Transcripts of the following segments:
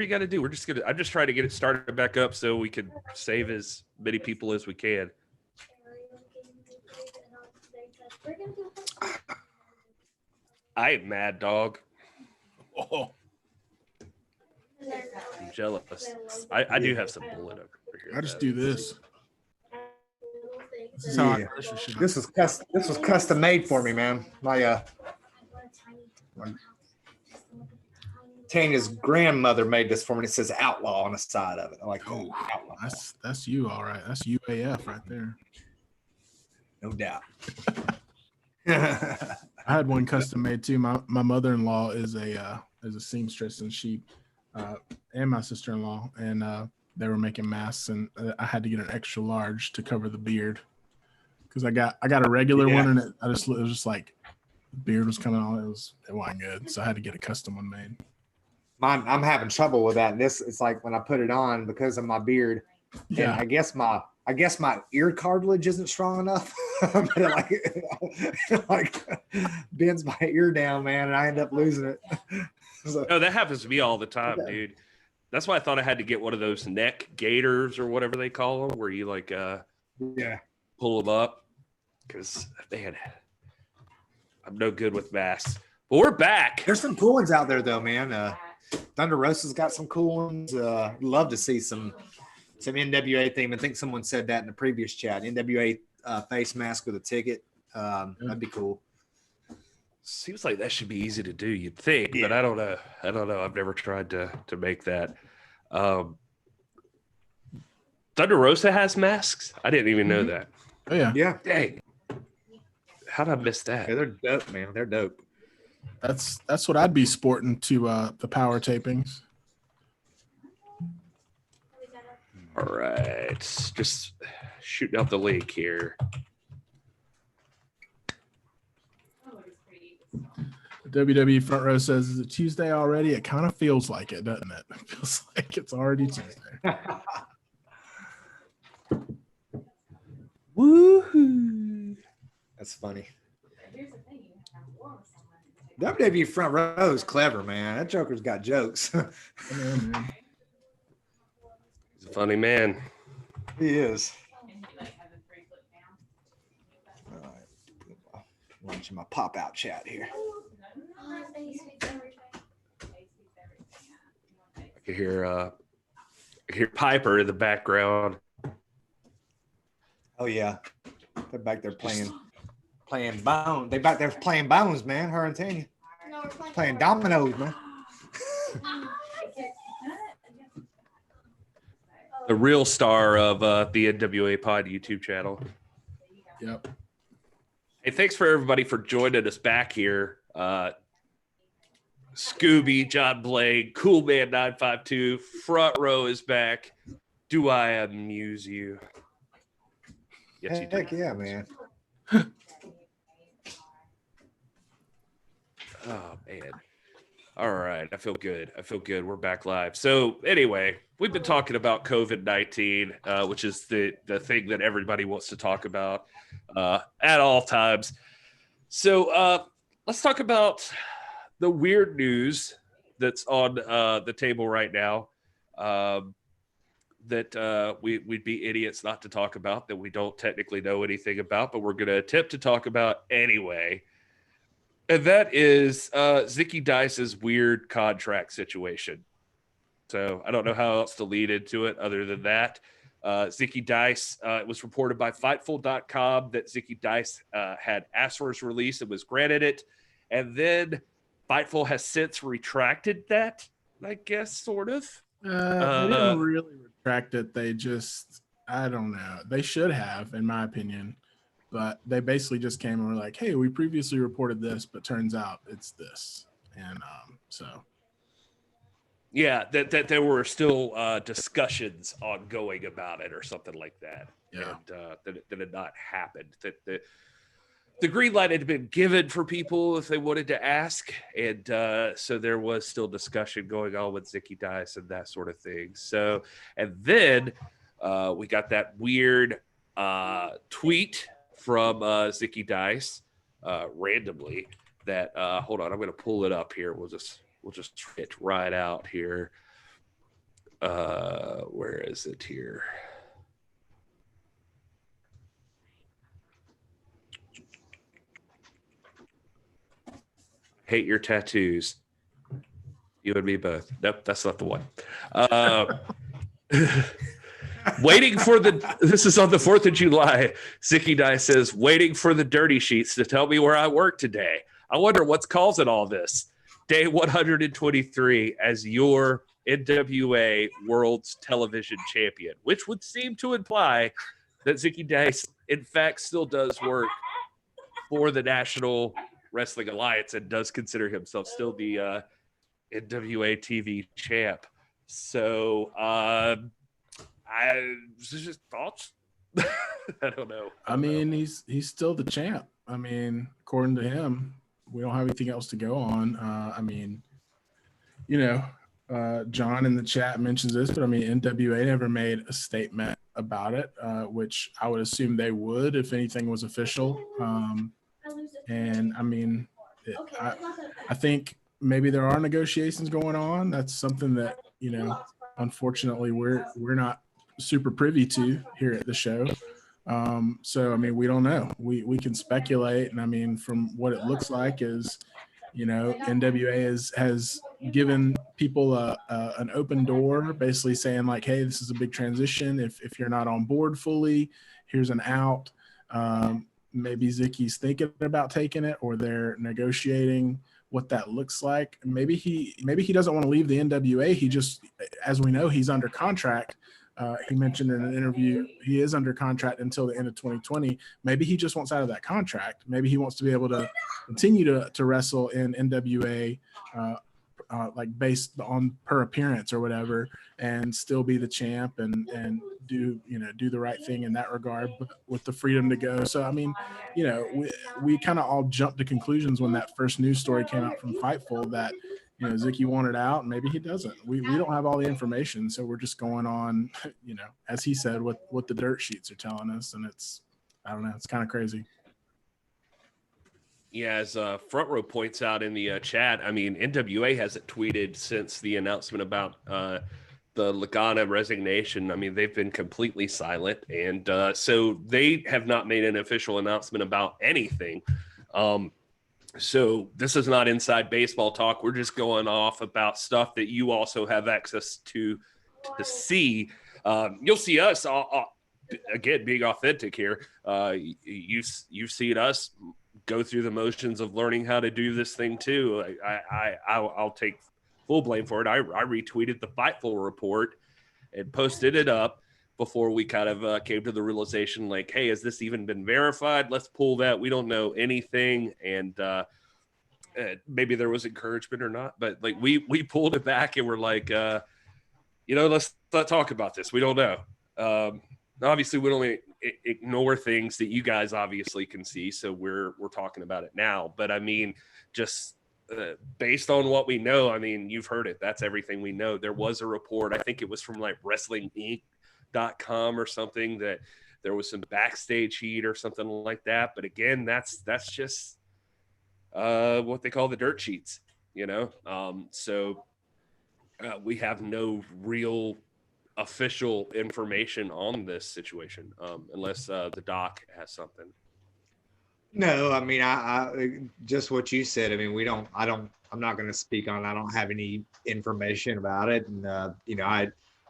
you got to do. I'm just trying to get it started back up so we can save as many people as we can. I am mad, dog. Oh. I'm jealous. I do have some bullet over here. I just do this. This was custom made for me, man. My Tanya's grandmother made this for me. It says Outlaw on the side of it. I like, oh, Outlaw. That's you, all right. That's UAF right there. No doubt. I had one custom made too. My mother-in-law is a seamstress, and she and my sister-in-law, and they were making masks, and I had to get an extra large to cover the beard because I got a regular one, and it was just like the beard was coming on. It wasn't good, so I had to get a custom one made. Mine, I'm having trouble with that. It's like when I put it on because of my beard. Yeah, I guess my ear cartilage isn't strong enough. But it like bends my ear down, man, and I end up losing it. So, no, that happens to me all the time, dude. That's why I thought I had to get one of those neck gaiters or whatever they call them, where you like pull them up, because man, I'm no good with masks. But we're back. There's some cool ones out there though, man. Thunder Rosa's got some cool ones. Love to see some NWA theme. I think someone said that in the previous chat. NWA face mask with a ticket. That'd be cool. Seems like that should be easy to do, you'd think, but I don't know. I've never tried to make that. Thunder Rosa has masks? I didn't even know that. Oh yeah. Yeah. Dang. How'd I miss that? Yeah, they're dope, man. They're dope. That's what I'd be sporting to the power tapings. All right. Just shooting out the link here. WWE Front Row says, is it Tuesday already? It kind of feels like it, doesn't it? It feels like it's already Tuesday. Woohoo. That's funny. WWE Front Row is clever, man. That Joker's got jokes. He's a funny man. He is. All right. Launching my pop-out chat here. I can hear Piper in the background. Oh yeah, they're back there playing Bones. They back there playing Bones, man. Her and Tanya playing dominoes, man. The real star of the NWA Pod YouTube channel. Yep. Hey, thanks for everybody for joining us back here. Scooby, John Blake, Cool Man 952, Front Row is back. Do I amuse you? Yes, you do. Heck yeah, man. Oh man. All right. I feel good. We're back live. So anyway, we've been talking about COVID-19, which is the thing that everybody wants to talk about at all times. So let's talk about the weird news that's on the table right now that we'd be idiots not to talk about, that we don't technically know anything about, but we're going to attempt to talk about anyway. And that is Zicky Dice's weird contract situation. So I don't know how else to lead into it other than that. Zicky Dice, it was reported by Fightful.com that Zicky Dice had asked for his release and was granted it. And then Fightful has since retracted that, I guess, sort of. They didn't really retract it. They just, I don't know. They should have, in my opinion. But they basically just came and were like, hey, we previously reported this, but turns out it's this. And so. Yeah, that there were still discussions ongoing about it or something like that. Yeah. And that had not happened. That the green light had been given for people if they wanted to ask. And so there was still discussion going on with Zicky Dice and that sort of thing. So, and then we got that weird tweet from Zicky Dice randomly that hold on, I'm going to pull it up here. We'll just hit right out here. Where is it here? Hate your tattoos. You and me both. Nope, that's not the one. Waiting for this is on the 4th of July. Zicky Dice says, waiting for the dirty sheets to tell me where I work today. I wonder what's causing all this. Day 123 as your NWA World's Television Champion, which would seem to imply that Zicky Dice, in fact, still does work for the National Wrestling Alliance and does consider himself still the NWA TV champ. So, just thoughts. I don't know. I mean, he's still the champ. I mean, according to him, we don't have anything else to go on. I mean, you know, John in the chat mentions this, but I mean, NWA never made a statement about it, which I would assume they would if anything was official. And I mean, I think maybe there are negotiations going on. That's something that, you know, unfortunately we're not super privy to here at the show. So I mean, we don't know. We can speculate, and I mean, from what it looks like is, you know, NWA has given people an open door, basically saying like, hey, this is a big transition. If you're not on board fully, here's an out. Maybe Zicky's thinking about taking it, or they're negotiating what that looks like. Maybe he doesn't want to leave the NWA. He just, as we know, he's under contract. He mentioned in an interview he is under contract until the end of 2020. Maybe he just wants out of that contract. Maybe he wants to be able to continue to wrestle in NWA, like based on per appearance or whatever, and still be the champ and do the right thing in that regard, but with the freedom to go. So I mean, you know, we kind of all jumped to conclusions when that first news story came out from Fightful that, you know, Zicky wanted out, and maybe he doesn't. We don't have all the information, so we're just going on, you know, as he said, what the dirt sheets are telling us, and it's, I don't know, it's kind of crazy. Yeah, as Front Row points out in the chat, I mean, NWA hasn't tweeted since the announcement about the Lagana resignation. I mean, they've been completely silent, and so they have not made an official announcement about anything. So this is not inside baseball talk. We're just going off about stuff that you also have access to see. You'll see us, again, being authentic here. You've seen us go through the motions of learning how to do this thing too. I'll take full blame for it. I retweeted the Fightful report and posted it up before we kind of came to the realization, like, hey, has this even been verified? Let's pull that. We don't know anything. And maybe there was encouragement or not, but like we pulled it back and we're like, you know, let's not talk about this. We don't know. Obviously, we don't ignore things that you guys obviously can see. So we're talking about it now. But I mean, just based on what we know, I mean, you've heard it. That's everything we know. There was a report. I think it was from like WrestlingInc.com or something, that there was some backstage heat or something like that. But again, that's just what they call the dirt sheets, you know? So we have no real official information on this situation, unless the doc has something. No, I mean, I just what you said. I mean, I'm not going to speak on it. I don't have any information about it. And, you know,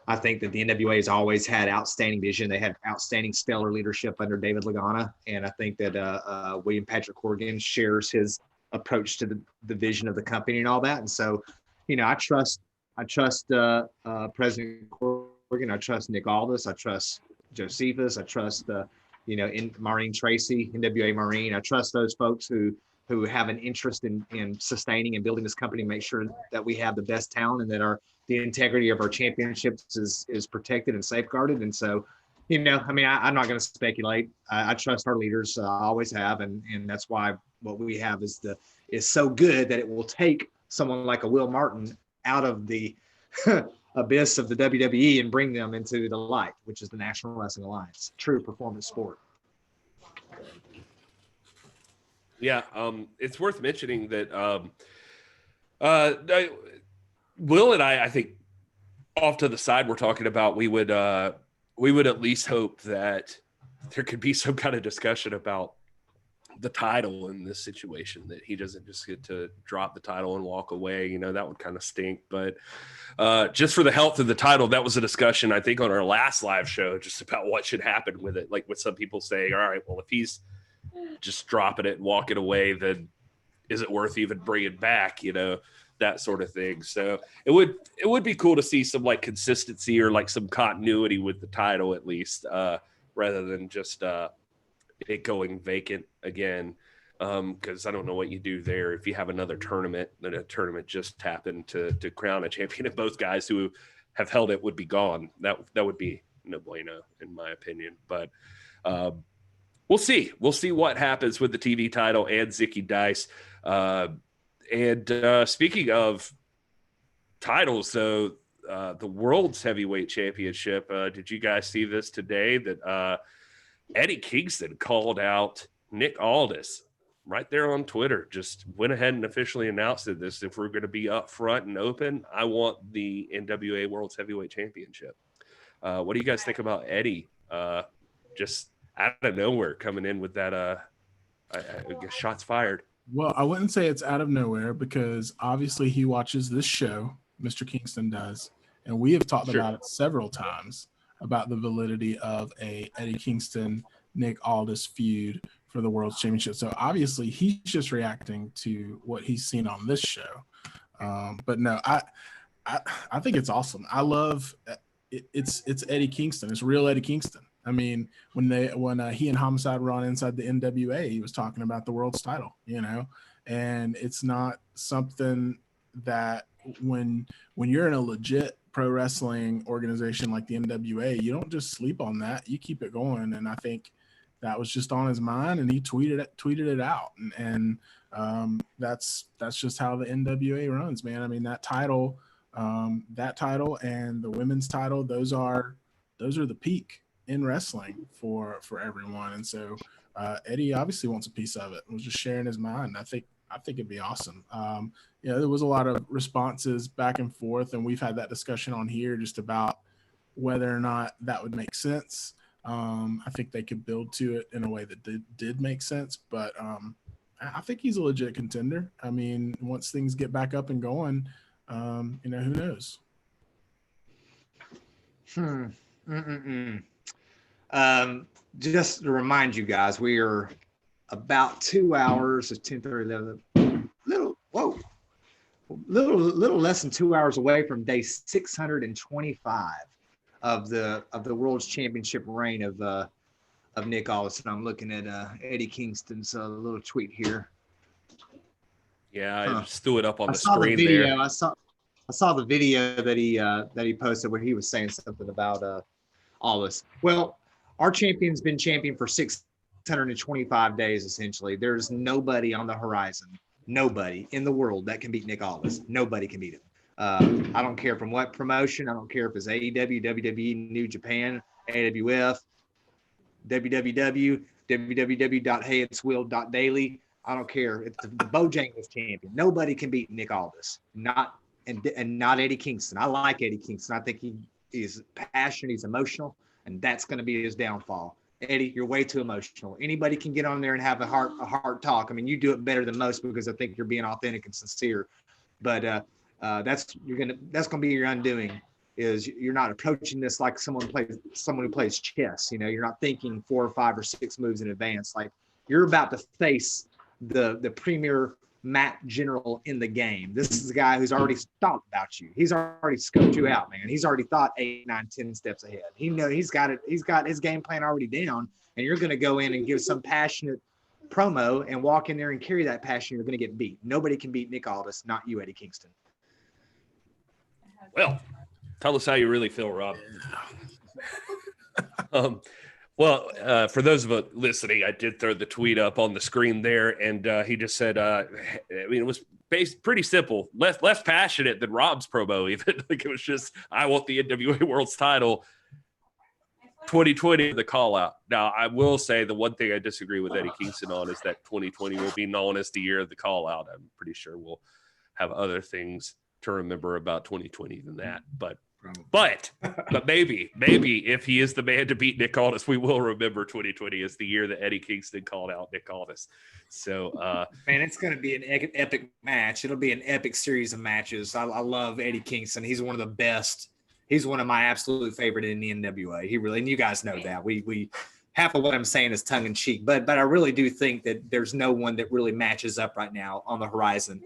I think that the NWA has always had outstanding vision. They had outstanding stellar leadership under David Lagana. And I think that William Patrick Corgan shares his approach to the vision of the company and all that. And so, you know, I trust President Corgan. I trust Nick Aldis. I trust Josephus. I trust you know, in Maureen Tracy, NWA Marine. I trust those folks who have an interest in sustaining and building this company, make sure that we have the best talent and that the integrity of our championships is protected and safeguarded. And so, you know, I mean, I'm not going to speculate. I trust our leaders. I always have, and that's why what we have is so good that it will take someone like a Will Martin out of the abyss of the WWE and bring them into the light, which is the National Wrestling Alliance, true performance sport. Yeah, it's worth mentioning that Will and I think off to the side, we're talking about we would at least hope that there could be some kind of discussion about the title in this situation, that he doesn't just get to drop the title and walk away. You know, that would kind of stink. But just for the health of the title, that was a discussion, I think, on our last live show, just about what should happen with it. Like with some people saying, all right, well, if he's just dropping it and walking away, then is it worth even bringing back, you know, that sort of thing. So it would be cool to see some like consistency or like some continuity with the title at least, rather than just it going vacant again, because I don't know what you do there if you have another tournament and a tournament just happened to crown a champion, and both guys who have held it would be gone. That would be no bueno in my opinion. But we'll see what happens with the TV title and Zicky Dice. And speaking of titles, though, the World's Heavyweight Championship, did you guys see this today that Eddie Kingston called out Nick Aldis right there on Twitter? Just went ahead and officially announced this. If we're going to be upfront and open, I want the NWA World's Heavyweight Championship. What do you guys think about Eddie? Just out of nowhere coming in with that, I guess shots fired. Well, I wouldn't say it's out of nowhere because obviously he watches this show, Mr. Kingston does, and we have talked about it several times about the validity of a Eddie Kingston, Nick Aldis feud for the World Championship. So obviously he's just reacting to what he's seen on this show. But no, I think it's awesome. I love it. It's Eddie Kingston. It's real Eddie Kingston. I mean, when he and Homicide were on Inside the NWA, he was talking about the world's title, you know, and it's not something that when you're in a legit pro wrestling organization like the NWA, you don't just sleep on that. You keep it going. And I think that was just on his mind, and he tweeted it out. And that's just how the NWA runs, man. I mean, that title and the women's title, those are the peak in wrestling for everyone. And so Eddie obviously wants a piece of it. Was just sharing his mind. I think it'd be awesome. There was a lot of responses back and forth, and we've had that discussion on here just about whether or not that would make sense. I think they could build to it in a way that did make sense, but I think he's a legit contender. I mean, once things get back up and going, who knows? Just to remind you guys, we are about 2 hours, it's 10:30, little less than 2 hours away from day 625 of the World's Championship reign of Nick Aldis. And I'm looking at Eddie Kingston's little tweet here. Yeah, I just threw it up on the screen there. I saw the video that he posted where he was saying something about Aldis. Well, our champion's been champion for 625 days, essentially. There's nobody on the horizon, nobody in the world that can beat Nick Aldis. Nobody can beat him. I don't care from what promotion. I don't care if it's AEW, WWE, New Japan, AWF, www, www.heyitswill.daily. I don't care. It's the Bojangles champion. Nobody can beat Nick Aldis. Not Eddie Kingston. I like Eddie Kingston. I think he is passionate. He's emotional, and that's going to be his downfall. Eddie, you're way too emotional. Anybody can get on there and have a heart talk. I mean, you do it better than most because I think you're being authentic and sincere. But that's going to be your undoing. Is you're not approaching this like someone who plays chess. You know, you're not thinking 4 or 5 or 6 moves in advance. Like you're about to face the premier map general in the game. This is a guy who's already thought about you. He's already scoped you out, man. He's already thought 8, 9, 10 steps ahead. He's got it. He's got his game plan already down, and you're going to go in and give some passionate promo and walk in there and carry that passion. You're going to get beat. Nobody can beat Nick Aldis, not you, Eddie Kingston. Well, tell us how you really feel, Rob. Well, for those of us listening, I did throw the tweet up on the screen there, and he just said, it was pretty simple, less passionate than Rob's promo even. Like it was just, I want the NWA World's title, 2020, the call out. Now, I will say the one thing I disagree with Eddie Kingston on is that 2020 will be known as the year of the call out. I'm pretty sure we'll have other things to remember about 2020 than that. But But maybe if he is the man to beat Nick Aldis, we will remember 2020 as the year that Eddie Kingston called out Nick Aldis. So, man, it's going to be an epic match. It'll be an epic series of matches. I love Eddie Kingston. He's one of the best. He's one of my absolute favorite in the NWA. He really, and you guys know that. We half of what I'm saying is tongue in cheek, but I really do think that there's no one that really matches up right now on the horizon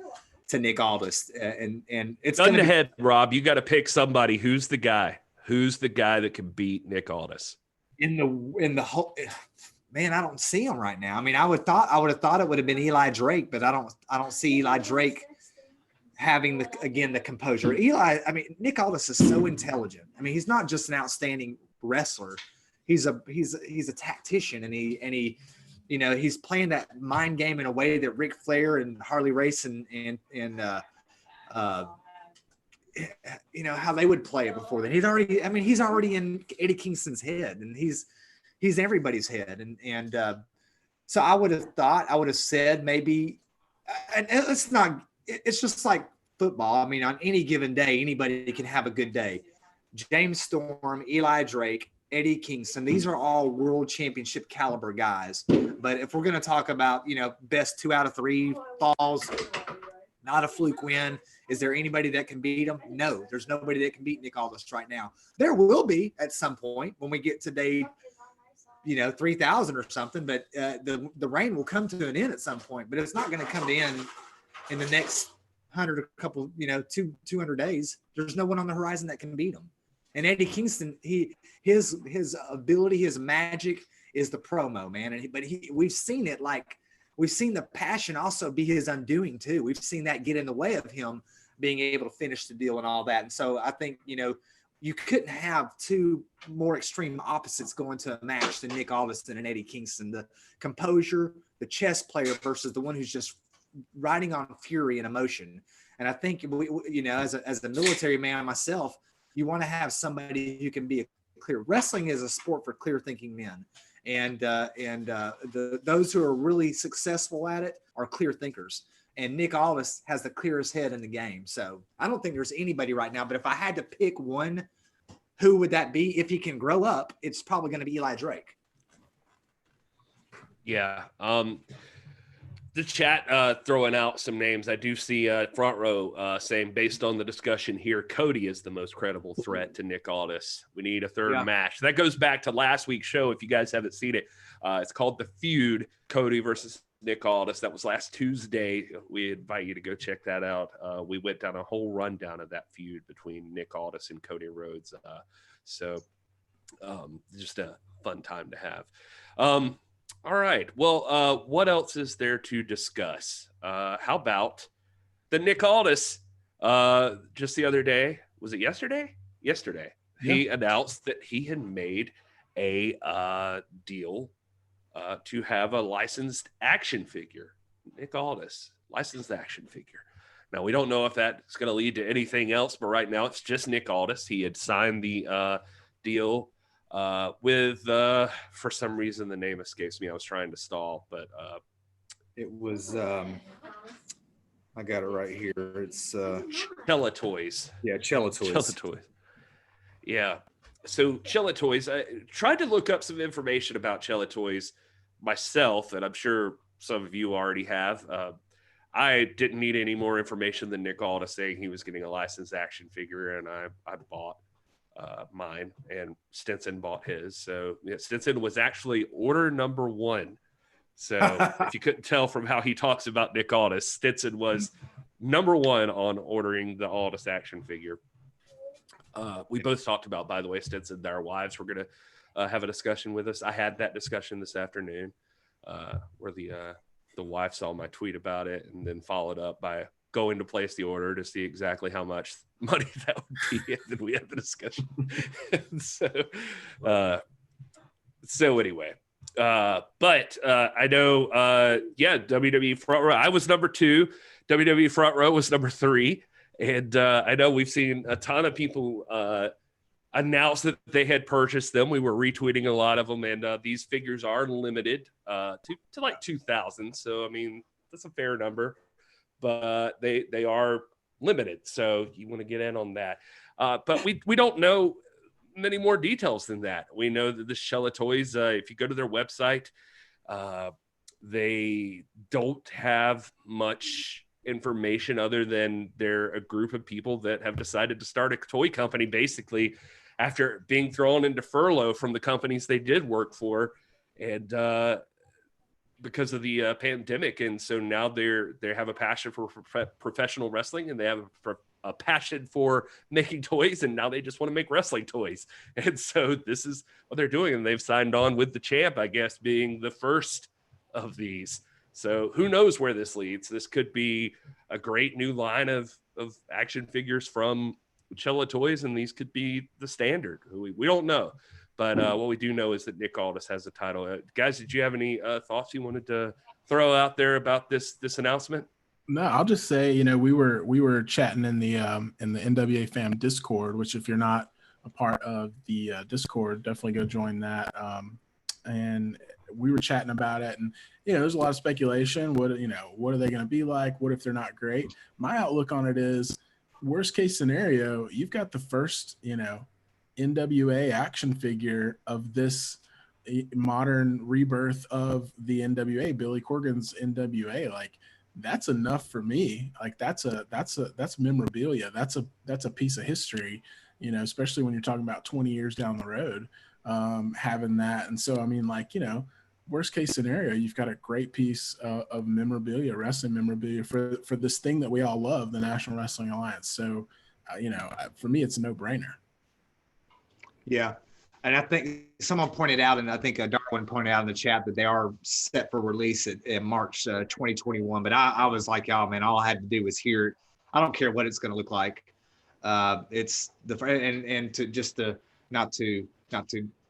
to Nick Aldis, and it's gun to head, Rob. You got to pick somebody. Who's the guy? Who's the guy that can beat Nick Aldis? In the whole, man, I don't see him right now. I mean, I would have thought it would have been Eli Drake, but I don't see Eli Drake having the composure. Nick Aldis is so intelligent. I mean, he's not just an outstanding wrestler. He's a tactician, and he he's playing that mind game in a way that Ric Flair and Harley Race and how they would play it before then. He's already in Eddie Kingston's head, and he's everybody's head. And so I would have said maybe, and it's just like football. I mean, on any given day, anybody can have a good day. James Storm, Eli Drake, Eddie Kingston, these are all world championship caliber guys. But if we're going to talk about, best 2 out of 3 falls, not a fluke win, is there anybody that can beat him? No, there's nobody that can beat Nick Aldis right now. There will be at some point when we get to day, 3,000 or something, but the reign will come to an end at some point, but it's not going to come to end in the next 200 days. There's no one on the horizon that can beat him. And Eddie Kingston, his ability, his magic is the promo, man. We've seen it, we've seen the passion also be his undoing too. We've seen that get in the way of him being able to finish the deal and all that. And so I think, you couldn't have 2 more extreme opposites going to a match than Nick Aldis and Eddie Kingston. The composure, the chess player versus the one who's just riding on fury and emotion. And I think, as a military man myself, you want to have somebody who can be clear. Wrestling is a sport for clear thinking men. And those who are really successful at it are clear thinkers. And Nick Aldis has the clearest head in the game. So I don't think there's anybody right now, but if I had to pick one, who would that be? If he can grow up, it's probably going to be Eli Drake. Yeah. The chat throwing out some names. I do see Front Row saying, based on the discussion here, Cody is the most credible threat to Nick Aldis. We need a third match. That goes back to last week's show. If you guys haven't seen it, it's called The Feud, Cody versus Nick Aldis. That was last Tuesday. We invite you to go check that out. We went down a whole rundown of that feud between Nick Aldis and Cody Rhodes. Just a fun time to have. All right. Well, what else is there to discuss? How about the Nick Aldis? Just the other day, was it yesterday? Yesterday, he announced that he had made a deal to have a licensed action figure. Nick Aldis, licensed action figure. Now, we don't know if that's going to lead to anything else, but right now it's just Nick Aldis. He had signed the deal with for some reason the name escapes me. I was trying to stall, but it was I got it right here. It's Chella Toys. Yeah, Chella Toys. Chella Toys. Yeah. So Chella Toys, I tried to look up some information about Chella Toys myself, and I'm sure some of you already have. I didn't need any more information than Nick Aldis saying he was getting a licensed action figure, and I bought mine, and Stinson bought his. So Stinson was actually order number 1. So if you couldn't tell from how he talks about Nick Aldis, Stinson was number 1 on ordering the Aldis action figure. We both talked about, by the way, Stinson, that our wives were going to have a discussion with us. I had that discussion this afternoon where the wife saw my tweet about it and then followed up by going to place the order to see exactly how much money that would be. And then we had the discussion. So anyway, but I know, WWE Front Row, I was number 2. WWE Front Row was number 3. And I know we've seen a ton of people announce that they had purchased them. We were retweeting a lot of them, and these figures are limited to like 2,000. So, I mean, that's a fair number, but they are limited. So you want to get in on that. But we don't know many more details than that. We know that the Shella Toys, if you go to their website, they don't have much information other than they're a group of people that have decided to start a toy company basically after being thrown into furlough from the companies they did work for, and because of the pandemic. And so now they have a passion for professional wrestling, and they have a passion for making toys, and now they just want to make wrestling toys. And so this is what they're doing, and they've signed on with the Champ, I guess, being the first of these. So who knows where this leads? This could be a great new line of action figures from Cella Toys, and these could be the standard. We don't know. But what we do know is that Nick Aldis has the title. Guys, did you have any thoughts you wanted to throw out there about this announcement? No, I'll just say, we were chatting in the NWA Fam Discord, which if you're not a part of the Discord, definitely go join that. And we were chatting about it, and there's a lot of speculation. What are they going to be like? What if they're not great? My outlook on it is, worst case scenario, you've got the first NWA action figure of this modern rebirth of the NWA, Billy Corgan's NWA. Like, that's enough for me. Like, that's memorabilia. That's a piece of history, especially when you're talking about 20 years down the road, having that. And so, I mean, worst case scenario, you've got a great piece of memorabilia, wrestling memorabilia for this thing that we all love, the National Wrestling Alliance. So, for me, it's a no-brainer. Yeah. And I think someone pointed out, and I think Darwin pointed out in the chat, that they are set for release in March 2021. But I was like, y'all, man, all I had to do was hear it. I don't care what it's going to look like. It's not to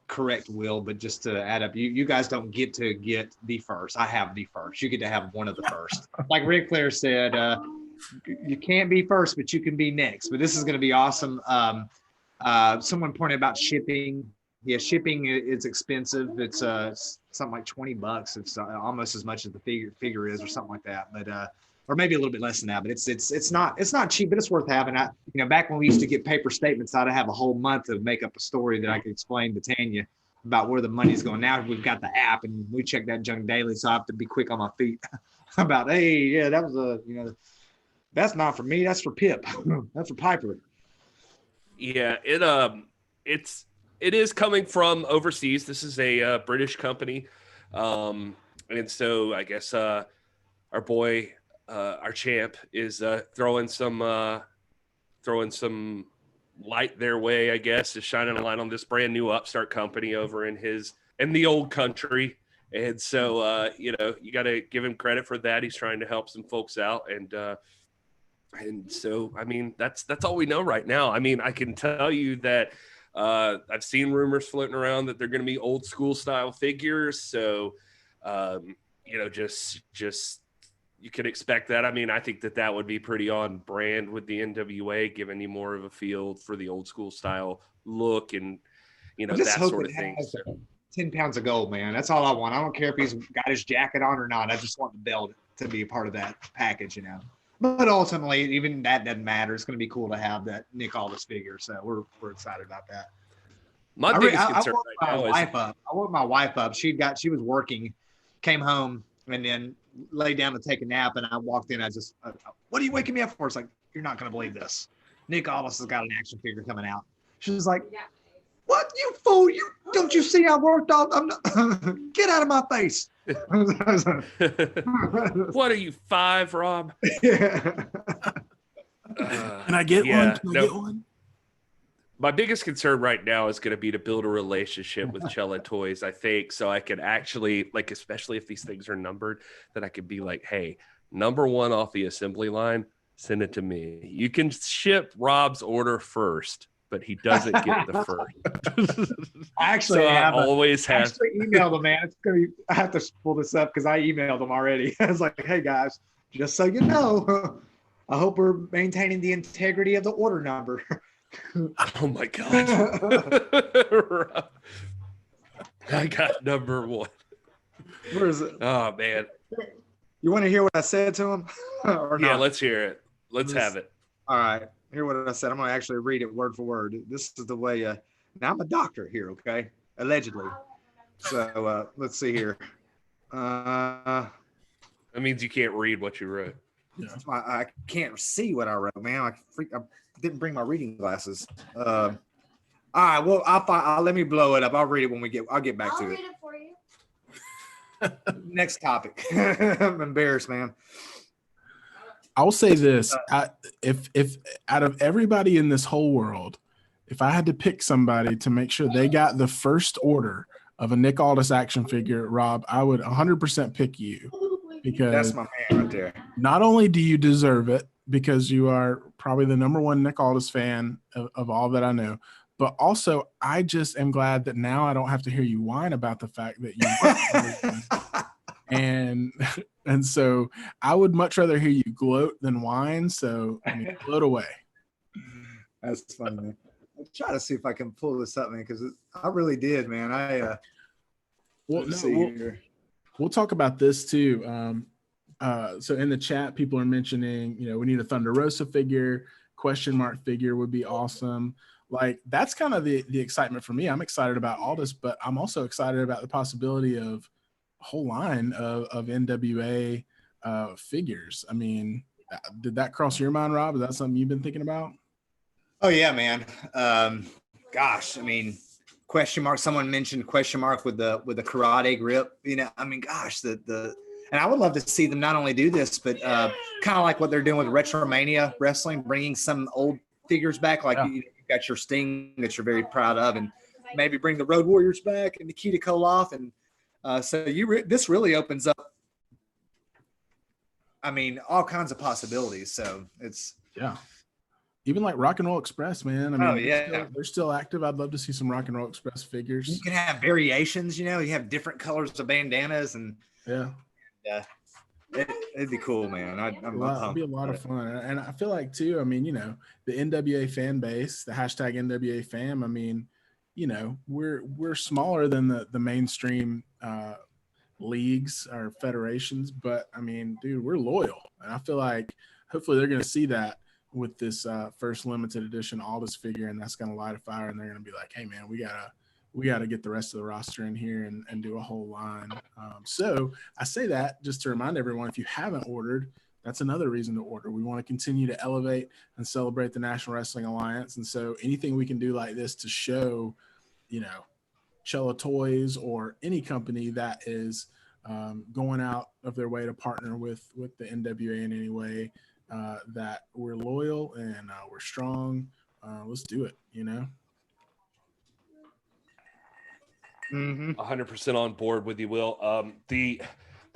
correct Will, but just to add up, you guys don't get to get the first. I have the first. You get to have one of the first. Like Ric Flair said, you can't be first, but you can be next. But this is going to be awesome. Someone pointed about shipping. Yeah, shipping is expensive. It's something like $20. It's almost as much as the figure is, or something like that. But or maybe a little bit less than that. But it's not cheap, but it's worth having. Back when we used to get paper statements, I'd have a whole month to make up a story that I could explain to Tanya about where the money's going. Now we've got the app, and we check that junk daily, so I have to be quick on my feet about, hey, yeah, that was that's not for me. That's for Pip. That's for Piper. Yeah, it is coming from overseas. This is a British company, and so I guess our boy, our Champ, is throwing some light their way, I guess, is shining a light on this brand new upstart company over in the old country. And so you got to give him credit for that. He's trying to help some folks out, and so, I mean, that's all we know right now. I mean, I can tell you that I've seen rumors floating around that they're going to be old school style figures. So, just you can expect that. I mean, I think that would be pretty on brand with the NWA, giving you more of a feel for the old school style look and, that sort of thing. 10 pounds of gold, man. That's all I want. I don't care if he's got his jacket on or not. I just want the belt to be a part of that package, But ultimately, even that doesn't matter. It's going to be cool to have that Nick Aldis figure. So we're excited about that. My biggest concern I woke my wife up. She was working, came home, and then laid down to take a nap. And I walked in. What are you waking me up for? It's like, you're not going to believe this. Nick Aldis has got an action figure coming out. She was like, what, you fool? Don't you see I worked all? Get out of my face. What are you, 5, Rob? Yeah. Can I get one? Can I get one? My biggest concern right now is going to be to build a relationship with Cella Toys, I think, so I can actually, especially if these things are numbered, that I could be like, hey, number 1 off the assembly line, send it to me. You can ship Rob's order first, but he doesn't get the first. I always have emailed him, man. I have to pull this up because I emailed him already. I was like, hey guys, just so you know, I hope we're maintaining the integrity of the order number. Oh my God. I got number 1. Where is it? Oh man. You want to hear what I said to him? Or yeah, not? Let's hear it. Let's have it. All right. Hear what I said. I'm going to actually read it word for word. This is the way. Now I'm a doctor here, okay? Allegedly. So let's see here. That means you can't read what you wrote. Yeah. I can't see what I wrote, man. I didn't bring my reading glasses. All right, well, I'll let me blow it up. I'll read it when I'll get back to it. I'll read it for you. Next topic. I'm embarrassed, man. I'll say this: if out of everybody in this whole world, if I had to pick somebody to make sure they got the first order of a Nick Aldis action figure, Rob, I would 100% pick you, because That's my man right there. not only do you deserve it because you are probably the number one Nick Aldis fan of all that I know, but also I just am glad that now I don't have to hear you whine about the fact that you and so I would much rather hear you gloat than whine. So I mean, gloat away. That's funny, man. I'll try to see if I can pull this up, man, because I really did, man. We'll talk about this too. So in the chat, people are mentioning, we need a Thunder Rosa figure, question mark figure would be awesome. Like, that's kind of the excitement for me. I'm excited about all this, but I'm also excited about the possibility of a whole line of NWA figures. I mean, did that cross your mind, Rob? Is that something you've been thinking about? Oh yeah, man. Gosh, I mean, question mark. Someone mentioned question mark with the karate grip. I mean, gosh, and I would love to see them not only do this, but kind of like what they're doing with Retromania Wrestling, bringing some old figures back. Like you've got your Sting that you're very proud of, and maybe bring the Road Warriors back and Nikita Koloff, and so this really opens up. I mean, all kinds of possibilities. So it's even like Rock and Roll Express, man. I mean, they're still active. I'd love to see some Rock and Roll Express figures. You can have variations, you have different colors of bandanas, and it'd be cool, man. It'd be a lot of fun. And I feel like too, I mean, the NWA fan base, the hashtag NWA fam, I mean, we're smaller than the mainstream leagues or federations, but I mean, dude, we're loyal. And I feel like hopefully they're going to see that with this first limited edition Aldis figure, and that's going to light a fire, and they're going to be like, hey man, we gotta get the rest of the roster in here and do a whole line. So I say that just to remind everyone, if you haven't ordered, that's another reason to order. We want to continue to elevate and celebrate the National Wrestling Alliance. And so anything we can do like this to show, Chella Toys or any company that is going out of their way to partner with the NWA in any way, that we're loyal and we're strong. Let's do it, 100% on board with you, Will. The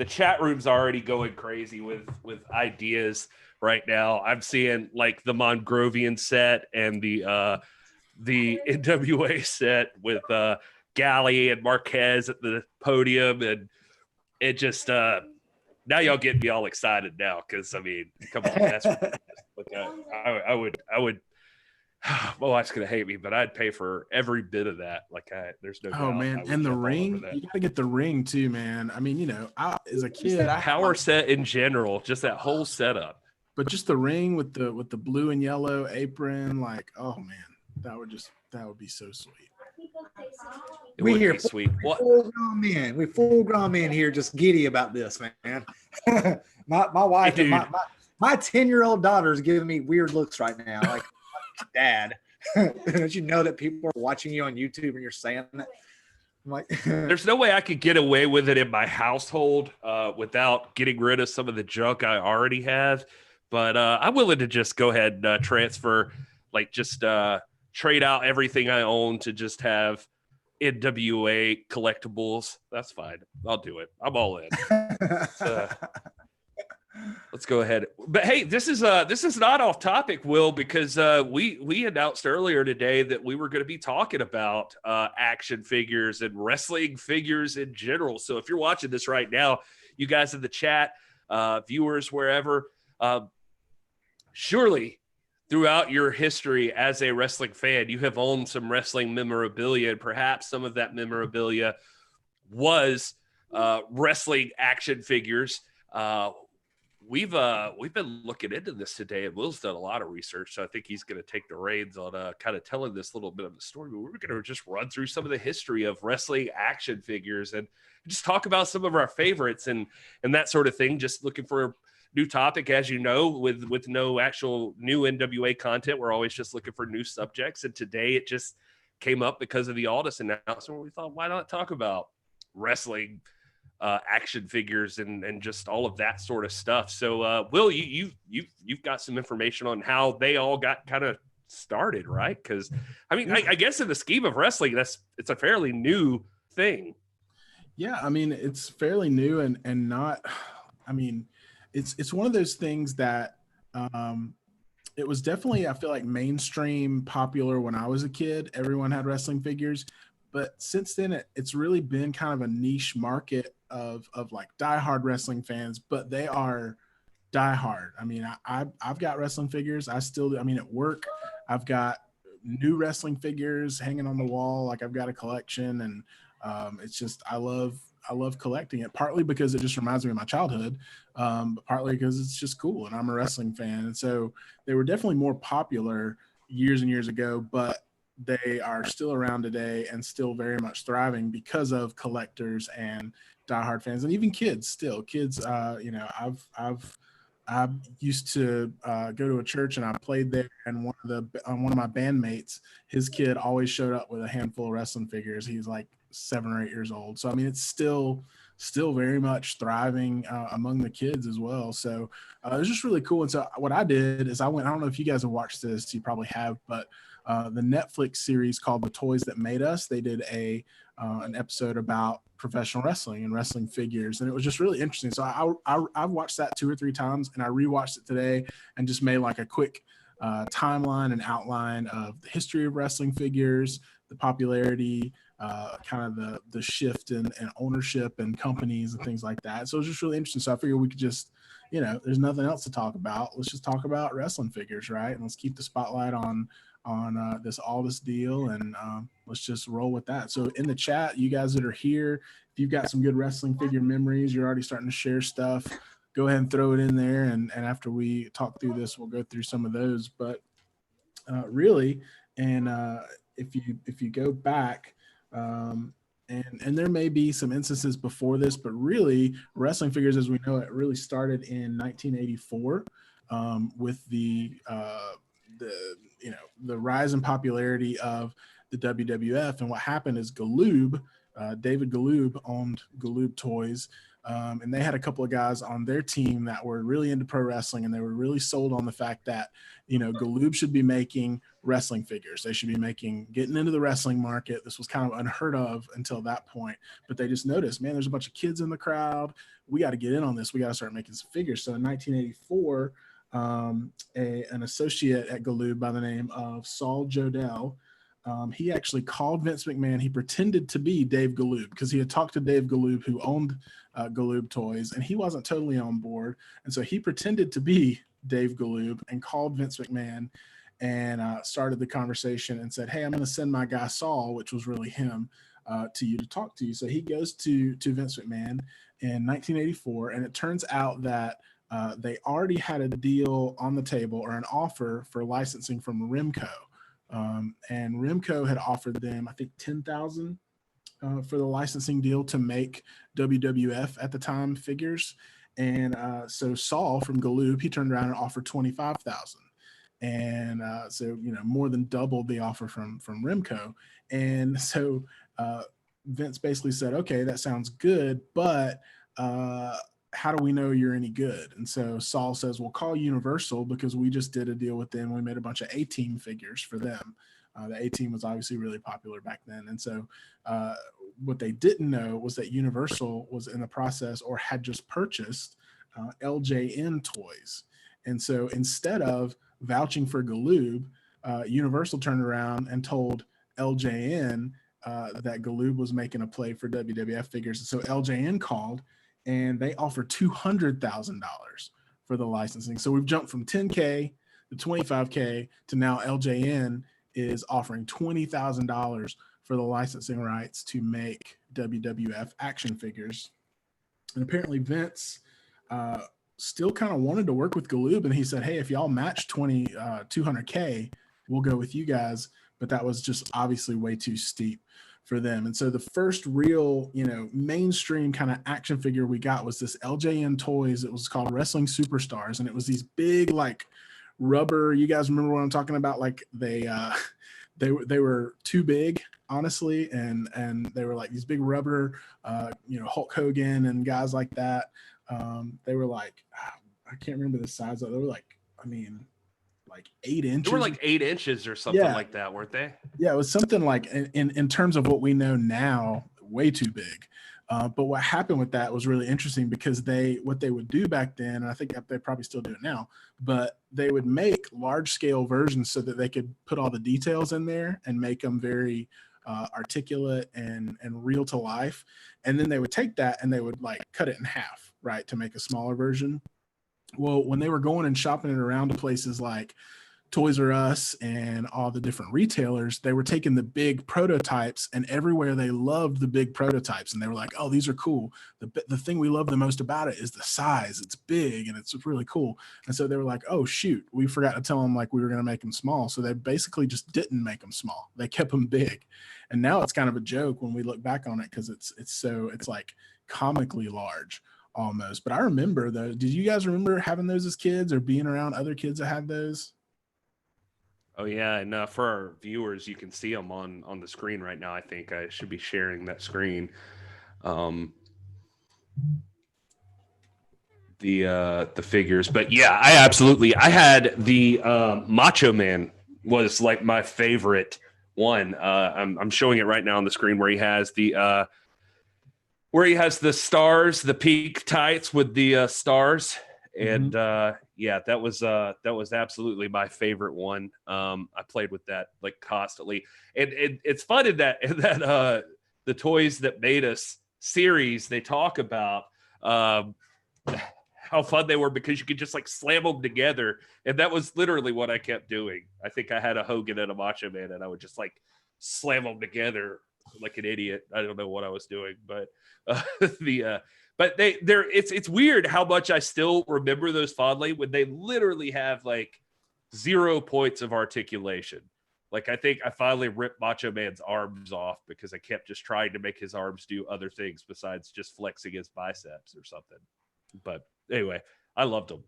chat room's already going crazy with ideas right now. I'm seeing like the Mongrovian set and the NWA set with Galley and Marquez at the podium, and it just now y'all get me all excited now, because I mean, come on, that's like I would. My wife's gonna hate me, but I'd pay for every bit of that. Like, there's no. Oh man, and the ring, you gotta get the ring too, man. I mean, as a kid, power set in general, just that whole setup. But just the ring with the blue and yellow apron, like, oh man, that would be so sweet. We here sweet. Full grown men. We full grown men here, just giddy about this, man. my wife, hey, my 10-year-old daughter is giving me weird looks right now, like, Dad. Don't you know that people are watching you on YouTube and you're saying that? I'm like, there's no way I could get away with it in my household without getting rid of some of the junk I already have. But I'm willing to just go ahead and transfer, like, just trade out everything I own to just have NWA collectibles. That's fine. I'll do it. I'm all in. Let's go ahead. But hey, this is not off topic, Will, because we announced earlier today that we were going to be talking about action figures and wrestling figures in general. So if you're watching this right now, you guys in the chat, viewers, wherever, surely throughout your history as a wrestling fan, you have owned some wrestling memorabilia, and perhaps some of that memorabilia was wrestling action figures. we've been looking into this today, and Will's done a lot of research, so I think he's going to take the reins on kind of telling this little bit of the story. But we're going to just run through some of the history of wrestling action figures and just talk about some of our favorites and that sort of thing. Just looking for a new topic, as you know, with no actual new NWA content. We're always just looking for new subjects, and today it just came up because of the Aldis announcement. We thought, why not talk about wrestling action figures and just all of that sort of stuff. So Will, you've got some information on how they all got kind of started, right? Because I mean, I guess in the scheme of wrestling, it's a fairly new thing. Yeah, I mean, it's fairly new and not, I mean, it's one of those things that it was definitely, I feel like, mainstream popular when I was a kid. Everyone had wrestling figures. But since then, it's really been kind of a niche market of like diehard wrestling fans, but they are diehard. I mean, I've got wrestling figures. I still do. I mean, at work, I've got new wrestling figures hanging on the wall. Like, I've got a collection, and it's just, I love collecting it, partly because it just reminds me of my childhood, but partly because it's just cool and I'm a wrestling fan. And so they were definitely more popular years and years ago, but they are still around today and still very much thriving because of collectors and diehard fans, and even kids. You know, I used to go to a church, and I played there, and one of my bandmates, his kid always showed up with a handful of wrestling figures. He's like 7 or 8 years old. So I mean, it's still very much thriving among the kids as well. So it was just really cool. And so what I did is I don't know if you guys have watched this, you probably have, but the Netflix series called The Toys That Made Us, they did an episode about professional wrestling and wrestling figures, and it was just really interesting. So I've watched that 2 or 3 times, and I rewatched it today and just made like a quick timeline and outline of the history of wrestling figures, the popularity, kind of the shift in ownership and companies and things like that. So it was just really interesting. So I figured we could just, you know, there's nothing else to talk about. Let's just talk about wrestling figures, right? And let's keep the spotlight on this Aldis deal, and let's just roll with that. So in the chat, you guys that are here, if you've got some good wrestling figure memories, you're already starting to share stuff, go ahead and throw it in there. And after we talk through this, we'll go through some of those. But really, and if you go back, and there may be some instances before this, but really wrestling figures as we know it really started in 1984 with the rise in popularity of the WWF. And what happened is Galoob, David Galoob owned Galoob Toys, and they had a couple of guys on their team that were really into pro wrestling, and they were really sold on the fact that, you know, Galoob should be making wrestling figures. They should be getting into the wrestling market. This was kind of unheard of until that point, but they just noticed, man, there's a bunch of kids in the crowd. We got to get in on this. We got to start making some figures. So in 1984, an associate at Galoob by the name of Saul Jodell, he actually called Vince McMahon. He pretended to be Dave Galoob because he had talked to Dave Galoob, who owned Galoob Toys, and he wasn't totally on board. And so he pretended to be Dave Galoob and called Vince McMahon and started the conversation and said, hey, I'm going to send my guy Saul, which was really him, to you to talk to you. So he goes to Vince McMahon in 1984, and it turns out that they already had a deal on the table, or an offer for licensing from Remco. And Remco had offered them, I think, $10,000 for the licensing deal to make WWF at the time figures. And so Saul from Galoob, he turned around and offered $25,000. And so, you know, more than doubled the offer from Remco. And so Vince basically said, okay, that sounds good, but how do we know you're any good? And so Saul says, well, call Universal, because we just did a deal with them. We made a bunch of A-Team figures for them. The A-Team was obviously really popular back then. And so what they didn't know was that Universal was in the process, or had just purchased LJN toys. And so instead of vouching for Galoob, Universal turned around and told LJN that Galoob was making a play for WWF figures. And so LJN called, and they offered $200,000 for the licensing. So we've jumped from 10K to 25K to now LJN is offering $20,000 for the licensing rights to make WWF action figures. And apparently Vince still kind of wanted to work with Galoob, and he said, hey, if y'all match 200K, we'll go with you guys. But that was just obviously way too steep for them. And so the first real, mainstream kind of action figure we got was this LJN Toys. It was called Wrestling Superstars. And it was these big, like, rubber, you guys remember what I'm talking about? Like they were too big, honestly. And they were like these big rubber, Hulk Hogan and guys like that. They were like, I can't remember the size. They were like 8 inches. They were like 8 inches or something like that, weren't they? Yeah, it was something like, in terms of what we know now, way too big. But what happened with that was really interesting because what they would do back then, and I think they probably still do it now, but they would make large scale versions so that they could put all the details in there and make them very articulate and real to life. And then they would take that and they would like cut it in half, right, to make a smaller version. Well, when they were going and shopping it around to places like Toys R Us and all the different retailers, they were taking the big prototypes, and everywhere they loved the big prototypes. And they were like, oh, these are cool. The thing we love the most about it is the size. It's big and it's really cool. And so they were like, oh, shoot, we forgot to tell them like we were going to make them small. So they basically just didn't make them small. They kept them big. And now it's kind of a joke when we look back on it because it's like comically large almost. But I remember those. Did you guys remember having those as kids or being around other kids that had those? Oh, yeah. And for our viewers, you can see them on the screen right now. I think I should be sharing that screen. The figures. But yeah, I had the Macho Man was like my favorite one. I'm showing it right now on the screen where he has the stars, the peak tights with the stars. And that was absolutely my favorite one. I played with that like constantly, and it's fun in that the Toys That Made Us series. They talk about how fun they were because you could just like slam them together, and that was literally what I kept doing. I think I had a Hogan and a Macho Man, and I would just like slam them together like an idiot. I don't know what I was doing, but But it's weird how much I still remember those fondly when they literally have like 0 points of articulation. Like I think I finally ripped Macho Man's arms off because I kept just trying to make his arms do other things besides just flexing his biceps or something. But anyway, I loved them.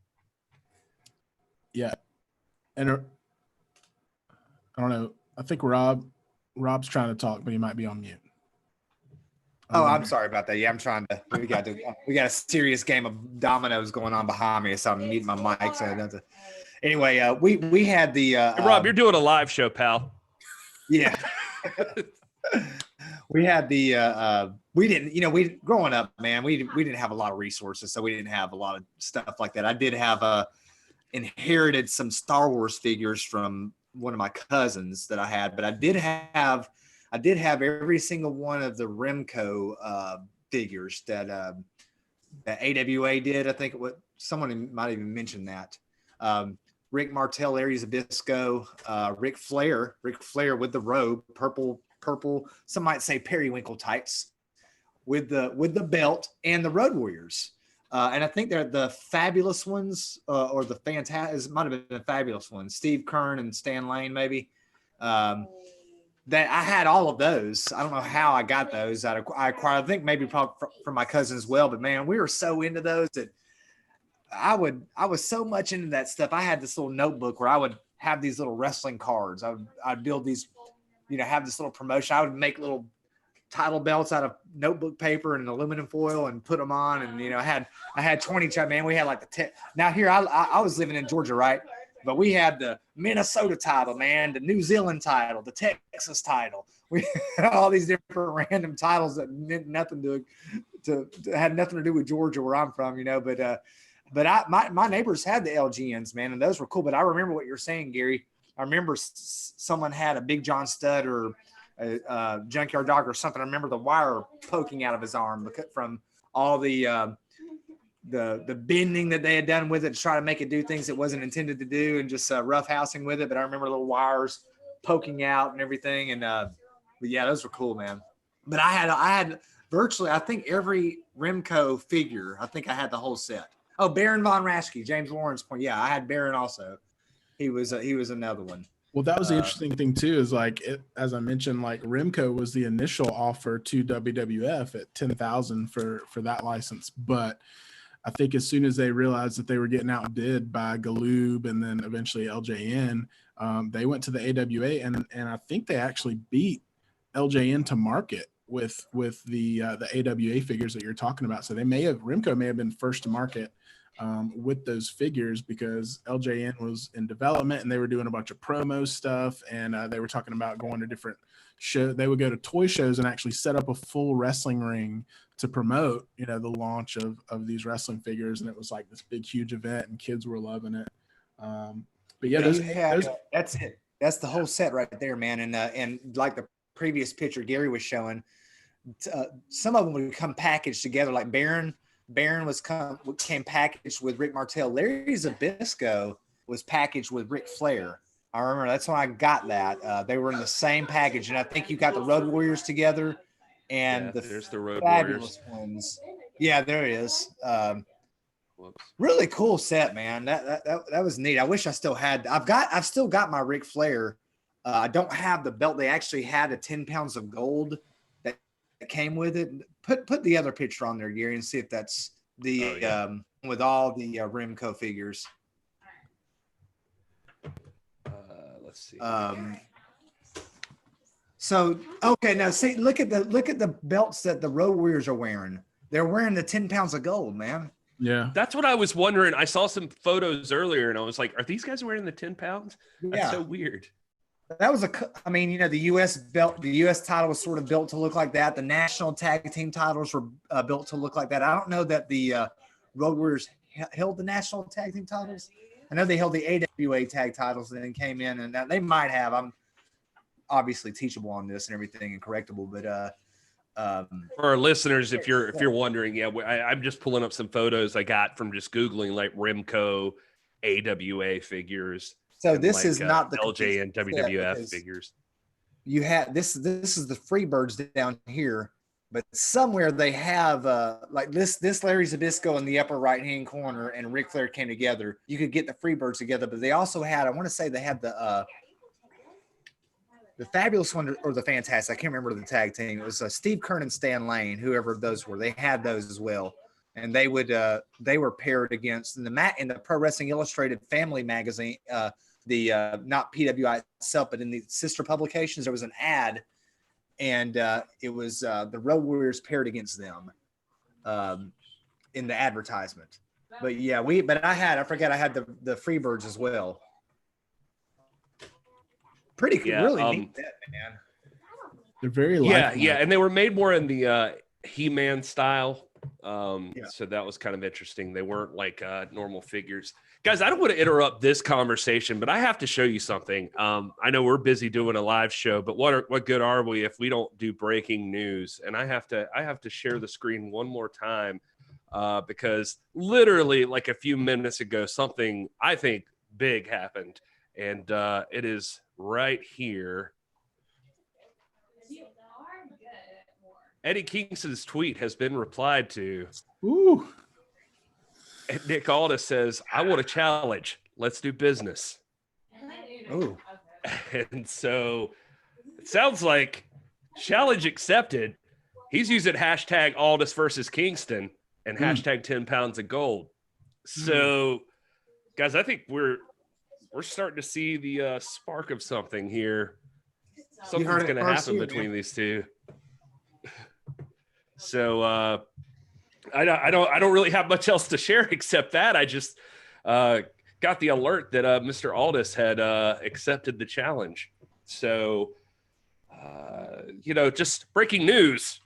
Yeah. And I don't know. I think Rob's trying to talk, but he might be on mute. Oh, I'm sorry about that. Yeah, I'm trying to. We got a serious game of dominoes going on behind me, so I'm muting my mic. So anyway, we had the. Hey, Rob, you're doing a live show, pal. Yeah. We had the. We didn't. Growing up, man, we didn't have a lot of resources, so we didn't have a lot of stuff like that. I did have inherited some Star Wars figures from one of my cousins that I had, but I did have every single one of the Remco figures that AWA did. I think someone might even mention that. Rick Martel, Aries Abisco, Ric Flair with the robe, purple. Some might say periwinkle tights with the belt and the Road Warriors. And I think they're the fabulous ones or the fantastic. Might have been the fabulous ones. Steve Kern and Stan Lane, maybe. That I had all of those. I don't know how I got those. I acquired, I think maybe probably from my cousin as well. But man, we were so into those that I was so much into that stuff. I had this little notebook where I would have these little wrestling cards. I'd build these, have this little promotion. I would make little title belts out of notebook paper and aluminum foil and put them on. And I had 20. Man, we had like now here I was living in Georgia, right? But we had the Minnesota title, man, the New Zealand title, the Texas title. We had all these different random titles that meant nothing had nothing to do with Georgia, where I'm from, But my neighbors had the LGNs, man, and those were cool. But I remember what you're saying, Gary. I remember someone had a Big John Stud or a Junkyard Dog or something. I remember the wire poking out of his arm from all the bending that they had done with it to try to make it do things it wasn't intended to do, and just roughhousing with it. But I remember little wires poking out and everything. And but yeah, those were cool, man. But I had virtually, I think every Remco figure. I think I had the whole set. Oh, Baron Von Raschke, James Lawrence point. Yeah, I had Baron also. He was another one. Well, that was the interesting thing too. Is like as I mentioned, like Remco was the initial offer to WWF at 10,000 for that license, but I think as soon as they realized that they were getting outbid by Galoob and then eventually LJN, they went to the AWA and I think they actually beat LJN to market with the AWA figures that you're talking about. So Remco may have been first to market with those figures because LJN was in development and they were doing a bunch of promo stuff and they were talking about going to different shows. They would go to toy shows and actually set up a full wrestling ring to promote, the launch of these wrestling figures. And it was like this big, huge event and kids were loving it. But yeah, that's it. That's the whole set right there, man. And like the previous picture Gary was showing, some of them would come packaged together. Like Baron came packaged with Rick Martel. Larry Zbyszko was packaged with Ric Flair. I remember that's when I got that. They were in the same package, and I think you got the Road Warriors together, and there's the Road fabulous Warriors ones. Yeah, there it is. Really cool set, man. That was neat. I wish I still had. I've still got my Ric Flair. I don't have the belt. They actually had a 10 pounds of gold that came with it. Put the other picture on there, Gary, and see if that's the with all the Remco figures. Let's see. So okay, now see, look at the belts that the Road Warriors are wearing. They're wearing the 10 pounds of gold, man. Yeah, that's what I was wondering. I saw some photos earlier, and I was like, "Are these guys wearing the 10 pounds?" That's so weird. That was the U.S. belt, the U.S. title was sort of built to look like that. The national tag team titles were built to look like that. I don't know that the Road Warriors held the national tag team titles. I know they held the AWA tag titles and then came in, and they might have. I'm obviously teachable on this and everything and correctable, but for our listeners, if you're wondering, I'm just pulling up some photos I got from just Googling like Remco AWA figures. So this is not the LJ and WWF figures. You have this is the Freebirds down here, but somewhere they have like this Larry Zbyszko in the upper right hand corner and Ric Flair came together. You could get the Freebirds together, but they also had, I want to say they had the Fabulous One or the Fantastic. I can't remember the tag team. It was Steve Kern and Stan Lane, whoever those were. They had those as well. And they were paired against in the Pro Wrestling Illustrated Family magazine, not PWI itself, but in the sister publications, there was an ad, and it was the Road Warriors paired against them in the advertisement. But yeah, I forget I had the Freebirds as well. Pretty cool, really neat set, man. They're very and they were made more in the He-Man style. So that was kind of interesting. They weren't like normal figures. Guys, I don't want to interrupt this conversation, but I have to show you something. I know we're busy doing a live show, but what good are we if we don't do breaking news? And I have to share the screen one more time because literally like a few minutes ago, something I think big happened, and it is right here. Eddie Kingston's tweet has been replied to. Ooh. And Nick Aldis says, "I want a challenge. Let's do business." Ooh. And so it sounds like challenge accepted. He's using hashtag Aldis versus Kingston and hashtag 10 pounds of gold. So, guys, I think we're starting to see the spark of something here. Something's going to happen between these two. So I don't really have much else to share except that I just got the alert that Mr. Aldis had accepted the challenge. So just breaking news.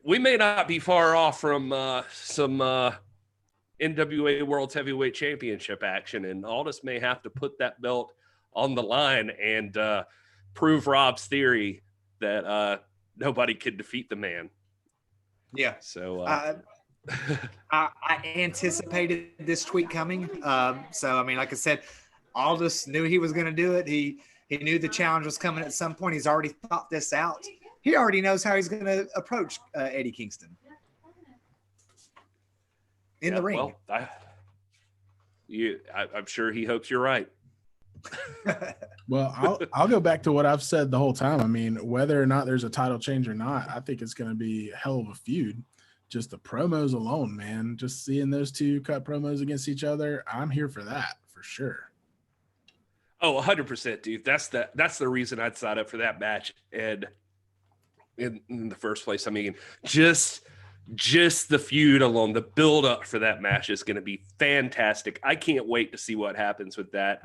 We may not be far off from some NWA World's Heavyweight Championship action, and Aldis may have to put that belt on the line and prove Rob's theory that nobody could defeat the man. Yeah. So I anticipated this tweet coming. So I mean, like I said, Aldis knew he was going to do it. He knew the challenge was coming at some point. He's already thought this out. He already knows how he's going to approach Eddie Kingston. in the ring. Well, I'm sure he hopes you're right. Well, I'll go back to what I've said the whole time. I mean, whether or not there's a title change or not, I think it's going to be a hell of a feud. Just the promos alone, man. Just seeing those two cut promos against each other, I'm here for that for sure. Oh, 100%, dude. That's the reason I'd sign up for that match. And in the first place, I mean, just the feud alone, the build up for that match is going to be fantastic. I can't wait to see what happens with that.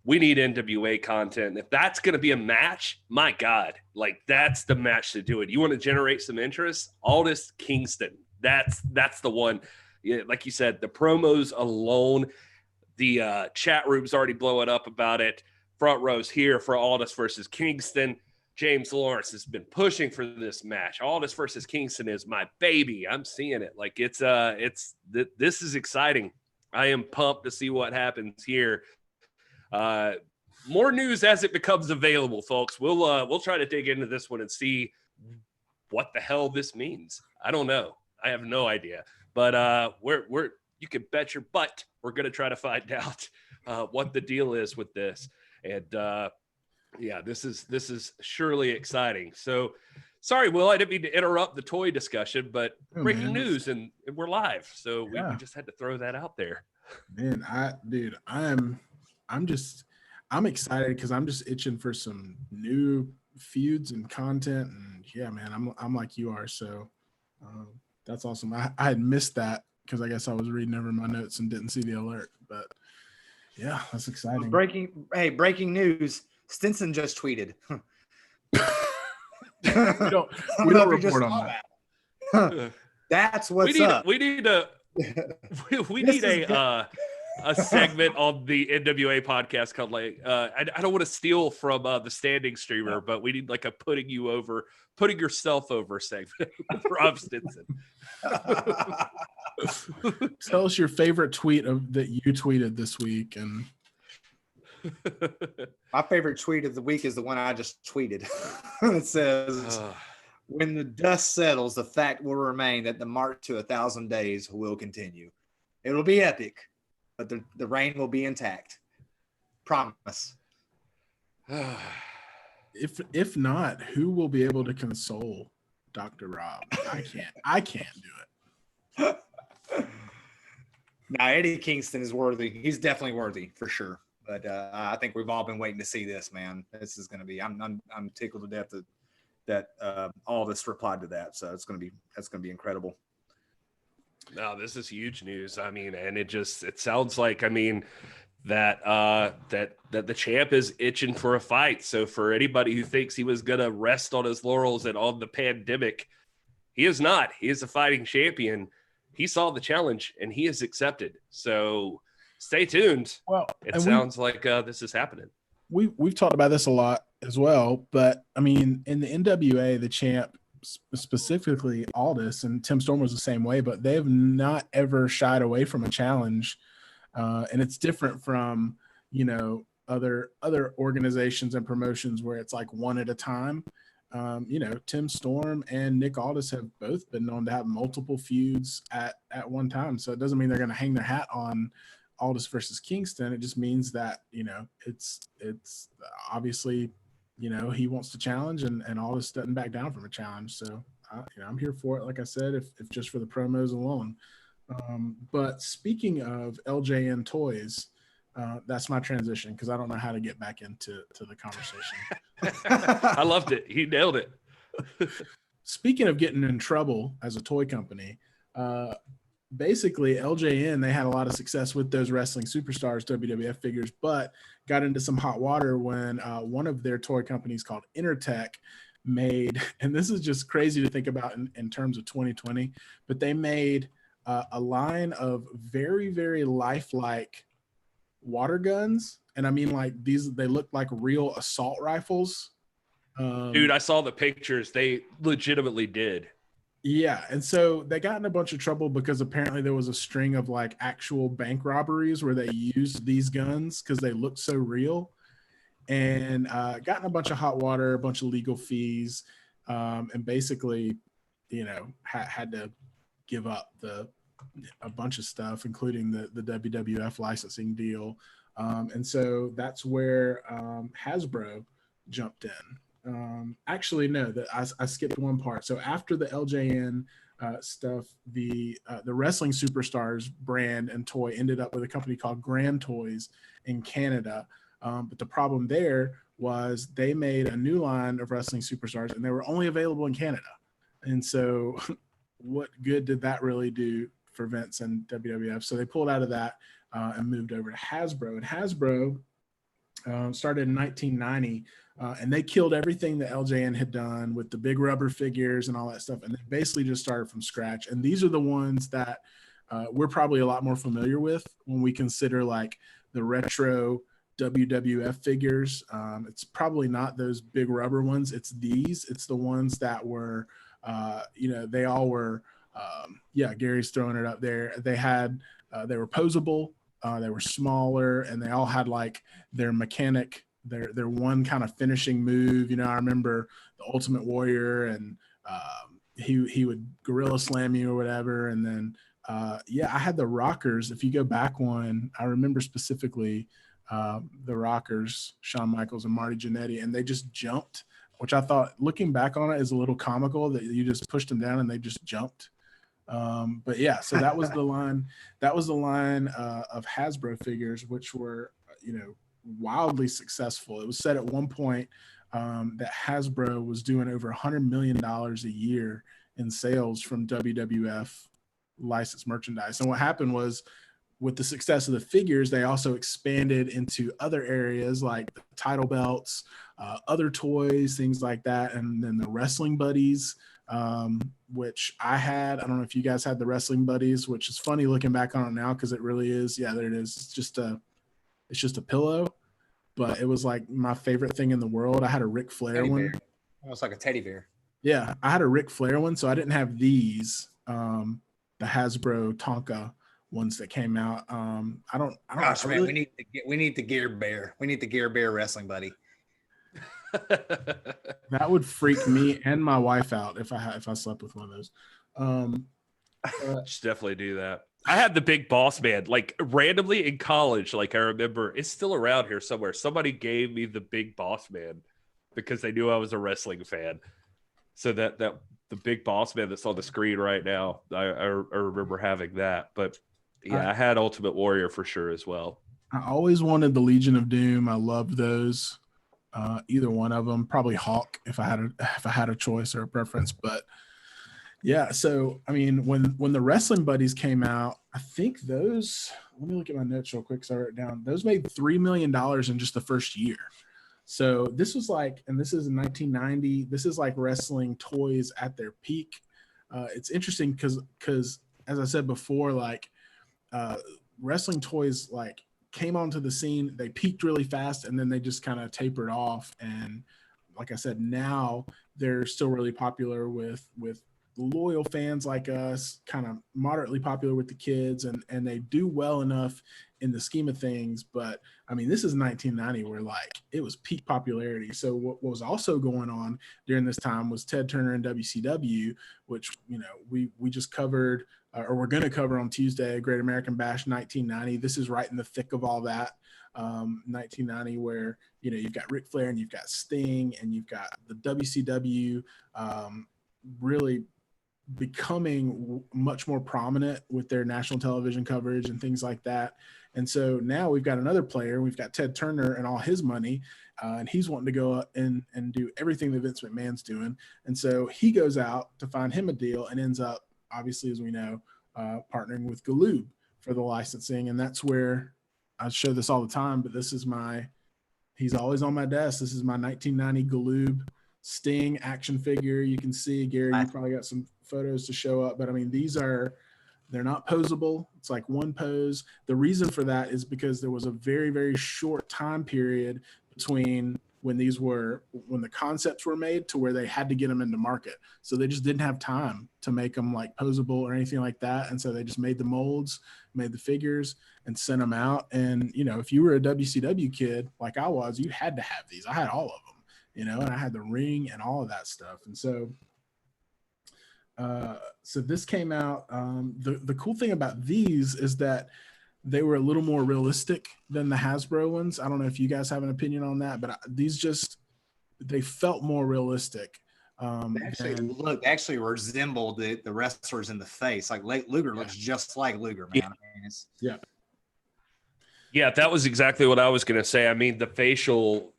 We need NWA content. If that's going to be a match, my God, like that's the match to do it. You want to generate some interest? Aldis Kingston. That's the one. Yeah, like you said, the promos alone, the chat room's already blowing up about it. Front row's here for Aldis versus Kingston. James Lawrence has been pushing for this match. Aldis versus Kingston is my baby. I'm seeing it. Like this is exciting. I am pumped to see what happens here. More news as it becomes available, folks. We'll try to dig into this one and see what the hell this means. I don't know. I have no idea. But you can bet your butt we're going to try to find out what the deal is with this. And yeah, this is surely exciting. So sorry, Will, I didn't mean to interrupt the toy discussion, but breaking news and we're live. So we just had to throw that out there. Man, I'm excited because I'm just itching for some new feuds and content. And yeah, man, I'm like you are. So that's awesome. I had missed that because I guess I was reading over my notes and didn't see the alert. But yeah, that's exciting. Breaking news. Stinson just tweeted. we don't report on that. That's what's up. We need a segment on the NWA podcast called like I don't want to steal from the standing streamer, but we need like a putting yourself over segment with Rob Stinson. Tell us your favorite tweet that you tweeted this week. And my favorite tweet of the week is the one I just tweeted. It says, when the dust settles, the fact will remain that the march to 1,000 days will continue. It will be epic, but the reign will be intact. Promise. If not, who will be able to console Dr. Rob? I can't do it. Now, Eddie Kingston is worthy. He's definitely worthy for sure. But I think we've all been waiting to see this, man. This is going to be. I'm tickled to death that all of us replied to that. So that's going to be incredible. No, this is huge news. I mean, and it sounds like, I mean, that the champ is itching for a fight. So for anybody who thinks he was going to rest on his laurels and on the pandemic, he is not. He is a fighting champion. He saw the challenge and he has accepted. So stay tuned. Well, it sounds like this is happening. We've talked about this a lot as well, but I mean, in the NWA, the champ, specifically Aldis, and Tim Storm was the same way, but they have not ever shied away from a challenge. And it's different from, other organizations and promotions where it's like one at a time. Tim Storm and Nick Aldis have both been known to have multiple feuds at one time. So it doesn't mean they're going to hang their hat on Aldis versus Kingston. It just means that, it's obviously, he wants to challenge and Aldis doesn't back down from a challenge. So, I'm here for it. Like I said, if just for the promos alone. But speaking of LJN toys, that's my transition because I don't know how to get back into the conversation. I loved it. He nailed it. Speaking of getting in trouble as a toy company, basically LJN, they had a lot of success with those wrestling superstars, WWF figures, but got into some hot water when one of their toy companies called Intertech made, and this is just crazy to think about in terms of 2020, but they made a line of very, very lifelike water guns. And I mean, like they look like real assault rifles. Dude, I saw the pictures. They legitimately did. Yeah. And so they got in a bunch of trouble because apparently there was a string of like actual bank robberies where they used these guns because they looked so real, and got in a bunch of hot water, a bunch of legal fees, and basically, had to give up the a bunch of stuff, including the WWF licensing deal. And so that's where Hasbro jumped in. Actually, no, I skipped one part. So after the LJN stuff, the Wrestling Superstars brand and toy ended up with a company called Grand Toys in Canada. But the problem there was they made a new line of Wrestling Superstars, and they were only available in Canada. And so what good did that really do for Vince and WWF? So they pulled out of that and moved over to Hasbro. And Hasbro started in 1990, and they killed everything that LJN had done with the big rubber figures and all that stuff. And they basically just started from scratch. And these are the ones that we're probably a lot more familiar with when we consider like the retro WWF figures. It's probably not those big rubber ones. It's these. It's the ones that were, they all were, Gary's throwing it up there. They were posable. They were smaller, and they all had like their mechanic, their one kind of finishing move. I remember the Ultimate Warrior, and he would gorilla slam you or whatever. And then, I had the Rockers. If you go back one, I remember specifically the Rockers, Shawn Michaels and Marty Jannetty, and they just jumped, which I thought, looking back on it, is a little comical that you just pushed them down and they just jumped. But yeah, so that was the line. That was the line of Hasbro figures, which were, wildly successful. It was said at one point that Hasbro was doing over $100 million a year in sales from WWF licensed merchandise. And what happened was, with the success of the figures, they also expanded into other areas like the title belts, other toys, things like that. And then the Wrestling Buddies, which I had. I don't know if you guys had the Wrestling Buddies, which is funny looking back on it now because it really is. Yeah, there it is. It's just a pillow, but it was like my favorite thing in the world. I had a Ric Flair one. Almost like a teddy bear. Yeah, I had a Ric Flair one, so I didn't have these. The Hasbro Tonka ones that came out. Gosh, man, we need the Gear Bear. We need the Gear Bear Wrestling Buddy. That would freak me and my wife out if I slept with one of those. Should definitely do that. I had the Big Boss Man, like randomly in college. Like I remember, it's still around here somewhere. Somebody gave me the Big Boss Man because they knew I was a wrestling fan. So that the Big Boss Man that's on the screen right now, I remember having that. But yeah, I had Ultimate Warrior for sure as well. I always wanted the Legion of Doom. I loved those. Either one of them, probably Hawk if I had a choice or a preference. But yeah, so I mean, when the Wrestling Buddies came out, I think those. Let me look at my notes real quick because I wrote it down. Those made $3 million in just the first year. So this was like, and this is in 1990. This is like wrestling toys at their peak. It's interesting because as I said before, like wrestling toys like came onto the scene, they peaked really fast, and then they just kind of tapered off. And like I said, now they're still really popular with loyal fans like us, kind of moderately popular with the kids, and they do well enough in the scheme of things. But I mean, this is 1990 where like it was peak popularity. So what was also going on during this time was Ted Turner and WCW, which, we just covered, or we're going to cover on Tuesday, Great American Bash 1990. This is right in the thick of all that. 1990, where, you've got Ric Flair and you've got Sting and you've got the WCW really becoming much more prominent with their national television coverage and things like that. And so now we've got another player. We've got Ted Turner and all his money, and he's wanting to go and do everything that Vince McMahon's doing. And so he goes out to find him a deal and ends up, obviously, as we know, partnering with Galoob for the licensing. And that's where I show this all the time, but this is he's always on my desk. This is my 1990 Galoob Sting action figure. You can see, Gary, you probably got some photos to show up, but I mean, they're not posable. It's like one pose. The reason for that is because there was a very, very short time period between when the concepts were made to where they had to get them into market. So they just didn't have time to make them like posable or anything like that. And so they just made the molds, made the figures, and sent them out. And, if you were a WCW kid like I was, you had to have these. I had all of them, and I had the ring and all of that stuff. And so So this came out. The cool thing about these is that they were a little more realistic than the Hasbro ones. I don't know if you guys have an opinion on that, but they felt more realistic. They actually resembled the wrestlers in the face. Like Luger looks just like Luger, man. Yeah. I mean, Yeah, that was exactly what I was going to say. I mean, the facial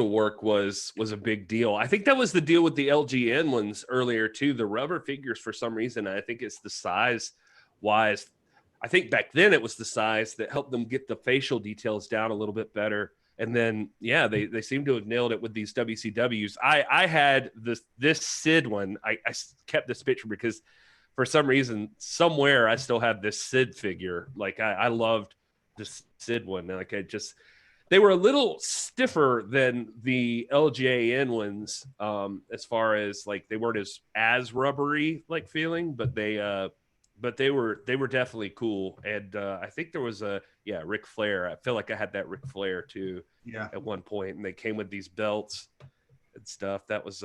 work was a big deal. I think that was the deal with the LGN ones earlier too. The rubber figures, for some reason, I think it's the size wise. I think back then it was the size that helped them get the facial details down a little bit better. And then, yeah, they seem to have nailed it with these WCWs. I had this Sid one. I kept this picture because for some reason, somewhere I still have this Sid figure. Like I loved this Sid one. Like they were a little stiffer than the LJN ones, as far as like they weren't as rubbery like feeling, but they were definitely cool. And I think there was Ric Flair. I feel like I had that Ric Flair too. Yeah. At one point, and they came with these belts and stuff. That was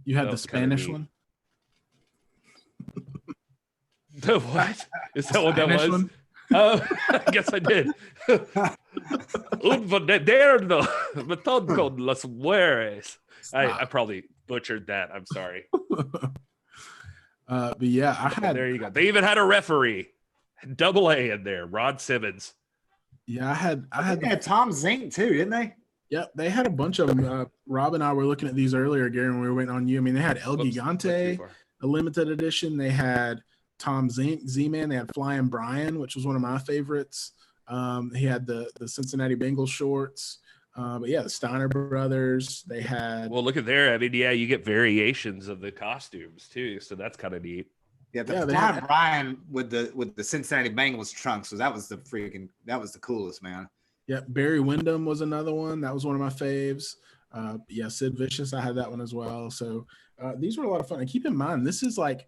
you had the Spanish one. The what? Is that what that was? One? Oh, I guess I did. Un moderno metón con los mujeres. I probably butchered that. I'm sorry. But yeah, there you go. They even had a referee, double A in there, Rod Simmons. Yeah, I had Tom Zink too, didn't they? Yep, they had a bunch of them. Rob and I were looking at these earlier, Gary, when we were waiting on you. I mean, they had El Gigante, a limited edition. They had Tom Zink, Z-Man. They had Flying Brian, which was one of my favorites. He had the Cincinnati Bengals shorts. But yeah, the Steiner brothers. They had. Well, look at there. I mean, yeah, you get variations of the costumes too, so that's kind of neat. Yeah, Flying Brian with the Cincinnati Bengals trunks. So that was the coolest, man. Yeah, Barry Windham was another one. That was one of my faves. Yeah, Sid Vicious. I had that one as well. So these were a lot of fun. And keep in mind, this is like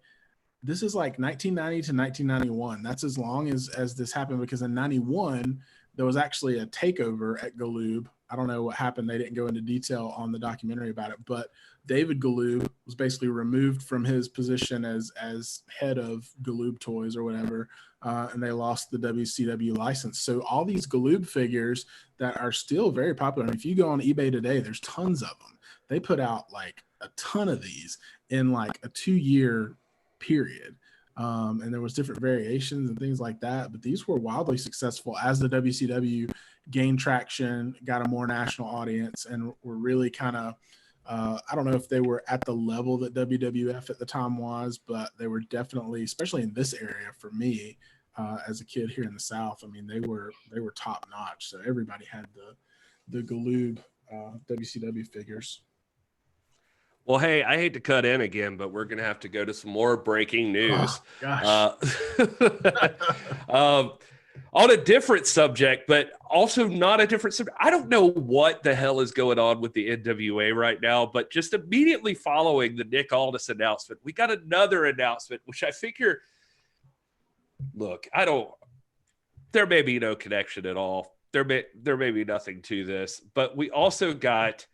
1990 to 1991. That's as long as this happened, because in 91 there was actually a takeover at Galoob. I don't know what happened. They didn't go into detail on the documentary about it, but David Galoob was basically removed from his position as head of Galoob Toys or whatever, and they lost the WCW license. So all these Galoob figures that are still very popular. And if you go on eBay today, there's tons of them. They put out like a ton of these in like a 2-year period. And there was different variations and things like that, but these were wildly successful as the WCW gained traction, got a more national audience, and were really kind of, I don't know if they were at the level that WWF at the time was, but they were definitely, especially in this area for me, as a kid here in the South. I mean, they were top notch. So everybody had the Galoob WCW figures. Well, hey, I hate to cut in again, but we're going to have to go to some more breaking news. Oh, gosh. On a different subject, but also not a different subject. I don't know what the hell is going on with the NWA right now, but just immediately following the Nick Aldis announcement, we got another announcement, which I figure, look, there may be no connection at all. There may be nothing to this, but we also got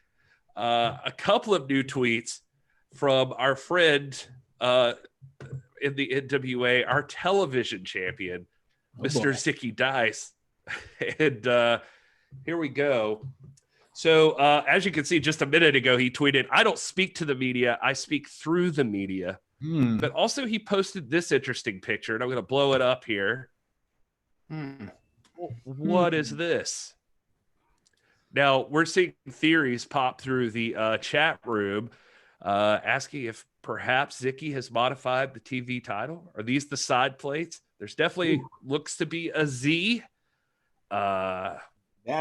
a couple of new tweets from our friend in the NWA, our television champion, Mr. Zicky Dice. And here we go. So as you can see, just a minute ago, he tweeted, "I don't speak to the media. I speak through the media." But also he posted this interesting picture, and I'm going to blow it up here. What is this? Now, we're seeing theories pop through the chat room asking if perhaps Zicky has modified the TV title. Are these the side plates? There's definitely looks to be a Z. That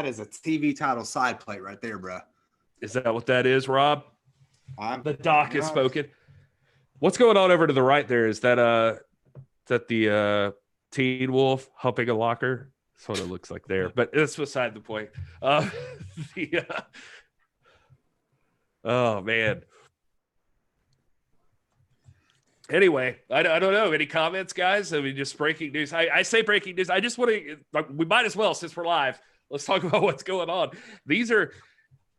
is a TV title side plate right there, bro. Is that what that is, Rob? The doc has spoken. What's going on over to the right there? Is that the Teen Wolf humping a locker? That's what it looks like there, but it's beside the point. Oh man. Anyway, I don't know. Any comments, guys? I mean, just breaking news. I say breaking news. I just want to, we might as well, since we're live, let's talk about what's going on. These are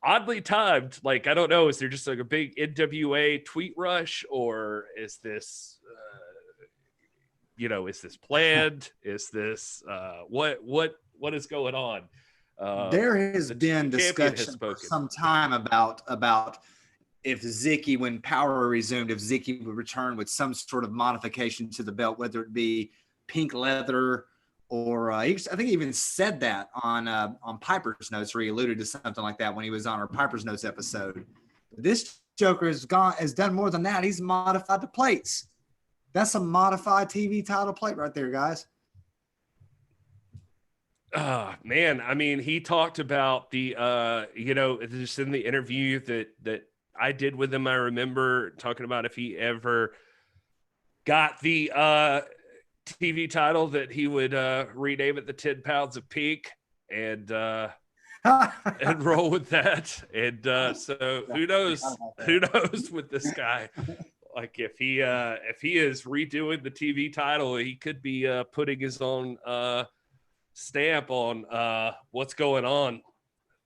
oddly timed. Like, I don't know. Is there just like a big NWA tweet rush, or is this is this planned? Is this what is going on? There has been discussion for some time about if Zicky, when power resumed, if Zicky would return with some sort of modification to the belt, whether it be pink leather or I think he even said that on Piper's Notes, where he alluded to something like that when he was on our Piper's Notes episode. This Joker has done more than that. He's modified the plates. That's a modified TV title plate right there, guys. Man, I mean, he talked about the just in the interview that I did with him, I remember talking about if he ever got the TV title that he would rename it the 10 Pounds of Pink and roll with that. And so who knows with this guy? Like if he is redoing the TV title, he could be putting his own stamp on what's going on.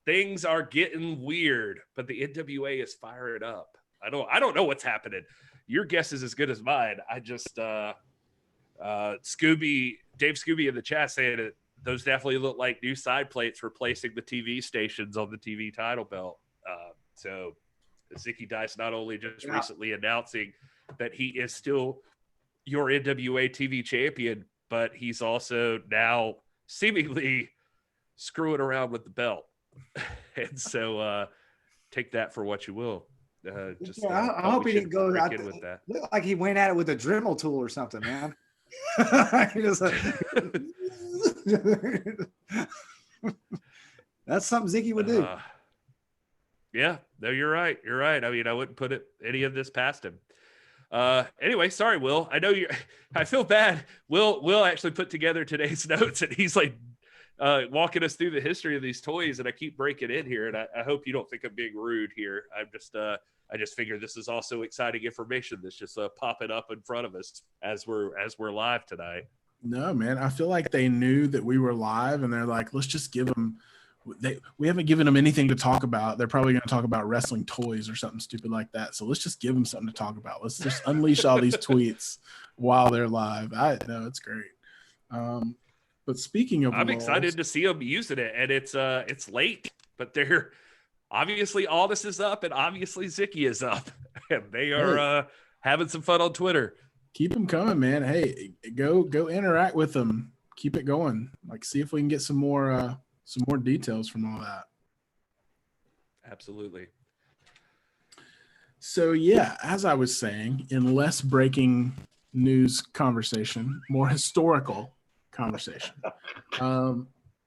Things are getting weird, but the NWA is firing up. I don't know what's happening. Your guess is as good as mine. I just Dave Scooby in the chat saying that those definitely look like new side plates replacing the TV stations on the TV title belt. So Zicky Dice not only just recently announcing that he is still your NWA TV champion, but he's also now seemingly screwing around with the belt. And so take that for what you will. I hope he didn't go out with that. Looked like he went at it with a Dremel tool or something, man. That's something Zicky would do. Yeah, no, you're right. I mean, I wouldn't put any of this past him. Anyway, sorry, Will. I know I feel bad. Will actually put together today's notes, and he's like walking us through the history of these toys, and I keep breaking in here, and I hope you don't think I'm being rude here. I just figure this is also exciting information that's just popping up in front of us as we're live tonight. No, man, I feel like they knew that we were live, and they're like, let's just give them. We haven't given them anything to talk about. They're probably going to talk about wrestling toys or something stupid like that. So let's just give them something to talk about. Let's just unleash all these tweets while they're live. I know it's great. But speaking of, I'm excited to see them using it, and it's late, but they're obviously Aldis is up, and obviously Zicky is up, and they are having some fun on Twitter. Keep them coming, man. Hey, go interact with them. Keep it going. Like, see if we can get some more details from all that. Absolutely. So yeah, as I was saying, in less breaking news conversation, more historical conversation.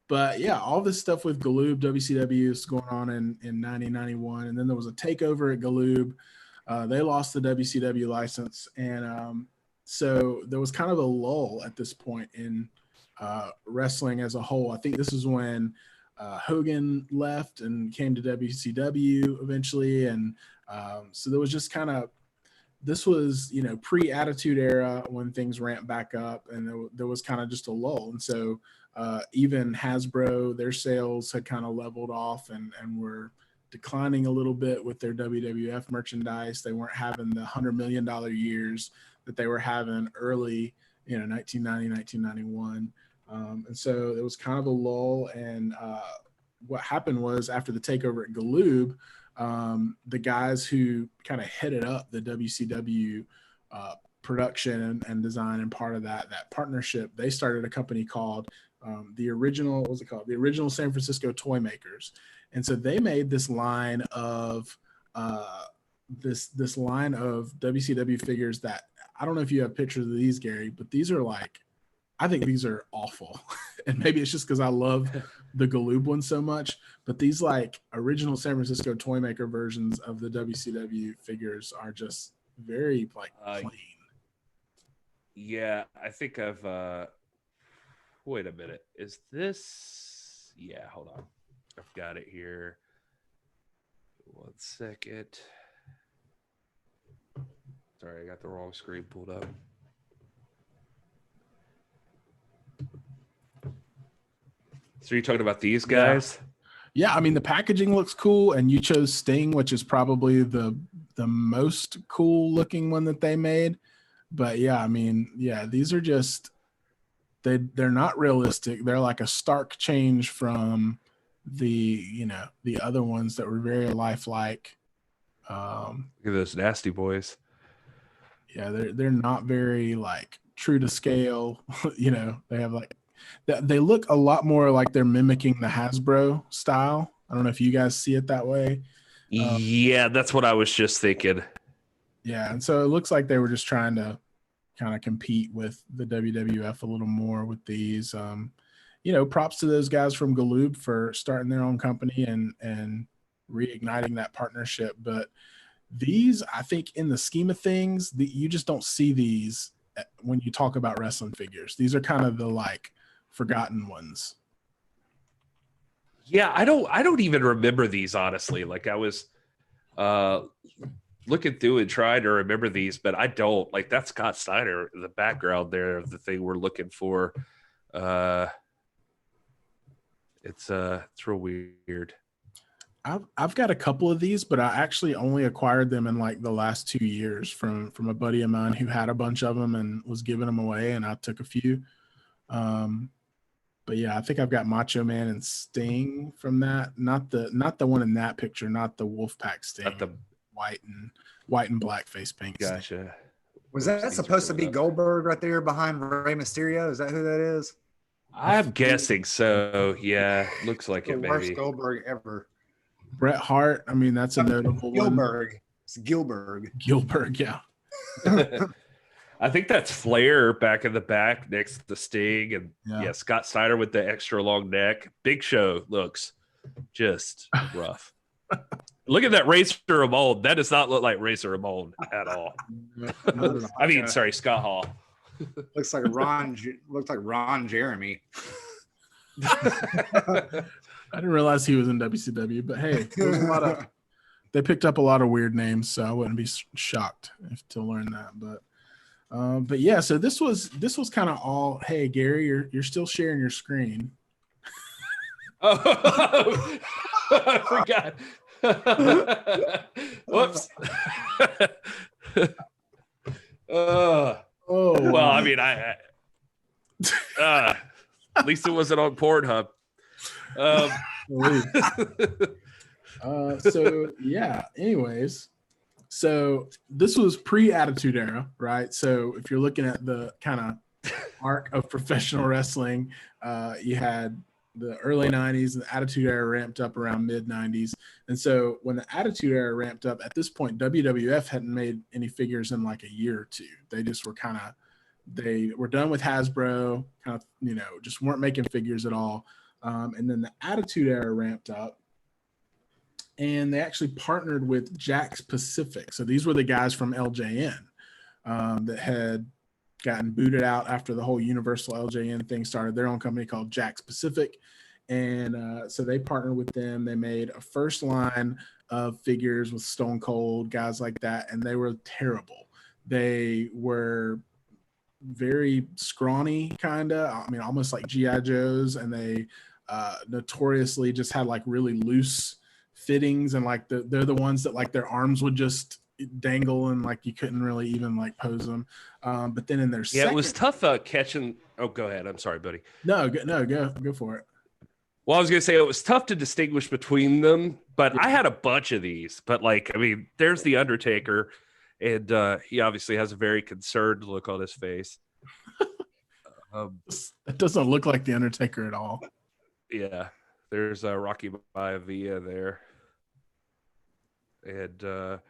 But yeah, all this stuff with Galoob, WCW is going on in 1991. And then there was a takeover at Galoob. They lost the WCW license. And so there was kind of a lull at this point in wrestling as a whole. I think this is when Hogan left and came to WCW eventually. And so there was just this was, pre-Attitude Era when things ramped back up, and there was kind of just a lull. And so even Hasbro, their sales had kind of leveled off and were declining a little bit with their WWF merchandise. They weren't having the $100 million years that they were having early, 1990, 1991. And so it was kind of a lull. And what happened was, after the takeover at Galoob, the guys who kind of headed up the WCW production and design and part of that partnership, they started a company called the original San Francisco Toy Makers. And so they made this line of this line of WCW figures that, I don't know if you have pictures of these, Gary, but these are I think these are awful. And maybe it's just because I love the Galoob one so much, but these original San Francisco Toy Maker versions of the WCW figures are just very plain. Yeah, I think I've wait a minute. Is this? Yeah, hold on. I've got it here. 1 second. Sorry, I got the wrong screen pulled up. So you're talking about these guys? Yeah, I mean, the packaging looks cool, and you chose Sting, which is probably the most cool looking one that they made. But yeah, I mean, yeah, these are just they're not realistic. They're like a stark change from the other ones that were very lifelike. Look at those nasty boys. Yeah, they're not very like true to scale. They have like they look a lot more like they're mimicking the Hasbro style. I don't know if you guys see it that way. Yeah, that's what I was just thinking. Yeah, and so it looks like they were just trying to kind of compete with the WWF a little more with these. Props to those guys from Galoob for starting their own company and reigniting that partnership. But these, I think, in the scheme of things, you just don't see these when you talk about wrestling figures. These are kind of the like forgotten ones. Yeah, I don't even remember these, honestly. Like, I was looking through and trying to remember these, but I don't. Like, that's Scott Steiner in the background there of the thing we're looking for. It's real weird. I've got a couple of these, but I actually only acquired them in like the last 2 years from a buddy of mine who had a bunch of them and was giving them away, and I took a few. But yeah, I think I've got Macho Man and Sting from that. Not the one in that picture, not the Wolfpack Sting. Not the white and black face paint. Gotcha. Sting. Was that supposed to be Goldberg right there behind Rey Mysterio? Is that who that is? I'm guessing so. Yeah, looks like it. Worst Maybe Goldberg ever. Bret Hart. I mean, that's a notable Gilbert. one. It's Gilbert. Gilbert, yeah. I think that's Flair back in the back next to Sting, and yeah, Scott Steiner with the extra long neck. Big Show looks just rough. Look at that Razor Ramon. That does not look like Razor Ramon at all. I mean, sorry, Scott Hall. Looks like Ron Jeremy. I didn't realize he was in WCW, but hey, they picked up a lot of weird names, so I wouldn't be shocked to learn that. But yeah, so this was kind of all. Hey, Gary, you're still sharing your screen. Oh, I forgot. Whoops. Well, I mean, at least it wasn't on Pornhub. So yeah, anyways, so this was pre-Attitude Era, right? So if you're looking at the kind of arc of professional wrestling, you had the early 90s and the Attitude Era ramped up around mid 90s. And so when the Attitude Era ramped up, at this point, WWF hadn't made any figures in like a year or two. They just were they were done with Hasbro, just weren't making figures at all. And then the Attitude Era ramped up, and they actually partnered with Jakks Pacific. So these were the guys from LJN that had gotten booted out after the whole Universal LJN thing started their own company called Jakks Pacific. And so they partnered with them. They made a first line of figures with Stone Cold, guys like that, and they were terrible. They were very scrawny, kind of. I mean, almost like G.I. Joes, and they notoriously just had like really loose fittings, and like they're the ones that like their arms would just dangle and like you couldn't really even like pose them. But then in their it was tough catching. Oh, go ahead. I'm sorry, buddy. No, go for it. Well, I was gonna say it was tough to distinguish between them, but I had a bunch of these. But like, I mean, there's the Undertaker, and he obviously has a very concerned look on his face. It doesn't look like the Undertaker at all. Yeah, there's Rocky Maivia there, and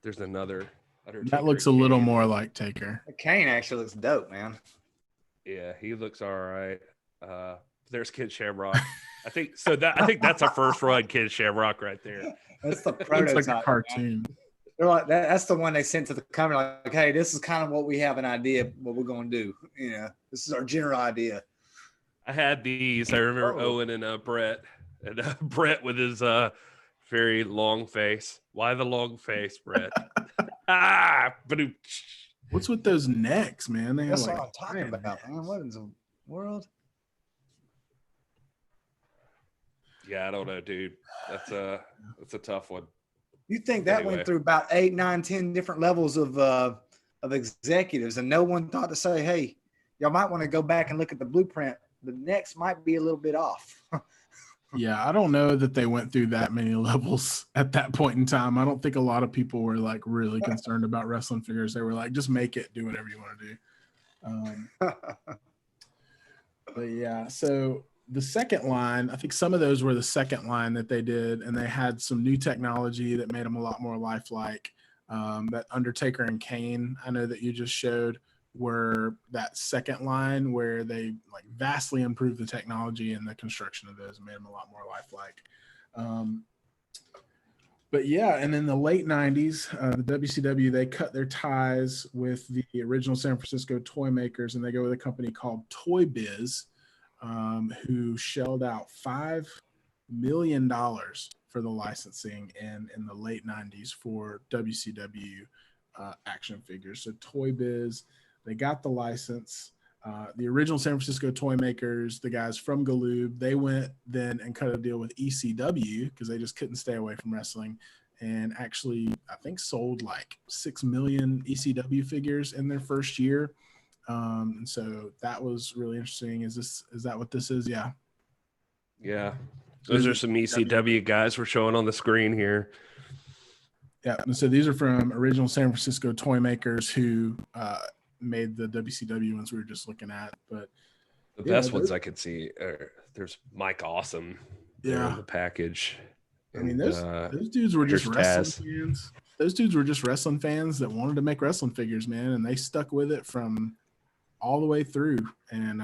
there's another Undertaker. That looks a little more like Taker. Kane actually looks dope, man. Yeah, he looks all right. There's Kid Shamrock. I think that's a first run Kid Shamrock right there. That's the prototype. Looks like a cartoon. They're like, that's the one they sent to the company. Like, hey, this is kind of what we have an idea of what we're going to do. This is our general idea. I had these. I remember Owen and Brett, and Brett with his very long face. Why the long face, Brett? What's with those necks, man? That's what I'm talking about, man. What in the world? Yeah, I don't know, dude. That's a tough one. You think that went through about 8, 9, 10 different levels of of executives, and no one thought to say, hey, y'all might want to go back and look at the blueprint. The next might be a little bit off. Yeah, I don't know that they went through that many levels at that point in time. I don't think a lot of people were like really concerned about wrestling figures. They were like, just make it, do whatever you want to do. But yeah, so the second line, I think some of those were the second line that they did, and they had some new technology that made them a lot more lifelike. That Undertaker and Kane, I know that you just showed, were that second line where they like vastly improved the technology and the construction of those and made them a lot more lifelike. But yeah, and in the late 90s, the WCW, they cut their ties with the original San Francisco toy makers, and they go with a company called Toy Biz, who shelled out $5 million for the licensing in the late 90s for WCW action figures. So Toy Biz, they got the license. The original San Francisco toy makers, the guys from Galoob, they went then and cut a deal with ECW because they just couldn't stay away from wrestling, and actually, I think, sold like 6 million ECW figures in their first year. And so that was really interesting. Is that what this is? Yeah. Yeah. Those are some ECW guys we're showing on the screen here. Yeah. And so these are from original San Francisco toy makers who made the WCW ones we were just looking at. But the best ones I could see there's Mike Awesome in the package. I mean, those dudes were just wrestling fans. Those dudes were just wrestling fans that wanted to make wrestling figures, man, and they stuck with it from all the way through and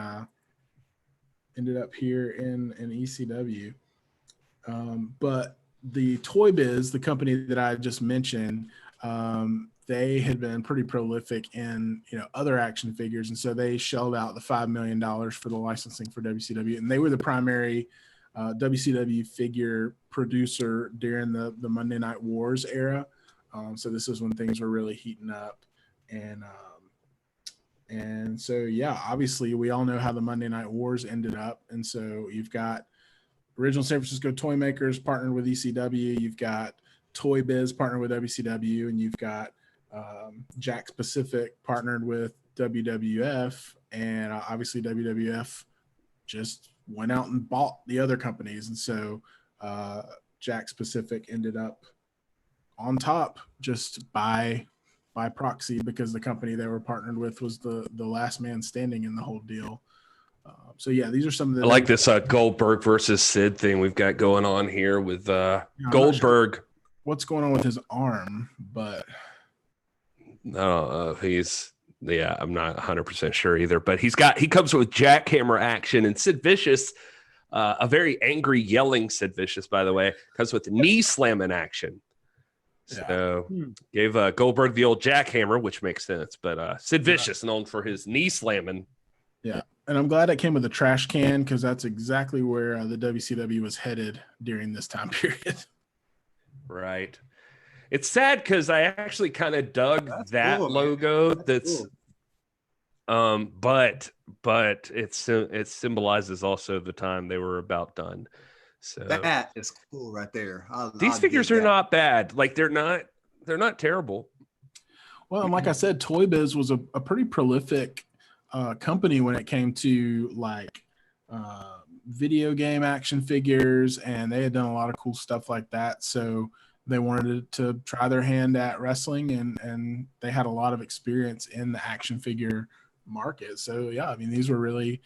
ended up here in ECW. But the Toy Biz, the company that I just mentioned, they had been pretty prolific in other action figures, and so they shelled out the $5 million for the licensing for WCW, and they were the primary WCW figure producer during the Monday Night Wars era. So this is when things were really heating up, and so yeah, obviously we all know how the Monday Night Wars ended up, and so you've got original San Francisco toy makers partnered with ECW, you've got Toy Biz partnered with WCW, and you've got Jakks Pacific partnered with WWF, and obviously WWF just went out and bought the other companies, and so Jakks Pacific ended up on top just by proxy because the company they were partnered with was the last man standing in the whole deal. So yeah, these are some of the. I like this Goldberg versus Sid thing we've got going on here with Goldberg. Sure what's going on with his arm, but no, I'm not 100% sure either. But he comes with jackhammer action, and Sid Vicious, a very angry, yelling Sid Vicious, by the way, comes with knee slamming action. So gave Goldberg the old jackhammer, which makes sense. But Sid Vicious known for his knee slamming. Yeah, and I'm glad it came with a trash can because that's exactly where the WCW was headed during this time period. Right. It's sad because I actually kind of dug that cool, logo. That's cool. But it symbolizes also the time they were about done. So that is cool right there. These figures are not bad. Like they're not terrible. Well, and like I said, Toy Biz was a pretty prolific company when it came to like video game action figures, and they had done a lot of cool stuff like that. So they wanted to try their hand at wrestling, and they had a lot of experience in the action figure market. So yeah, I mean, these were really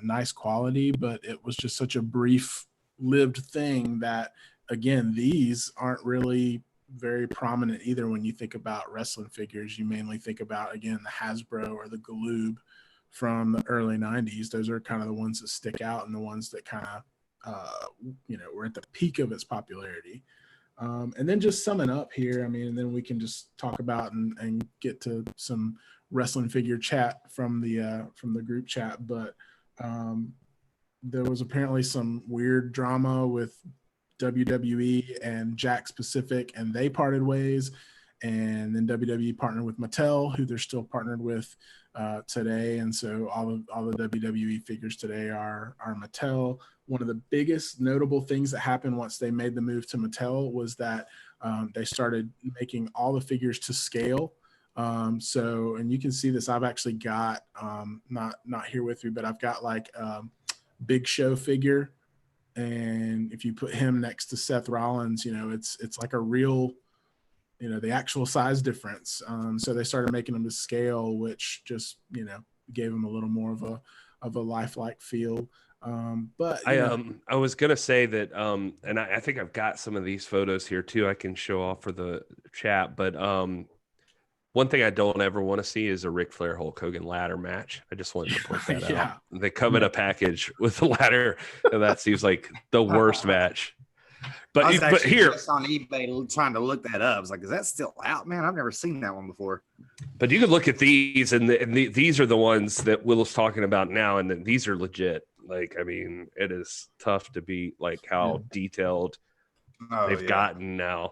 nice quality, but it was just such a brief lived thing that, again, these aren't really very prominent either. When you think about wrestling figures, you mainly think about, again, the Hasbro or the Galoob from the early 90s. Those are kind of the ones that stick out and the ones that kind of were at the peak of its popularity. And then just summing up here, I mean, and then we can just talk about and get to some wrestling figure chat from the group chat. But there was apparently some weird drama with WWE and Jakks Pacific, and they parted ways. And then WWE partnered with Mattel, who they're still partnered with today. And so all the WWE figures today are Mattel. One of the biggest notable things that happened once they made the move to Mattel was that they started making all the figures to scale. So, and you can see this, I've actually got, not here with me, but I've got like Big Show figure. And if you put him next to Seth Rollins, it's like a real, the actual size difference. So they started making them to scale, which just, gave them a little more of a lifelike feel. But I was gonna say that, and I think I've got some of these photos here too. I can show off for the chat, but one thing I don't ever want to see is a Ric Flair Hulk Hogan ladder match. I just wanted to point that out. They come in a package with a ladder, and that seems like the worst match. But here, just on eBay trying to look that up. I was like, is that still out, man? I've never seen that one before. But you can look at these, and these are the ones that Will's talking about now, and these are legit. Like, I mean, it is tough to beat like how detailed they've gotten now.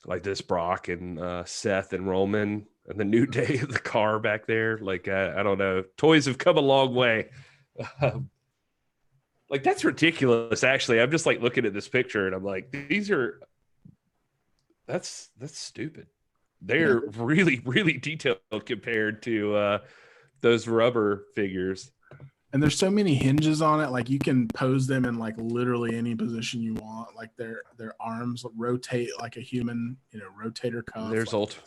Like this Brock and Seth and Roman and the New Day in the car back there. Like, I don't know. Toys have come a long way. Like, that's ridiculous, actually. I'm just like looking at this picture and I'm like, that's stupid. They're really, really detailed compared to those rubber figures. And there's so many hinges on it. Like, you can pose them in like literally any position you want. Like their arms rotate like a human, rotator cuff.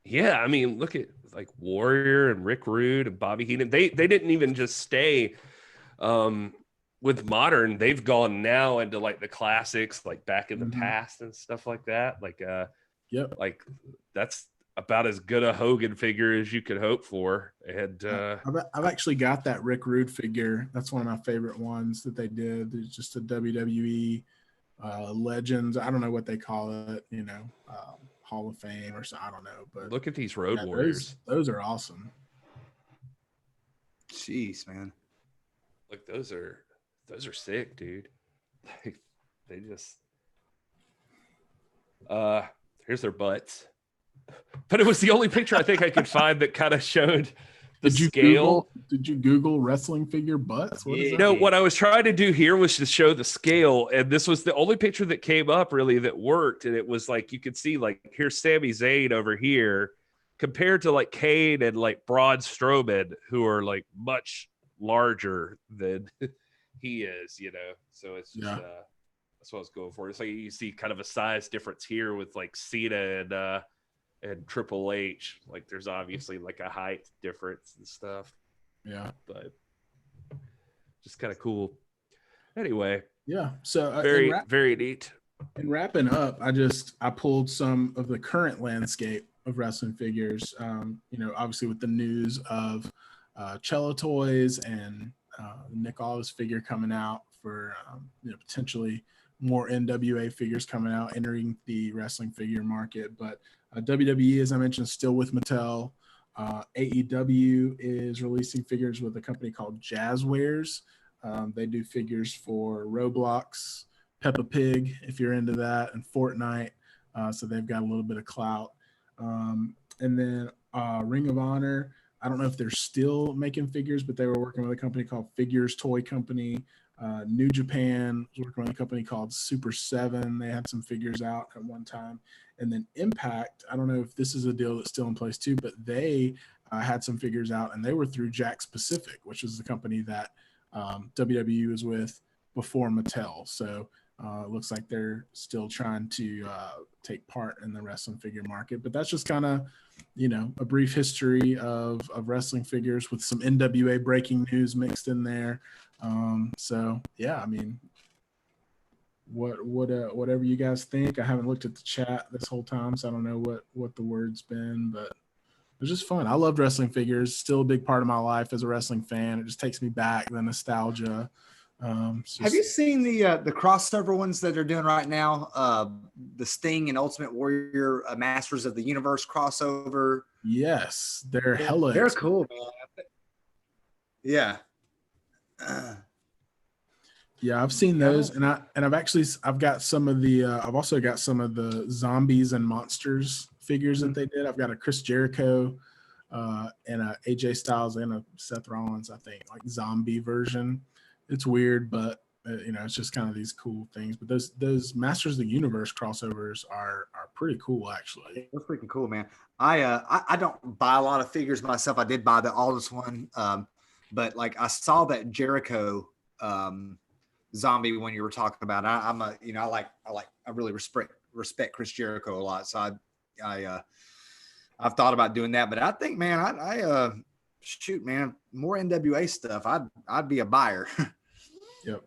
Yeah, I mean, look at like Warrior and Rick Rude and Bobby Heenan. They didn't even just stay with modern. They've gone now into like the classics, like Back in the Past and stuff like that. Like like that's about as good a Hogan figure as you could hope for. And I've actually got that Rick Rude figure. That's one of my favorite ones that they did. It's just a WWE Legends. I don't know what they call it, Hall of Fame or so. I don't know. But look at these Road Warriors. Those are awesome. Jeez, man. Look, those are sick, dude. Like, they just here's their butts. But it was the only picture I think I could find that kind of showed the scale. Did you Google wrestling figure butts? No, what I was trying to do here was to show the scale, and this was the only picture that came up really that worked. And it was like, you could see like, here's Sami Zayn over here compared to like Kane and like Braun Strowman, who are like much larger than he is, So it's just that's what I was going for. It's like you see kind of a size difference here with like Cena and Triple H. Like, there's obviously like a height difference and stuff. Yeah, but just kind of cool. Anyway, so very neat. And wrapping up, I pulled some of the current landscape of wrestling figures. Obviously with the news of Cello Toys and Nick Aldis figure coming out for potentially more NWA figures coming out, entering the wrestling figure market. But WWE, as I mentioned, still with Mattel. AEW is releasing figures with a company called Jazzwares. They do figures for Roblox, Peppa Pig, if you're into that, and Fortnite. So they've got a little bit of clout. And then Ring of Honor, I don't know if they're still making figures, but they were working with a company called Figures Toy Company. New Japan was working with a company called Super 7. They had some figures out at one time. And then Impact, I don't know if this is a deal that's still in place too, but they had some figures out, and they were through Jakks Pacific, which is the company that WWE was with before Mattel. So it looks like they're still trying to take part in the wrestling figure market. But that's just kind of, a brief history of wrestling figures with some NWA breaking news mixed in there. So yeah, I mean, whatever you guys think. I haven't looked at the chat this whole time, so I don't know what the word's been, but it was just fun. I loved wrestling figures. Still a big part of my life as a wrestling fan. It just takes me back, the nostalgia. Have you seen the crossover ones that they're doing right now? The Sting and Ultimate Warrior Masters of the Universe crossover. Yes, they're cool, man. Yeah. Yeah, I've seen those, and I've got some of the I've also got some of the zombies and monsters figures that they did. I've got a Chris Jericho and a AJ Styles and a Seth Rollins, I think, like zombie version. It's weird, but It's just kind of these cool things. But those Masters of the Universe crossovers are pretty cool, actually. They're freaking cool, man. I don't buy a lot of figures myself. I did buy the Aldis one, but like I saw that Jericho zombie when you were talking about it. I really respect Chris Jericho a lot. So I've thought about doing that, but I think, man, shoot, man, more NWA stuff. I'd be a buyer. Yep.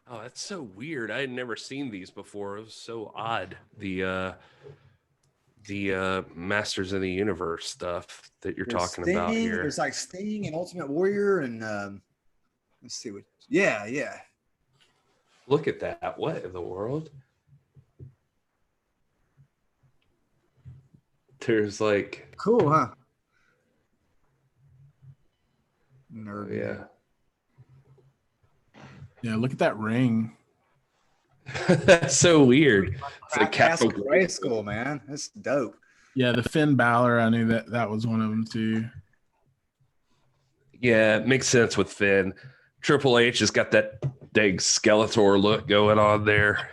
Oh, that's so weird. I had never seen these before. It was so odd. The Masters of the Universe stuff that you're talking about here. There's like Sting and Ultimate Warrior and let's see what. Yeah. Look at that. What in the world? There's like cool, huh? Nerd. Yeah. Yeah, look at that ring. That's so weird. It's like Castle Grayskull, man. That's dope. Yeah, the Finn Balor, I knew that was one of them too. Yeah, it makes sense with Finn. Triple H has got that dang Skeletor look going on there.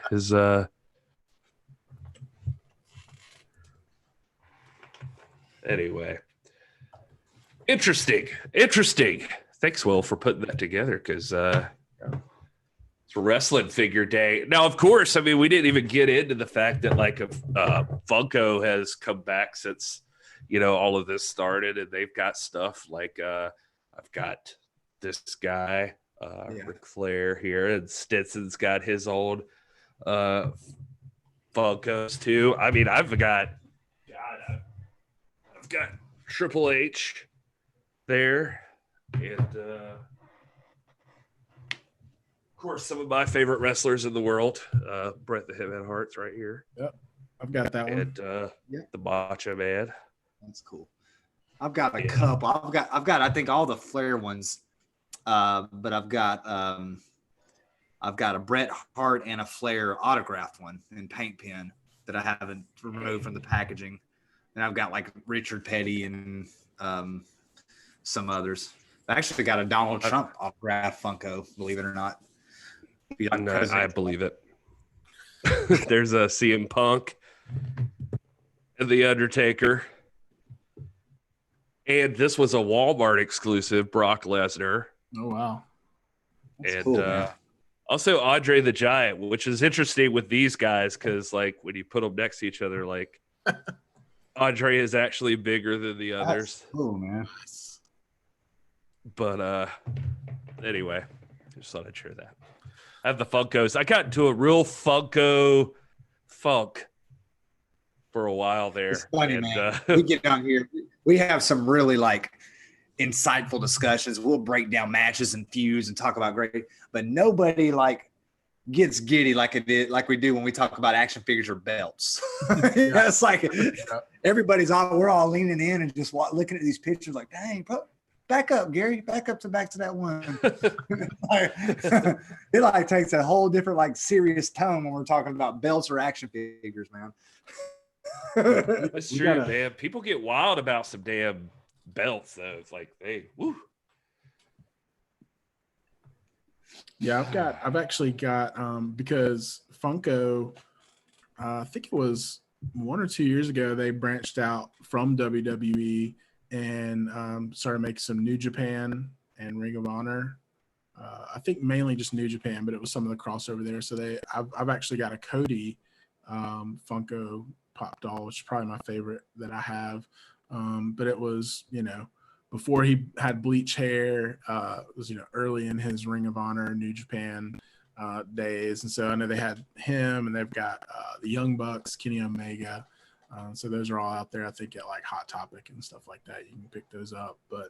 Anyway. Interesting. Thanks, Will, for putting that together, because it's wrestling figure day. Now, of course, I mean, we didn't even get into the fact that like Funko has come back since, all of this started, and they've got stuff like I've got this guy, Ric Flair here, and Stinson's got his old Funkos too. I mean, I've got Triple H there, and of course some of my favorite wrestlers in the world, Bret the Hitman Hart's right here. Yep, I've got that one. And the Macho Man. That's cool. I've got a couple. I've got I think all the Flair ones, but I've got a Bret Hart and a Flair autographed one in paint pen that I haven't removed from the packaging. And I've got like Richard Petty and some others. I actually got a Donald Trump autographed Funko, believe it or not. I believe it. There's a CM Punk and The Undertaker. And this was a Walmart exclusive, Brock Lesnar. Oh, wow. That's and cool, also Andre the Giant, which is interesting with these guys because, like, when you put them next to each other, like, Andre is actually bigger than the others. That's cool, man. But anyway, just thought I'd share that. I have the Funkos. I got into a real Funko funk for a while there. It's funny, man. We get down here. We have some really like insightful discussions. We'll break down matches and feuds and talk about great, but nobody like gets giddy like we do when we talk about action figures or belts. It's like everybody's we're all leaning in and just looking at these pictures like, dang, back up, Gary, back to that one. It like takes a whole different like serious tone when we're talking about belts or action figures, man. That's true, man. People get wild about some damn belts, though. It's like, hey, woo. Yeah, I've actually got because Funko, I think it was 1 or 2 years ago, they branched out from WWE and started making some New Japan and Ring of Honor. I think mainly just New Japan, but it was some of the crossover there. So I've actually got a Cody Funko pop doll, which is probably my favorite that I have. But it was, before he had bleach hair, it was, early in his Ring of Honor, New Japan days. And so I know they had him, and they've got the Young Bucks, Kenny Omega. So those are all out there, I think, at like Hot Topic and stuff like that. You can pick those up. But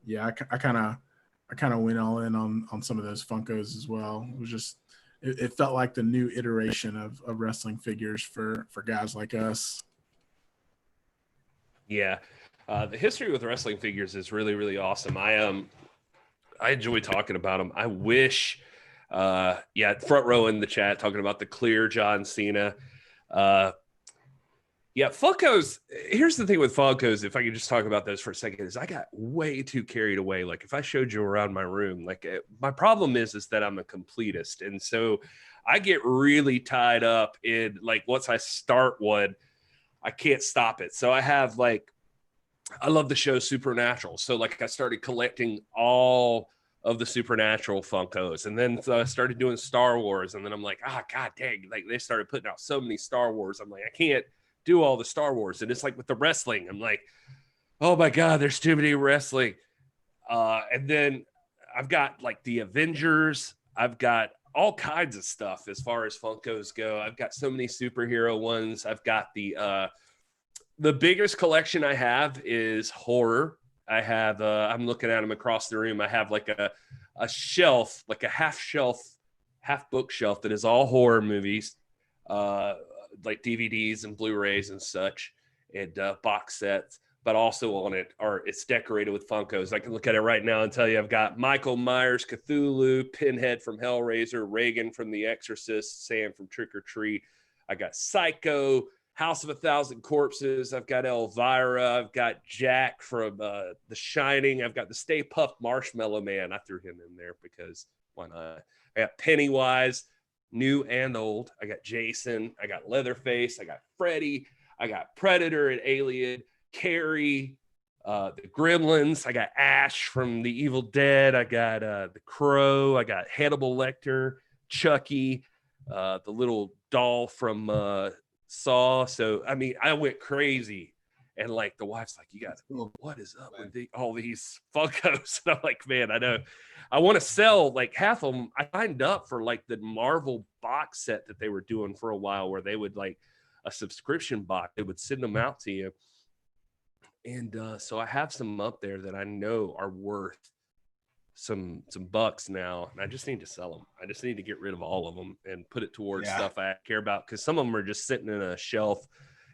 yeah, I kind of went all in on some of those Funkos as well. It was just, it felt like the new iteration of wrestling figures for guys like us. Yeah. The history with wrestling figures is really, really awesome. I enjoy talking about them. I wish, front row in the chat talking about the clear John Cena. Yeah, Funkos. Here's the thing with Funkos, if I could just talk about those for a second, is I got way too carried away. Like if I showed you around my room, like my problem is that I'm a completist. And so I get really tied up in like, once I start one, I can't stop it. So I have like, I love the show Supernatural. So like I started collecting all of the Supernatural Funkos. And then so I started doing Star Wars. And then I'm like, God dang, like they started putting out so many Star Wars. I'm like, I can't do all the Star Wars. And it's like with the wrestling, I'm like, oh my God, there's too many wrestling. And then I've got like the Avengers. I've got all kinds of stuff as far as Funkos go. I've got so many superhero ones. I've got the biggest collection I have is horror. I have, I'm looking at them across the room. I have like a shelf, like a half bookshelf that is all horror movies. Like DVDs and Blu-rays and such, and box sets, but also on it it's decorated with Funkos. I can look at it right now and tell you I've got Michael Myers, Cthulhu, Pinhead from Hellraiser, Reagan from The Exorcist, Sam from Trick or Treat. I got Psycho, House of a Thousand Corpses. I've got Elvira. I've got Jack from The Shining. I've got the Stay Puft Marshmallow Man. I threw him in there because why not? I got Pennywise, new and old. I got Jason. I got Leatherface. I got Freddy. I got Predator and Alien. Carrie. The Gremlins. I got Ash from The Evil Dead. I got The Crow. I got Hannibal Lecter. Chucky. The little doll from Saw. So I mean, I went crazy. And like the wife's like, you guys, what is up with all these Funkos? And I'm like, man, I know. I want to sell like half of them. I signed up for like the Marvel box set that they were doing for a while, where they would like a subscription box. They would send them out to you. And so I have some up there that I know are worth some bucks now. And I just need to sell them. I just need to get rid of all of them and put it towards stuff I care about. Because some of them are just sitting in a shelf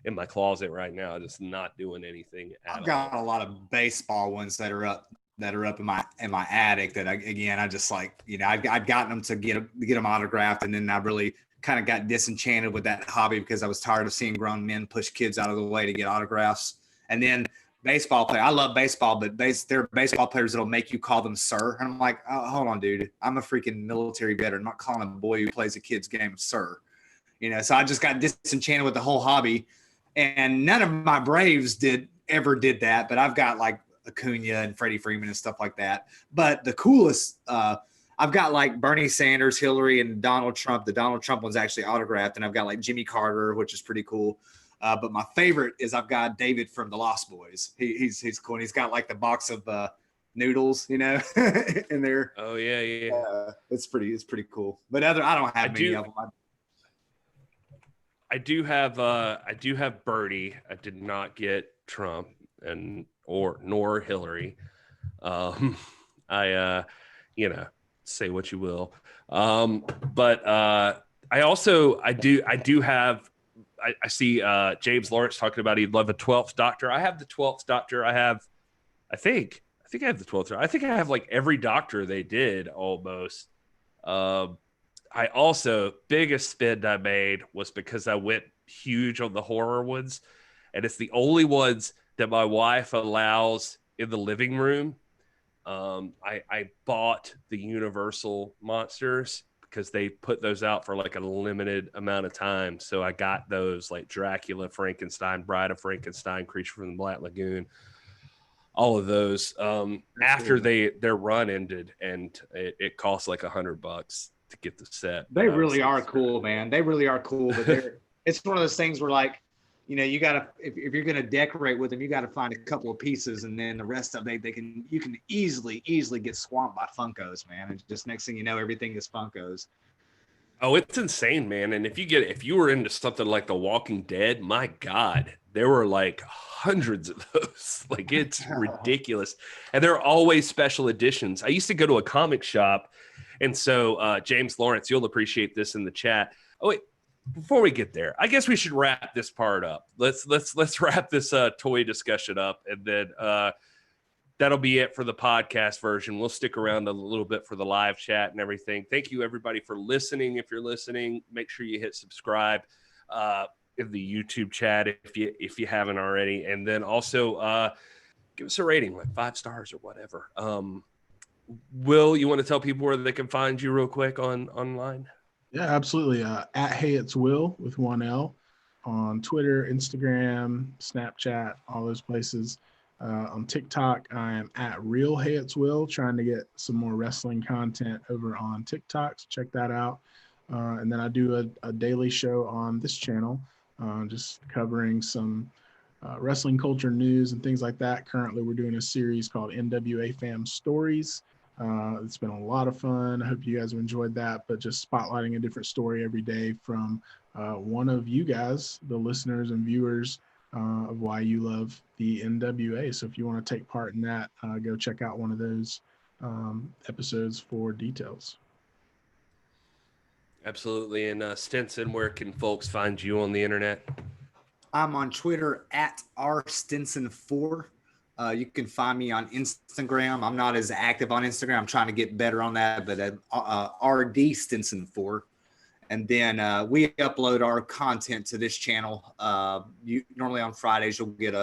in my closet right now, just not doing anything at all. I've got a lot of baseball ones that are up in my attic that I just like, you know, I've gotten them to get them autographed, and then I really kind of got disenchanted with that hobby because I was tired of seeing grown men push kids out of the way to get autographs. And then baseball player, I love baseball, but there are baseball players that'll make you call them sir, and I'm like, oh, hold on, dude, I'm a freaking military veteran. I'm not calling a boy who plays a kid's game sir, you know. So I just got disenchanted with the whole hobby. And none of my Braves ever did that, but I've got like Acuna and Freddie Freeman and stuff like that. But the coolest, I've got like Bernie Sanders, Hillary, and Donald Trump. The Donald Trump one's actually autographed, and I've got like Jimmy Carter, which is pretty cool. But my favorite is I've got David from the Lost Boys. He's cool, and he's got like the box of noodles, you know, in there. Oh yeah. It's pretty cool. But I don't have many of them. I do have Bernie. I did not get Trump nor Hillary. I you know, say what you will. But I do have. I see James Lawrence talking about he'd love a 12th Doctor. I have the 12th Doctor. I think I have the 12th Doctor. I think I have like every Doctor they did almost. I also, biggest spend I made was because I went huge on the horror ones, and it's the only ones that my wife allows in the living room. I bought the Universal monsters because they put those out for like a limited amount of time. So I got those like Dracula, Frankenstein, Bride of Frankenstein, Creature from the Black Lagoon, all of those after their run ended, and it cost like $100 to get the set. They really are cool, man. They really are cool, but it's one of those things where like, you know, you gotta, if you're gonna decorate with them, you gotta find a couple of pieces, and then the rest of you can easily get swamped by Funkos, man. And just next thing you know, everything is Funkos. Oh, it's insane, man. And if you were into something like The Walking Dead, my God, there were like hundreds of those. Like, it's ridiculous. And they're always special editions. I used to go to a comic shop. And so, James Lawrence, you'll appreciate this in the chat. Oh, wait, before we get there, I guess we should wrap this part up. Let's wrap this toy discussion up, and then that'll be it for the podcast version. We'll stick around a little bit for the live chat and everything. Thank you, everybody, for listening. If you're listening, make sure you hit subscribe. in the YouTube chat if you haven't already, and then also give us a rating, like 5 stars or whatever. Will, you want to tell people where they can find you real quick online? Yeah, absolutely. At Hey It's Will with 1 L on Twitter, Instagram, Snapchat, all those places. On TikTok, I am at Real Hey It's Will, trying to get some more wrestling content over on TikTok. So check that out. And then I do a daily show on this channel, just covering some wrestling culture news and things like that. Currently, we're doing a series called NWA Fam Stories. It's been a lot of fun. I hope you guys have enjoyed that, but just spotlighting a different story every day from one of you guys, the listeners and viewers, of why you love the NWA. So if you want to take part in that, go check out one of those episodes for details. Absolutely. And Stinson, where can folks find you on the internet? I'm on Twitter at rstinson4. You can find me on Instagram. I'm not as active on Instagram. I'm trying to get better on that, but rdstinson4. And then we upload our content to this channel. Normally on Fridays, you'll get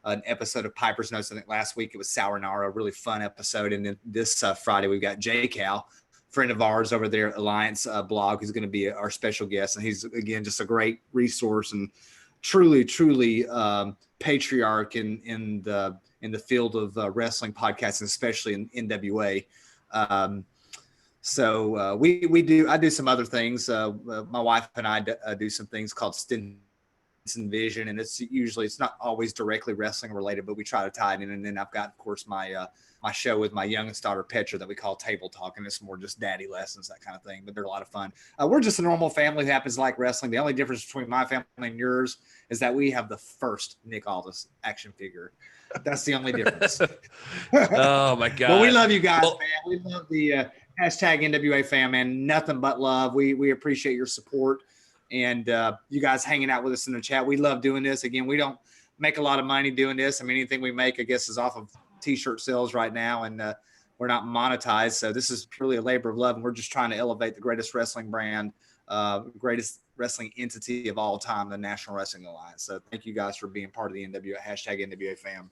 an episode of Piper's Notes. I think last week it was Sour Nara, a really fun episode. And then this Friday, we've got J Cal, friend of ours over there at Alliance Blog, who's going to be our special guest. And he's, again, just a great resource and truly patriarch in the field of wrestling podcasting, especially in NWA. So I do some other things. My wife and I do some things called Stinson Vision, and it's not always directly wrestling related, but we try to tie it in. And then I've got, of course, my show with my youngest daughter Petra that we call Table Talk, and it's more just daddy lessons, that kind of thing. But they're a lot of fun. We're just a normal family who happens to like wrestling. The only difference between my family and yours is that we have the first Nick Aldis action figure. That's the only difference. Oh my God! But we love you guys, man. We love the hashtag NWA fam, man. Nothing but love. We appreciate your support and you guys hanging out with us in the chat. We love doing this. Again, we don't make a lot of money doing this. I mean, anything we make, I guess, is off of t-shirt sales right now, and we're not monetized. So this is purely a labor of love, and we're just trying to elevate the greatest wrestling brand, greatest wrestling entity of all time, the National Wrestling Alliance. So thank you guys for being part of the NWA, hashtag NWA fam.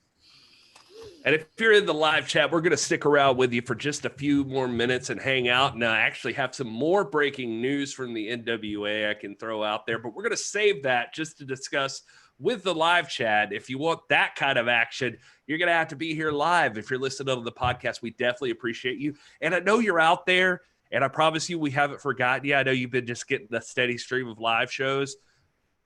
And if you're in the live chat, we're going to stick around with you for just a few more minutes and hang out and actually have some more breaking news from the NWA I can throw out there. But we're going to save that just to discuss with the live chat. If you want that kind of action, you're going to have to be here live. If you're listening to the podcast, we definitely appreciate you. And I know you're out there, and I promise you we haven't forgotten you. I know you've been just getting a steady stream of live shows.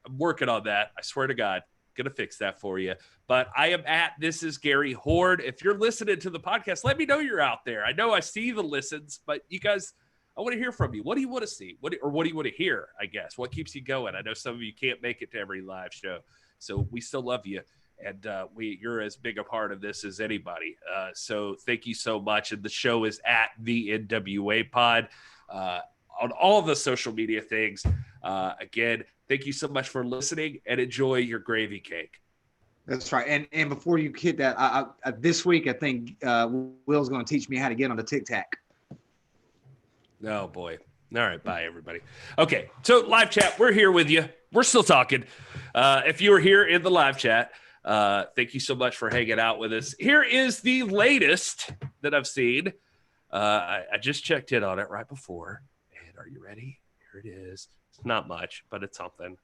I'm working on that. I swear to God. Gonna fix that for you. But I am at This Is Gary Horde. If you're listening to the podcast, let me know you're out there. I know I see the listens, but you guys, I want to hear from you. What do you want to see? What do you want to hear? I guess what keeps you going? I know some of you can't make it to every live show, so we still love you, and you're as big a part of this as anybody. So thank you so much. And the show is at the NWA Pod on all of the social media things. Again, thank you so much for listening, and enjoy your gravy cake. That's right. And before you hit that, I this week I think Will's going to teach me how to get on the Tic Tac. Oh boy! All right, bye everybody. Okay, so live chat, we're here with you. We're still talking. If you were here in the live chat, thank you so much for hanging out with us. Here is the latest that I've seen. I just checked in on it right before. And are you ready? Here it is. It's not much, but it's something.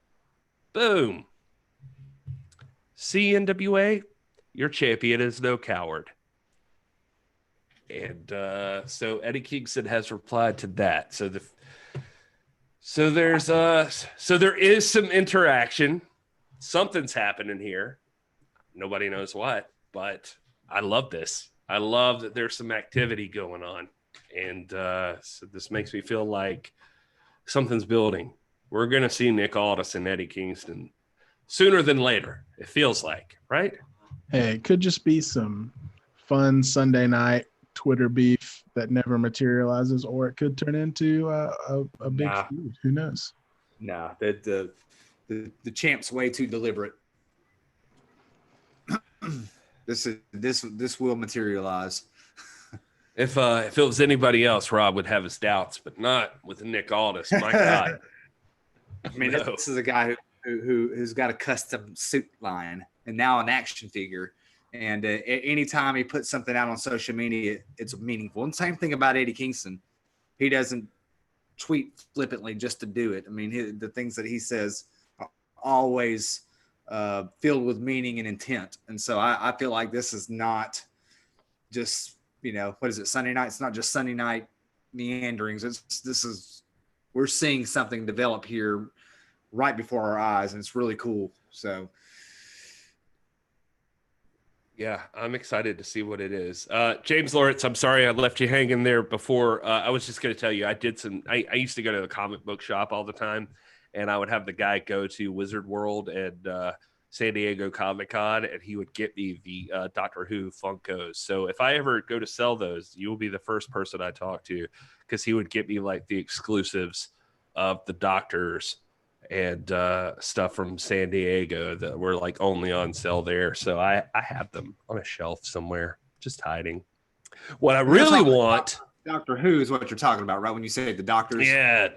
Boom. CNWA, your champion is no coward. And so Eddie Kingston has replied to that. So there is some interaction. Something's happening here. Nobody knows what, but I love this. I love that there's some activity going on. And so this makes me feel like something's building. We're going to see Nick Aldis and Eddie Kingston sooner than later. It feels like, right? Hey, it could just be some fun Sunday night Twitter beef that never materializes, or it could turn into a big feud. Who knows? Nah, the champ's way too deliberate. This will materialize. If it was anybody else, Rob would have his doubts, but not with Nick Aldis. My God. I mean, This is a guy who's got a custom suit line and now an action figure. And anytime he puts something out on social media, it's meaningful. And same thing about Eddie Kingston. He doesn't tweet flippantly just to do it. I mean, the things that he says are always filled with meaning and intent. And so I feel like this is not just, what is it, Sunday night? It's not just Sunday night meanderings. We're seeing something develop here right before our eyes, and it's really cool. So yeah, I'm excited to see what it is. James Lawrence, I'm sorry I left you hanging there before. I was just going to tell you, I used to go to the comic book shop all the time, and I would have the guy go to Wizard World and San Diego Comic-Con, and he would get me the Doctor Who Funkos. So if I ever go to sell those, you will be the first person I talk to, because he would get me like the exclusives of the Doctors and stuff from San Diego that were like only on sale there. So I have them on a shelf somewhere, just hiding. What I really want, Doctor Who is what you're talking about, right? When you say the Doctors. Yeah.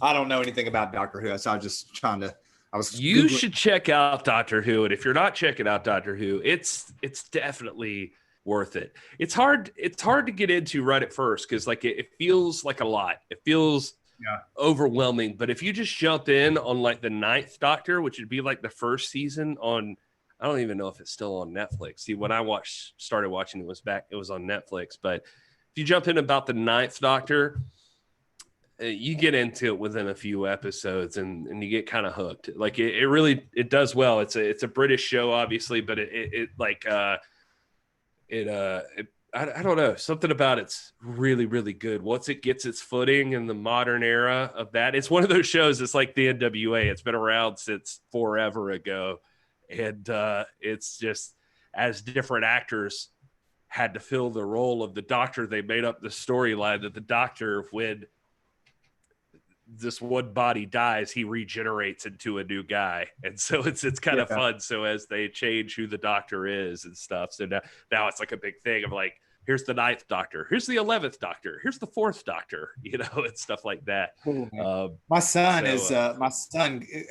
I don't know anything about Doctor Who, so I was just trying to. You should check out Doctor Who, and if you're not checking out Doctor Who, it's definitely worth it. It's hard to get into right at first because like it feels like a lot. It feels overwhelming. But if you just jump in on like the 9th Doctor, which would be like the first season on, I don't even know if it's still on Netflix. See, when I started watching it was on Netflix. But if you jump in about the 9th Doctor, you get into it within a few episodes and you get kind of hooked. Like it really does well. It's a British show, obviously, but I don't know, something about it's really, really good. Once it gets its footing in the modern era of that, it's one of those shows. It's like the NWA. It's been around since forever ago. And it's just, as different actors had to fill the role of the Doctor, they made up the storyline that the Doctor, when this one body dies, he regenerates into a new guy. And so it's kind of fun. So as they change who the Doctor is and stuff, so now it's like a big thing of like, here's the 9th Doctor, here's the 11th Doctor, here's the 4th Doctor, and stuff like that. Cool, my son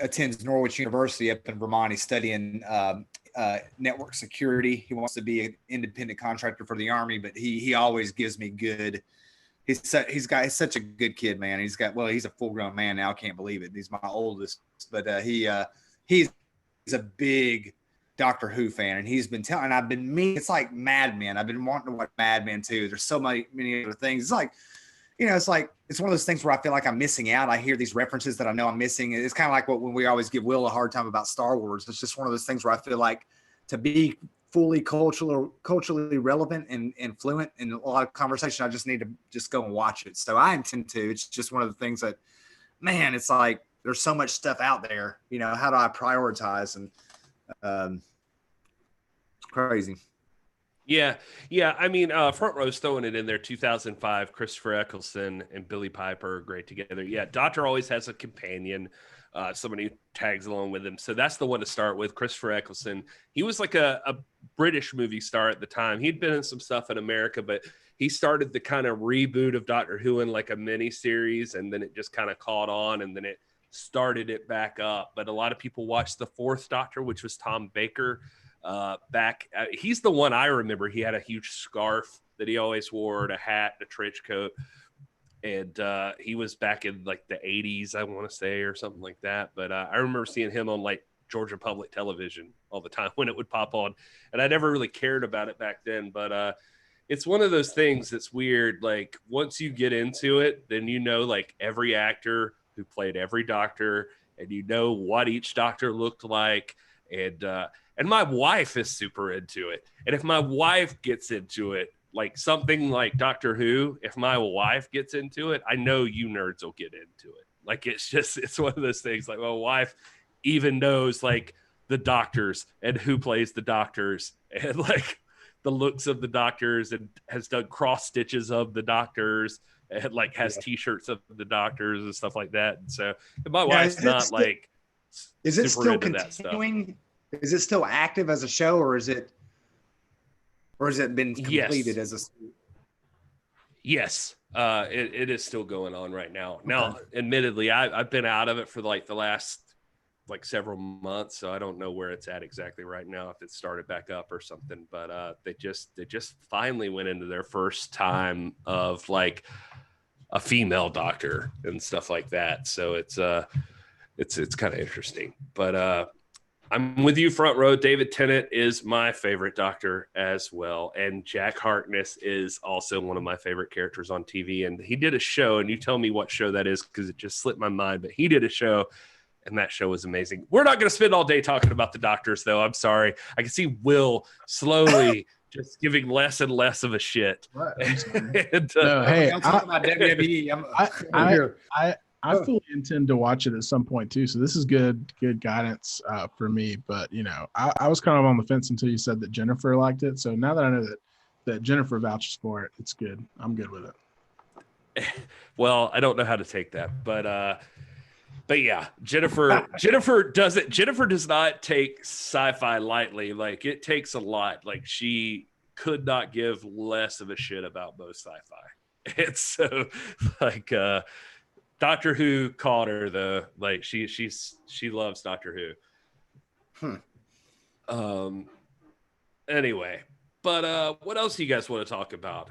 attends Norwich University up in Vermont. He's studying network security. He wants to be an independent contractor for the Army, but he always gives me good. He's such a good kid, man. He's a full-grown man now. I can't believe it. He's my oldest, but he's a big Doctor Who fan, and he's been telling. It's like Mad Men. I've been wanting to watch Mad Men too. There's so many other things. It's like, it's one of those things where I feel like I'm missing out. I hear these references that I know I'm missing. It's kind of like when we always give Will a hard time about Star Wars. It's just one of those things where I feel like to be fully culturally relevant and fluent in a lot of conversation, I just need to just go and watch it. So I intend to. It's just one of the things that, man, it's like there's so much stuff out there. How do I prioritize? And crazy. Yeah. I mean, Front Row's throwing it in there. 2005, Christopher Eccleston and Billy Piper are great together. Yeah, Doctor always has a companion. Somebody who tags along with him. So that's the one to start with, Christopher Eccleston. He was like a British movie star at the time. He'd been in some stuff in America, but he started the kind of reboot of Doctor Who in like a mini series, and then it just kind of caught on, and then it started it back up. But a lot of people watched the 4th Doctor, which was Tom Baker. He's the one I remember. He had a huge scarf that he always wore, and a hat, and a trench coat. And he was back in like the 80s, I want to say, or something like that. But I remember seeing him on like Georgia Public Television all the time when it would pop on. And I never really cared about it back then. But it's one of those things that's weird. Like once you get into it, then like every actor who played every Doctor, and what each Doctor looked like. And my wife is super into it. And if my wife gets into it, like something like Doctor Who, if my wife gets into it, I know you nerds will get into it. Like it's one of those things. Like my wife even knows like the Doctors and who plays the Doctors and like the looks of the Doctors, and has done cross stitches of the Doctors, and like has T-shirts of the Doctors and stuff like that. And so my wife's not like. Is it still continuing? Is it still active as a show, or has it been completed as a? Yes. It is still going on right now. Now, admittedly, I've been out of it for like the last several months, so I don't know where it's at exactly right now, if it started back up or something. But they just finally went into their first time of like a female doctor and stuff like that. So it's kind of interesting. But I'm with you, front row. David Tennant is my favorite doctor as well. And Jack Harkness is also one of my favorite characters on TV. And he did a show, and you tell me what show that is because it just slipped my mind. But he did a show, and that show was amazing. We're not going to spend all day talking about the doctors, though. I'm sorry. I can see Will slowly just giving less and less of a shit. And, no, hey, I'm talking about WWE. I fully intend to watch it at some point too. So this is good guidance for me. But I was kind of on the fence until you said that Jennifer liked it. So now that I know that Jennifer vouches for it, it's good. I'm good with it. Well, I don't know how to take that, but yeah, Jennifer does not take sci-fi lightly. Like, it takes a lot. Like, she could not give less of a shit about most sci-fi. It's so like Doctor Who caught her though. Like, she loves Doctor Who. Anyway, but what else do you guys want to talk about?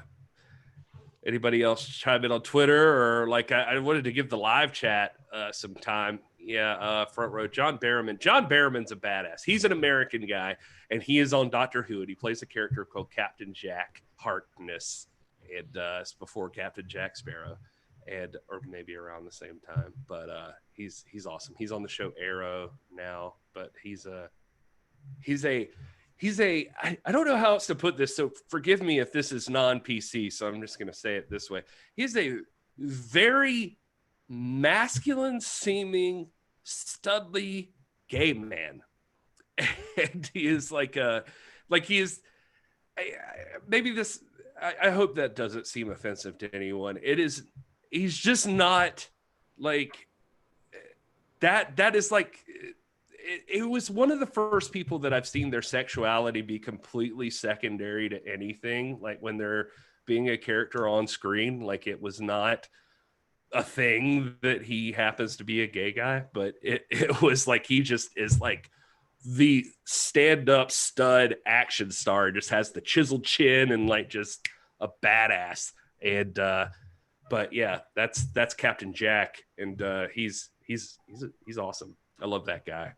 Anybody else chime in on Twitter, or like I wanted to give the live chat some time. Yeah, front row, John Barrowman. John Barrowman's a badass. He's an American guy, and he is on Doctor Who, and he plays a character called Captain Jack Harkness, and it's before Captain Jack Sparrow, or maybe around the same time. But he's awesome. He's on the show Arrow now, but he's a I don't know how else to put this, so forgive me if this is non-PC, so I'm just going to say it this way. He's a very masculine-seeming, studly gay man. And he is maybe this, I hope that doesn't seem offensive to anyone. He's just not like, that is like... It was one of the first people that I've seen their sexuality be completely secondary to anything. Like, when they're being a character on screen, like, it was not a thing that he happens to be a gay guy, but it was like, he just is like the stand-up stud action star, just has the chiseled chin and like just a badass. And but yeah, that's Captain Jack, and he's awesome. I love that guy.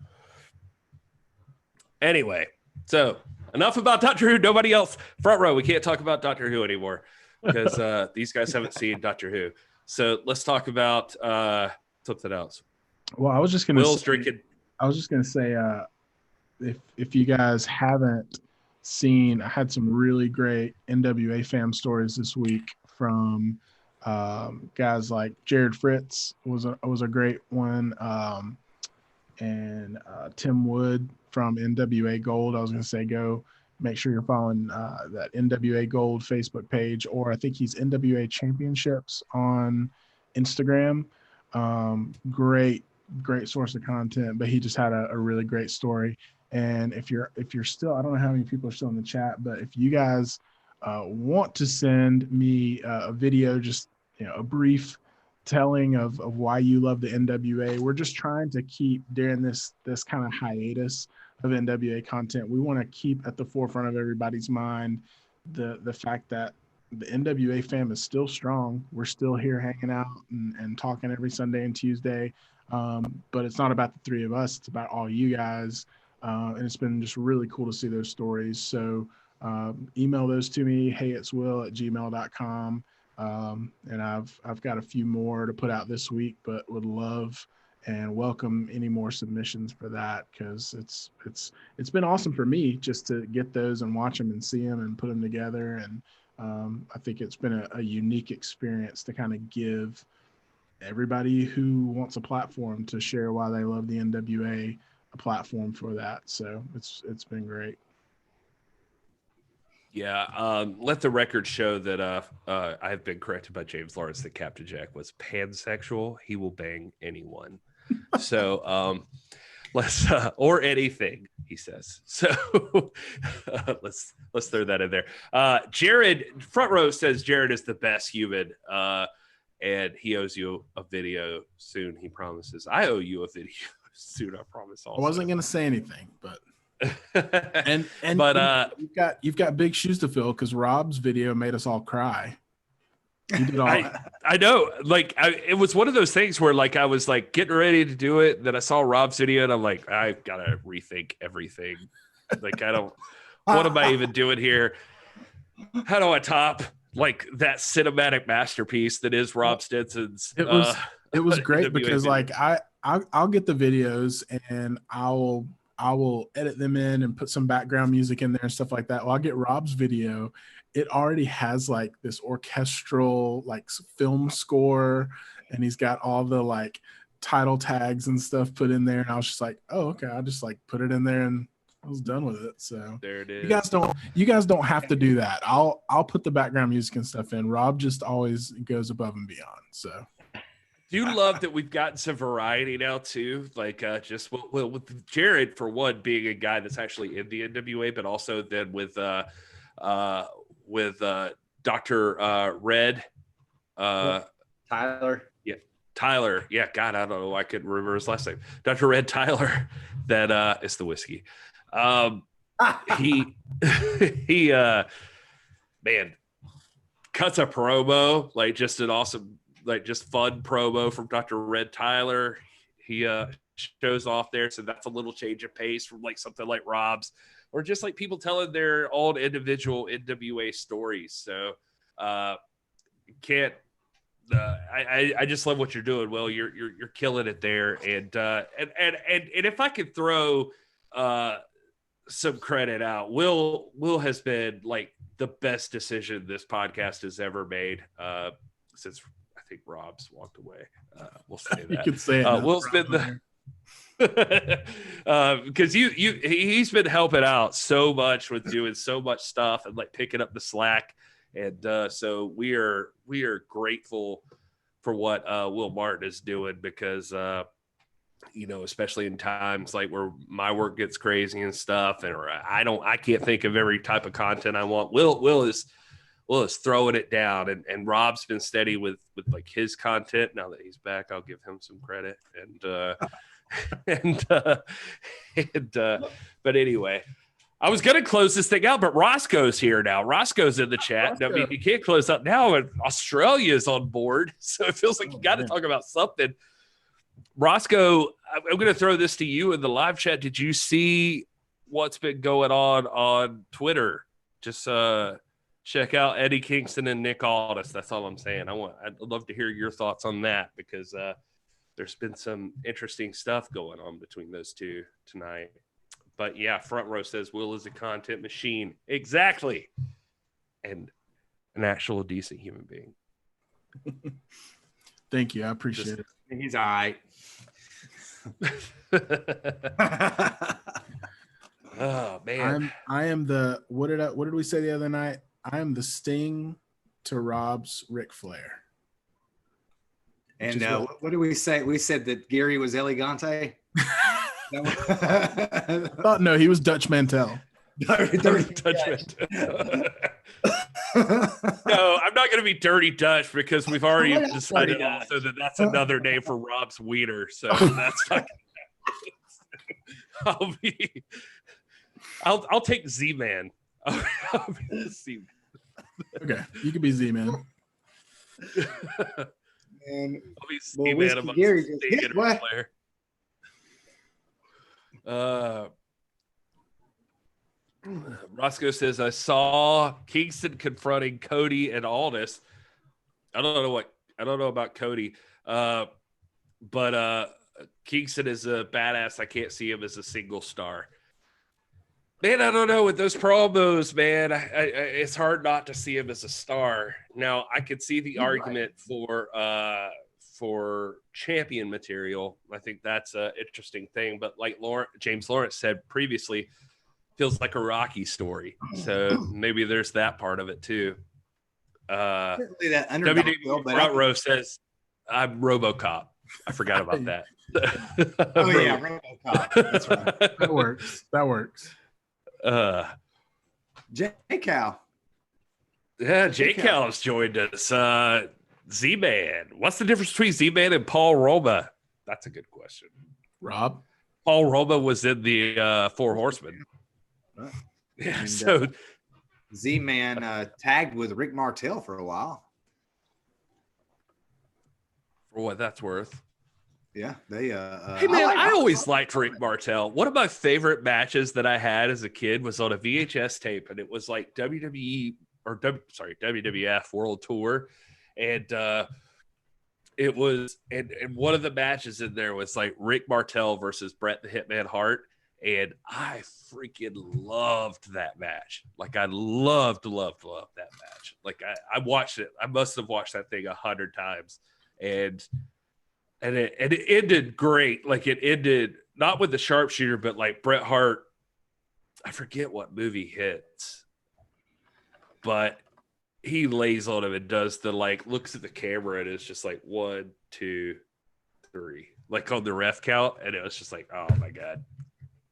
Anyway, so enough about Doctor Who. Nobody else. Front row, we can't talk about Doctor Who anymore because these guys haven't seen Doctor Who. So let's talk about something else. Well, I was just going to drinking. I was just going to say, if you guys haven't seen, I had some really great NWA fam stories this week from guys like Jared Fritz was a great one. And Tim Wood from NWA Gold. I was going to say, go make sure you're following that NWA Gold Facebook page, or I think he's NWA Championships on Instagram. Great source of content, but he just had a really great story. And if you're still, I don't know how many people are still in the chat, but if you guys want to send me a video, just a brief telling of why you love the NWA. We're just trying to keep, during this kind of hiatus of NWA content, we want to keep at the forefront of everybody's mind the fact that the NWA fam is still strong. We're still here hanging out and talking every Sunday and Tuesday. But it's not about the three of us. It's about all you guys. And it's been just really cool to see those stories. So email those to me, heyitswill@gmail.com. And I've got a few more to put out this week, but would love and welcome any more submissions for that, because it's been awesome for me just to get those and watch them and see them and put them together. And I think it's been a unique experience to kind of give everybody who wants a platform to share why they love the NWA a platform for that. So it's been great. Yeah, let the record show that I've been corrected by James Lawrence that Captain Jack was pansexual. He will bang anyone. So, let's or anything, he says. So let's throw that in there. Jared, front row says Jared is the best human, and he owes you a video soon. He promises. I owe you a video soon. I promise. Also, I wasn't gonna say anything, but and but you've got big shoes to fill because Rob's video made us all cry. You did all I know, like it was one of those things where like I was like getting ready to do it, then I saw Rob's video and I'm like, I gotta rethink everything. Like what am I even doing here? How do I top like that cinematic masterpiece that is Rob Stinson's? It was great because like I'll get the videos and I will edit them in and put some background music in there and stuff like that. Well, I'll get Rob's video. It already has like this orchestral like film score, and he's got all the like title tags and stuff put in there. And I was just like, oh, okay. I'll just like put it in there and I was done with it. So there it is. You guys don't have to do that. I'll put the background music and stuff in. Rob just always goes above and beyond. So do you love that we've gotten some variety now too? Like just with Jared for one being a guy that's actually in the NWA, but also then with Dr. Red, Tyler. Yeah, Tyler. Yeah, God, I don't know. I couldn't remember his last name. Dr. Red Tyler. That is the whiskey. He man cuts a promo, like just an awesome, like just fun promo from Dr. Red Tyler. He shows off there, so that's a little change of pace from like something like Rob's, or just like people telling their own individual NWA stories. So I just love what you're doing. Will, you're killing it there. And if I could throw some credit out, Will has been like the best decision this podcast has ever made since I think Rob's walked away. We'll say that. You could say it. Will's been the because he's been helping out so much with doing so much stuff and like picking up the slack, and so we are grateful for what Will Martin is doing, because especially in times like where my work gets crazy and stuff, and I can't think of every type of content I want. Will is throwing it down, and Rob's been steady with like his content. Now that he's back, I'll give him some credit. But anyway, I was going to close this thing out, but Roscoe's here now. Roscoe's in the chat. I mean, you can't close up now, and Australia's on board, so it feels like you got to talk about something. Roscoe, I'm going to throw this to you in the live chat. Did you see what's been going on Twitter? Just check out Eddie Kingston and Nick Aldis. That's all I'm saying. I'd love to hear your thoughts on that, because there's been some interesting stuff going on between those two tonight. But yeah, front row says Will is a content machine. Exactly. And an actual decent human being. Thank you. I appreciate it. He's all right. Oh man. I am the what did we say the other night? I am the Sting to Rob's Ric Flair. And what did we say? We said that Gary was Elegante. No, he was Dutch Mantel. Dirty Dutch Mantel. No, I'm not going to be Dirty Dutch, because we've already decided also that that's another name for Rob's wiener. So that's not. I'll take Z-Man. I'll be Z-Man. Okay, you can be Z-Man. And I'll be Z-Man amongst Sting and Ric Flair. Roscoe says, I saw Kingston confronting Cody and Aldis. I don't know about Cody, but Kingston is a badass. I can't see him as a single star. Man, I don't know with those promos, man. It's hard not to see him as a star. Now, I could see the argument for champion material. I think that's an interesting thing. But like James Lawrence said previously, feels like a Rocky story. So maybe there's that part of it too. WWE front row says, I'm RoboCop. I forgot about that. Oh yeah, RoboCop. That's right. That works. That works. J-Cal. Yeah, J-Cal has joined us. Z-Man. What's the difference between Z-Man and Paul Roma? That's a good question. Rob? Paul Roma was in the Four Horsemen. Right. Yeah, And, so Z-Man tagged with Rick Martel for a while. for what that's worth. Yeah, they. Hey man, I always liked Rick Martel. One of my favorite matches that I had as a kid was on a VHS tape, and it was like WWF World Tour, and it was and one of the matches in there was like Rick Martel versus Bret the Hitman Hart, and I freaking loved that match. Like I loved that match. Like I watched it. I must have watched that thing 100 times, and it ended great. Like it ended not with the sharpshooter, but like Bret Hart. I forget what movie hits, but he lays on him and does the like looks at the camera and it's just like 1, 2, 3, like on the ref count, and it was just like, oh my god,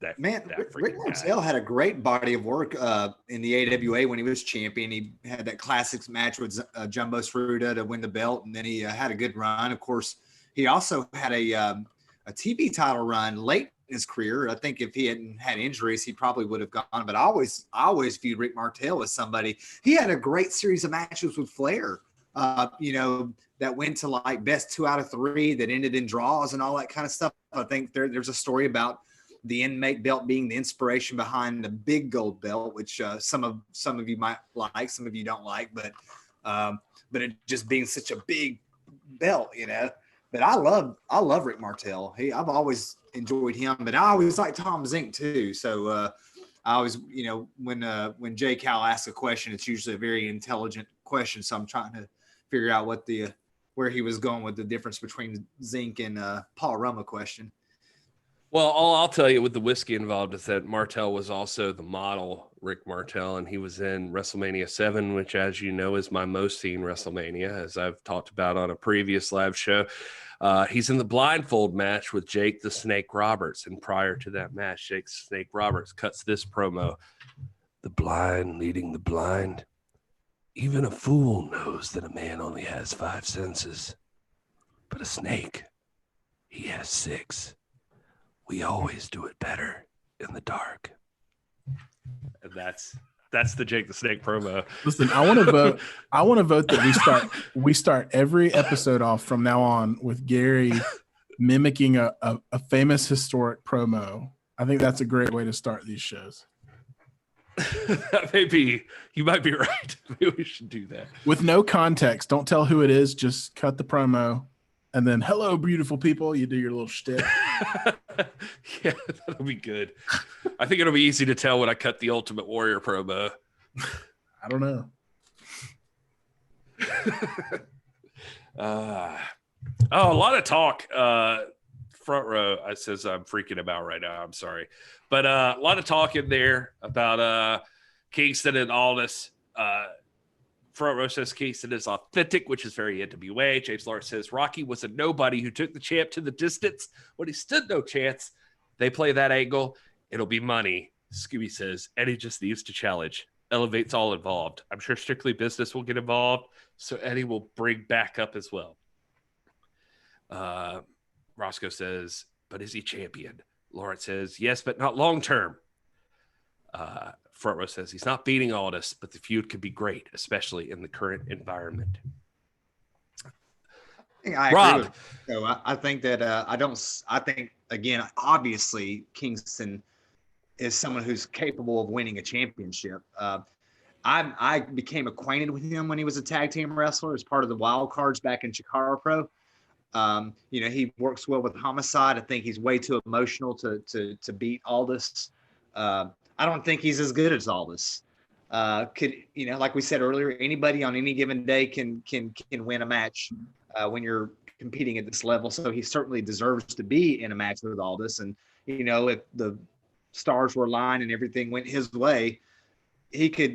that Rick Martel had a great body of work in the AWA when he was champion. He had that classics match with Jumbo Sruda to win the belt, and then he had a good run. Of course, he also had a TV title run late in his career. I think if he hadn't had injuries, he probably would have gone. But I always viewed Rick Martel as somebody. He had a great series of matches with Flair, that went to like best 2 out of 3 that ended in draws and all that kind of stuff. I think there's a story about the inmate belt being the inspiration behind the big gold belt, which some of you might like, some of you don't like, but it just being such a big belt, But I love Rick Martel. I've always enjoyed him, but I always like Tom Zink too. So I always, when J. Cal asks a question, it's usually a very intelligent question. So I'm trying to figure out where he was going with the difference between Zink and Paul Roma question. Well, all I'll tell you with the whiskey involved is that Martel was also the model, Rick Martel, and he was in WrestleMania 7, which, as you know, is my most seen WrestleMania, as I've talked about on a previous live show. He's in the blindfold match with Jake the Snake Roberts, and prior to that match, Jake the Snake Roberts cuts this promo: "The blind leading the blind. Even a fool knows that a man only has 5 senses, but a snake, he has 6. We always do it better in the dark." And that's the Jake the Snake promo. Listen, I want to vote that we start every episode off from now on with Gary mimicking a famous historic promo. I think that's a great way to start these shows. Maybe you might be right. Maybe we should do that with no context. Don't tell who it is. Just cut the promo. And then, hello, beautiful people. You do your little shtick. Yeah, that'll be good. I think it'll be easy to tell when I cut the Ultimate Warrior promo. I don't know. A lot of talk. Front row, I says I'm freaking about right now. I'm sorry. But a lot of talk in there about Kingston and Aldis. Front row says Kingston is authentic, which is very NWA. James Lawrence says Rocky was a nobody who took the champ to the distance when he stood no chance. They play that angle. It'll be money. Scooby says Eddie just needs to challenge. Elevates all involved. I'm sure Strictly Business will get involved, so Eddie will bring back up as well. Roscoe says, but is he champion? Lawrence says, yes, but not long term. Front row says he's not beating Aldis, but the feud could be great, especially in the current environment. Rob, I think that I think again, obviously Kingston is someone who's capable of winning a championship. I became acquainted with him when he was a tag team wrestler as part of the Wild Cards back in Chikara Pro. He works well with Homicide. I think he's way too emotional to beat Aldis. I don't think he's as good as Aldis. Like we said earlier, anybody on any given day can win a match when you're competing at this level. So he certainly deserves to be in a match with Aldis. And if the stars were aligned and everything went his way, he could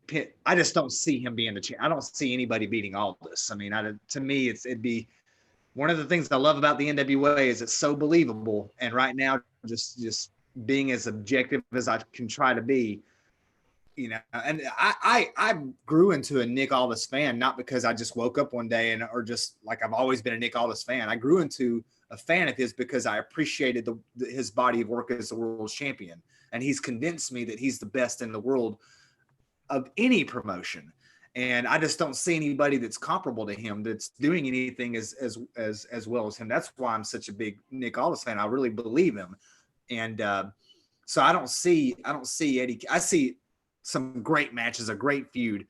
pit. I just don't see him being the champ. I don't see anybody beating Aldis. I mean, to me, it'd be one of the things I love about the NWA is it's so believable. And right now, just being as objective as I can try to be, you know, and I grew into a Nick Aldis fan, not because I just woke up one day or just like I've always been a Nick Aldis fan. I grew into a fan of his because I appreciated his body of work as a world champion. And he's convinced me that he's the best in the world of any promotion. And I just don't see anybody that's comparable to him that's doing anything as well as him. That's why I'm such a big Nick Aldis fan. I really believe him. And so I don't see Eddie. I see some great matches, a great feud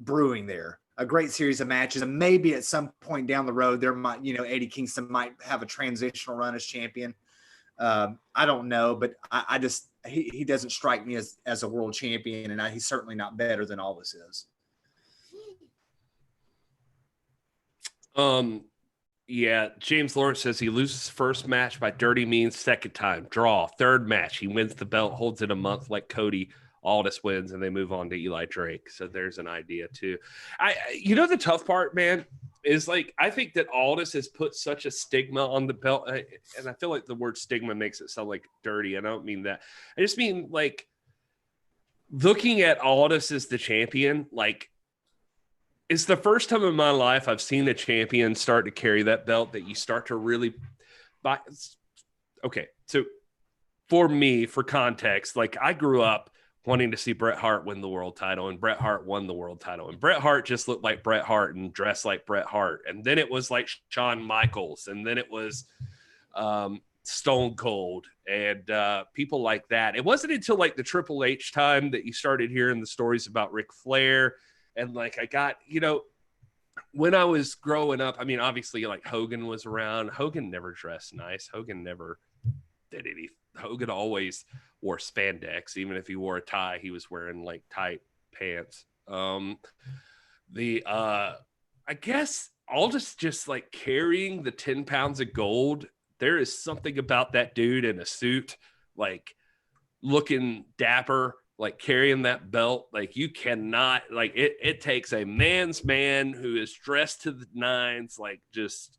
brewing there, a great series of matches. And maybe at some point down the road, there might, you know, Eddie Kingston might have a transitional run as champion. I don't know, but I just, he doesn't strike me as a world champion. And he's certainly not better than Aldis is. Yeah, James Lawrence says he loses first match by dirty means, second time draw, third match he wins the belt, holds it a month like Cody. Aldis wins, and they move on to Eli Drake. So there's an idea too. You know, the tough part, man, is like I think that Aldis has put such a stigma on the belt, and I feel like the word stigma makes it sound like dirty. I don't mean that. I just mean like looking at Aldis as the champion, like. It's the first time in my life I've seen a champion start to carry that belt that you start to really buy. Okay, so for me, for context, like I grew up wanting to see Bret Hart win the world title, and Bret Hart won the world title. And Bret Hart just looked like Bret Hart and dressed like Bret Hart. And then it was like Shawn Michaels, and then it was Stone Cold and people like that. It wasn't until like the Triple H time that you started hearing the stories about Ric Flair. And like I got, you know, when I was growing up, I mean, obviously like Hogan was around. Hogan never dressed nice. Hogan never did anything. Hogan always wore spandex. Even if he wore a tie, he was wearing like tight pants. I guess Aldis just like carrying the 10 pounds of gold. There is something about that dude in a suit, like looking dapper, like carrying that belt. Like you cannot, like it takes a man's man who is dressed to the nines, like just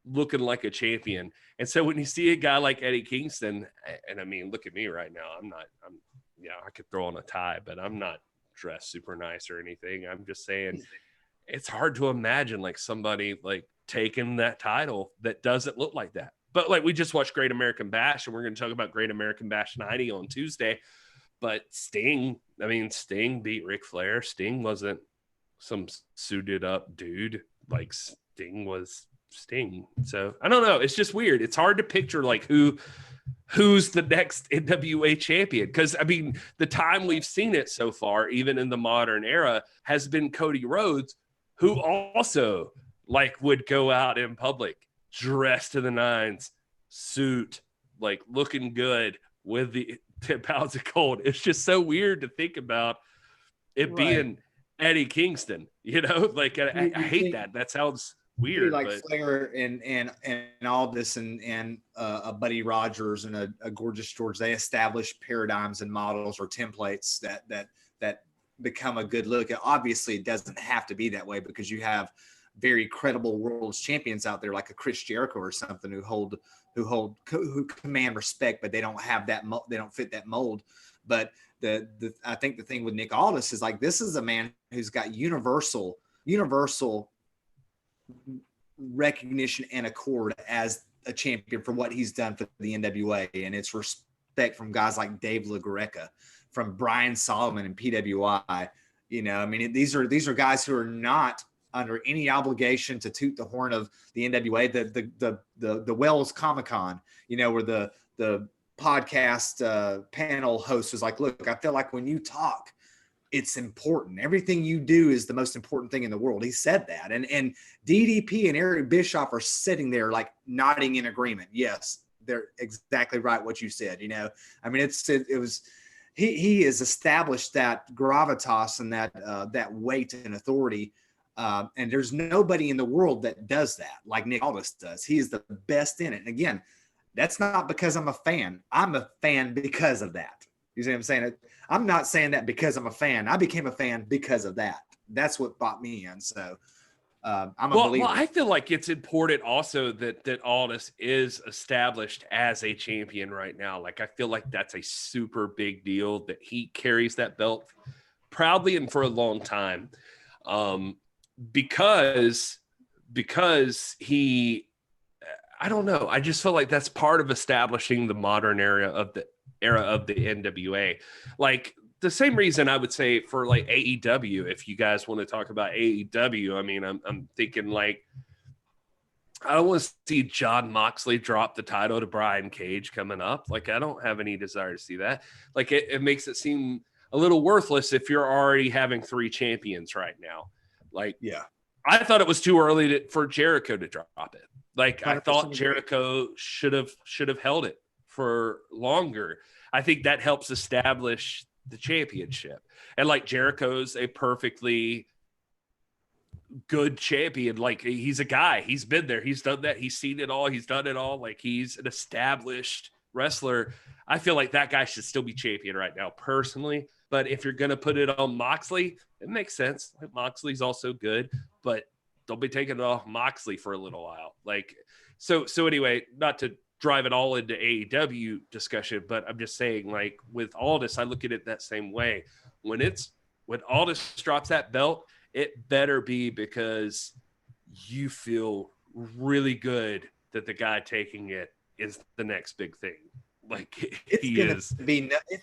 looking like a champion. And so when you see a guy like Eddie Kingston, and I mean, look at me right now. I could throw on a tie, but I'm not dressed super nice or anything. I'm just saying it's hard to imagine like somebody like taking that title that doesn't look like that. But like we just watched Great American Bash, and we're going to talk about Great American Bash 90 on Tuesday. But Sting beat Ric Flair. Sting wasn't some suited up dude. Like Sting was Sting. So I don't know. It's just weird. It's hard to picture like who's the next NWA champion. Because I mean, the time we've seen it so far, even in the modern era, has been Cody Rhodes, who also like would go out in public dressed to the nines, suit, like looking good with the 10 pounds of gold. It's just so weird to think about it being Eddie Kingston, you know, like I hate that. That sounds weird. Like Flair and Aldis and a Buddy Rogers and a Gorgeous George, they establish paradigms and models or templates that become a good look. Obviously, it doesn't have to be that way because you have very credible world champions out there like a Chris Jericho or something who command respect, but they don't have that. They don't fit that mold. But I think the thing with Nick Aldis is like, this is a man who's got universal recognition and accord as a champion for what he's done for the NWA. And it's respect from guys like Dave LaGreca, from Brian Solomon and PWI. You know, I mean, these are guys who are not under any obligation to toot the horn of the NWA. The Wells Comic-Con, you know, where the podcast panel host was like, look, I feel like when you talk, it's important. Everything you do is the most important thing in the world. He said that. And DDP and Eric Bischoff are sitting there like nodding in agreement. Yes, they're exactly right what you said. You know, I mean, he has established that gravitas and that weight and authority. And there's nobody in the world that does that like Nick Aldis does. He is the best in it. And again, that's not because I'm a fan. I'm a fan because of that. You see what I'm saying? I'm not saying that because I'm a fan. I became a fan because of that. That's what brought me in. So I'm a believer. Well, I feel like it's important also that Aldis is established as a champion right now. Like, I feel like that's a super big deal that he carries that belt proudly and for a long time, because he, I don't know. I just feel like that's part of establishing the modern era of the NWA. Like, the same reason I would say for like AEW, if you guys want to talk about AEW, I mean, I'm thinking like, I don't want to see John Moxley drop the title to Brian Cage coming up. Like, I don't have any desire to see that. Like, it makes it seem a little worthless if you're already having 3 champions right now. Like, Yeah. I thought it was too early for Jericho to drop it. Like, I thought 100% Jericho should have held it for longer. I think that helps establish the championship. And like, Jericho's a perfectly good champion. Like, he's a guy, he's been there, he's done that, he's seen it all, he's done it all. Like, he's an established wrestler. I feel like that guy should still be champion right now, personally. But if you're going to put it on Moxley, it makes sense. Like, Moxley's also good, but don't be taking it off Moxley for a little while. Like, so anyway, not to drive it all into AEW discussion, but I'm just saying, like, with Aldis, I look at it that same way. When Aldis drops that belt, it better be because you feel really good that the guy taking it is the next big thing. Like, it's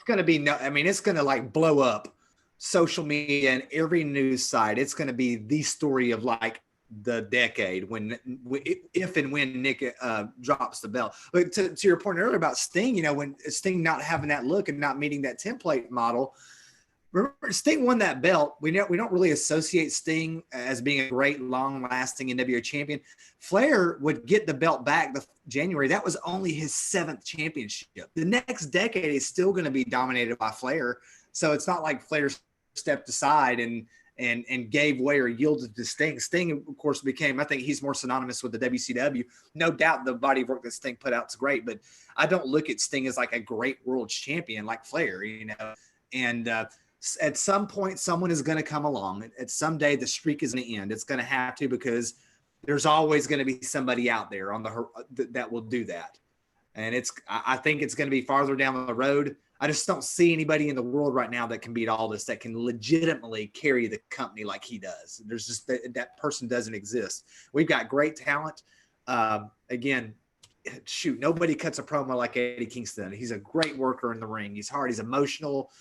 going to like blow up social media and every news site. It's going to be the story of like the decade if and when Nick drops the belt. But to your point earlier about Sting, you know, when Sting not having that look and not meeting that template model, remember Sting won that belt. We don't really associate Sting as being a great, long-lasting NWA champion. Flair would get the belt back January. That was only his 7th championship. The next decade is still going to be dominated by Flair. So it's not like Flair stepped aside and gave way or yielded to Sting. Sting, of course, I think he's more synonymous with the WCW. No doubt the body of work that Sting put out is great, but I don't look at Sting as like a great world champion like Flair, you know. And at some point, someone is going to come along. At some day, the streak is going to end. It's going to have to, because there's always going to be somebody out there on that will do that. And I think it's going to be farther down the road. I just don't see anybody in the world right now that can beat Aldis, that can legitimately carry the company like he does. There's just that person doesn't exist. We've got great talent. Again, shoot, nobody cuts a promo like Eddie Kingston. He's a great worker in the ring. He's hard. He's emotional,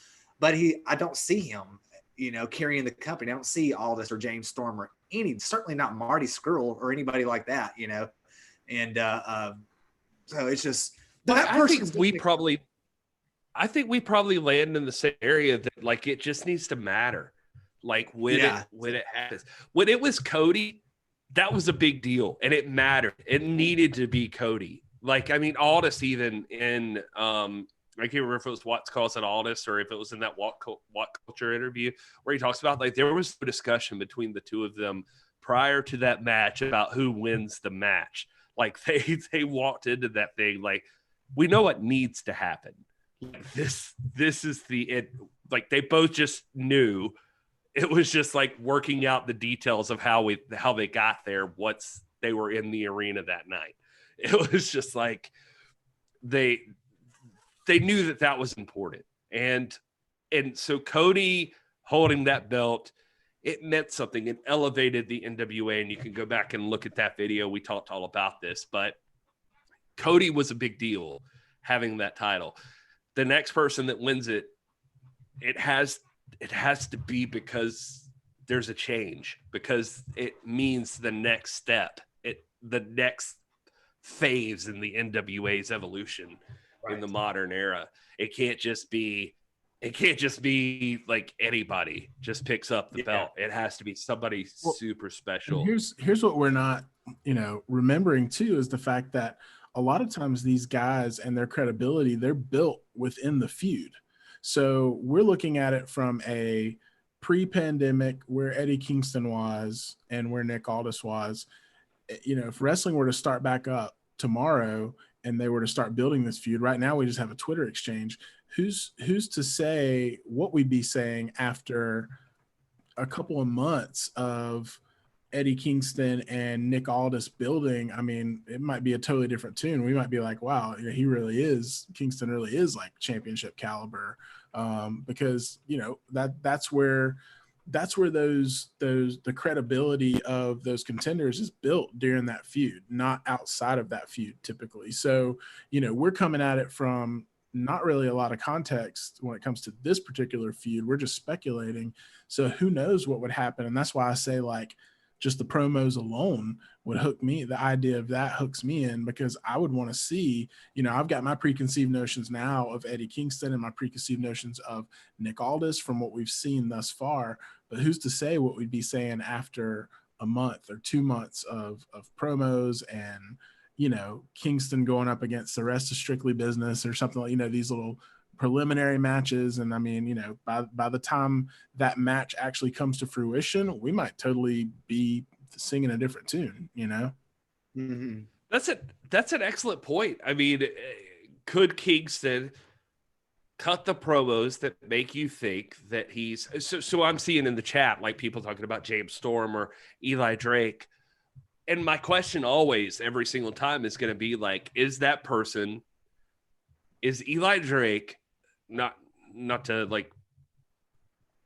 but I don't see him, you know, carrying the company. I don't see Aldis or James Storm or certainly not Marty Scurll or anybody like that, you know? And so it's just, I think we probably land in the same area that, like, it just needs to matter. Like, when it happens. When it was Cody, that was a big deal, and it mattered. It needed to be Cody. Like, I mean, Aldis even in I can't remember if it was Watts Calls it Aldis or if it was in that What Culture interview where he talks about, like, there was a discussion between the two of them prior to that match about who wins the match. Like, they walked into that thing like, we know what needs to happen. Like, this is it. Like, they both just knew. It was just like working out the details of how they got there once they were in the arena that night. It was just like they knew that was important. And so Cody holding that belt, it meant something. It elevated the NWA, and you can go back and look at that video. We talked all about this, but Cody was a big deal having that title. The next person that wins it, it has to be because there's a change, because it means the next step, the next phase in the NWA's evolution in the modern era. It can't just be like anybody just picks up the belt. It has to be somebody super special. Here's what we're not, remembering too, is the fact that a lot of times these guys and their credibility, they're built within the feud. So we're looking at it from a pre-pandemic where Eddie Kingston was and where Nick Aldis was. If wrestling were to start back up tomorrow and they were to start building this feud, right now we just have a Twitter exchange. Who's to say what we'd be saying after a couple of months of Eddie Kingston and Nick Aldis building, I mean, it might be a totally different tune. We might be like, wow, he really is, Kingston really is like championship caliber. Because, you know, that's where the credibility of those contenders is built during that feud, not outside of that feud typically. So, you know, we're coming at it from not really a lot of context when it comes to this particular feud. We're just speculating. So who knows what would happen. And that's why I say, like, just the promos alone would hook me. The idea of that hooks me in, because I would want to see, you know, I've got my preconceived notions now of Eddie Kingston and my preconceived notions of Nick Aldis from what we've seen thus far. But who's to say what we'd be saying after a month or 2 months of promos and, you know, Kingston going up against the rest of Strictly Business or something like, you know, these little preliminary matches. And I mean, you know, by the time that match actually comes to fruition, we might totally be singing a different tune, you know? Mm-hmm. That's an excellent point. I mean, could Kingston cut the promos that make you think that he's so I'm seeing in the chat, like, people talking about James Storm or Eli Drake. And my question always, every single time, is going to be like, is Eli Drake, not to like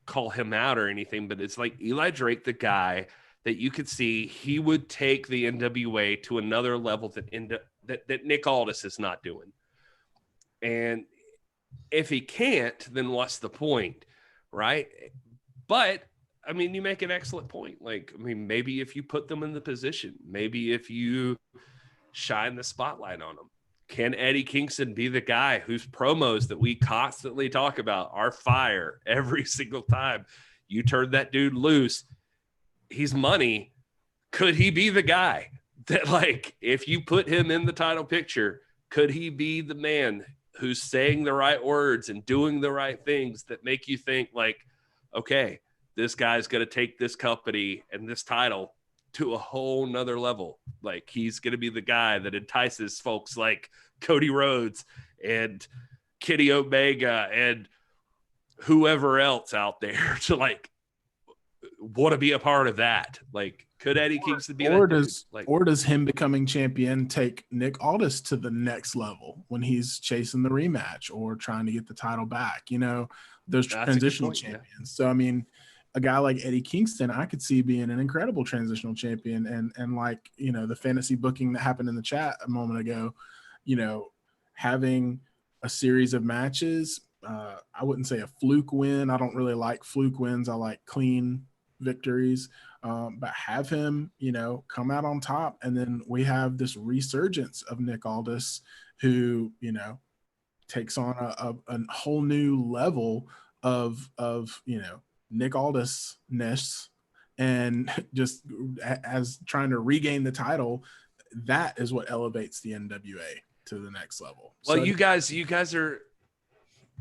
call him out or anything, but it's like Eli Drake, the guy that you could see he would take the NWA to another level that Nick Aldis is not doing. And if he can't, then what's the point, right? But I mean, you make an excellent point. Like, I mean, maybe if you put them in the position, maybe if you shine the spotlight on them, can Eddie Kingston be the guy whose promos that we constantly talk about are fire every single time you turn that dude loose? He's money. Could he be the guy that, like, if you put him in the title picture, could he be the man who's saying the right words and doing the right things that make you think, like, okay, this guy's going to take this company and this title to a whole nother level? Like, he's going to be the guy that entices folks like Cody Rhodes and Kenny Omega and whoever else out there to, like, want to be a part of that. Like, could Eddie Kingston be that dude? Like, or does him becoming champion take Nick Aldis to the next level when he's chasing the rematch or trying to get the title back? You know, those transitional champions. Yeah. So, I mean, a guy like Eddie Kingston, I could see being an incredible transitional champion. And like, you know, the fantasy booking that happened in the chat a moment ago, you know, having a series of matches, I wouldn't say a fluke win. I don't really like fluke wins. I like clean victories, but have him, you know, come out on top. And then we have this resurgence of Nick Aldis, who, you know, takes on a whole new level of, you know, Nick Aldis-ness, and just as trying to regain the title. That is what elevates the NWA to the next level. Well, so, you guys are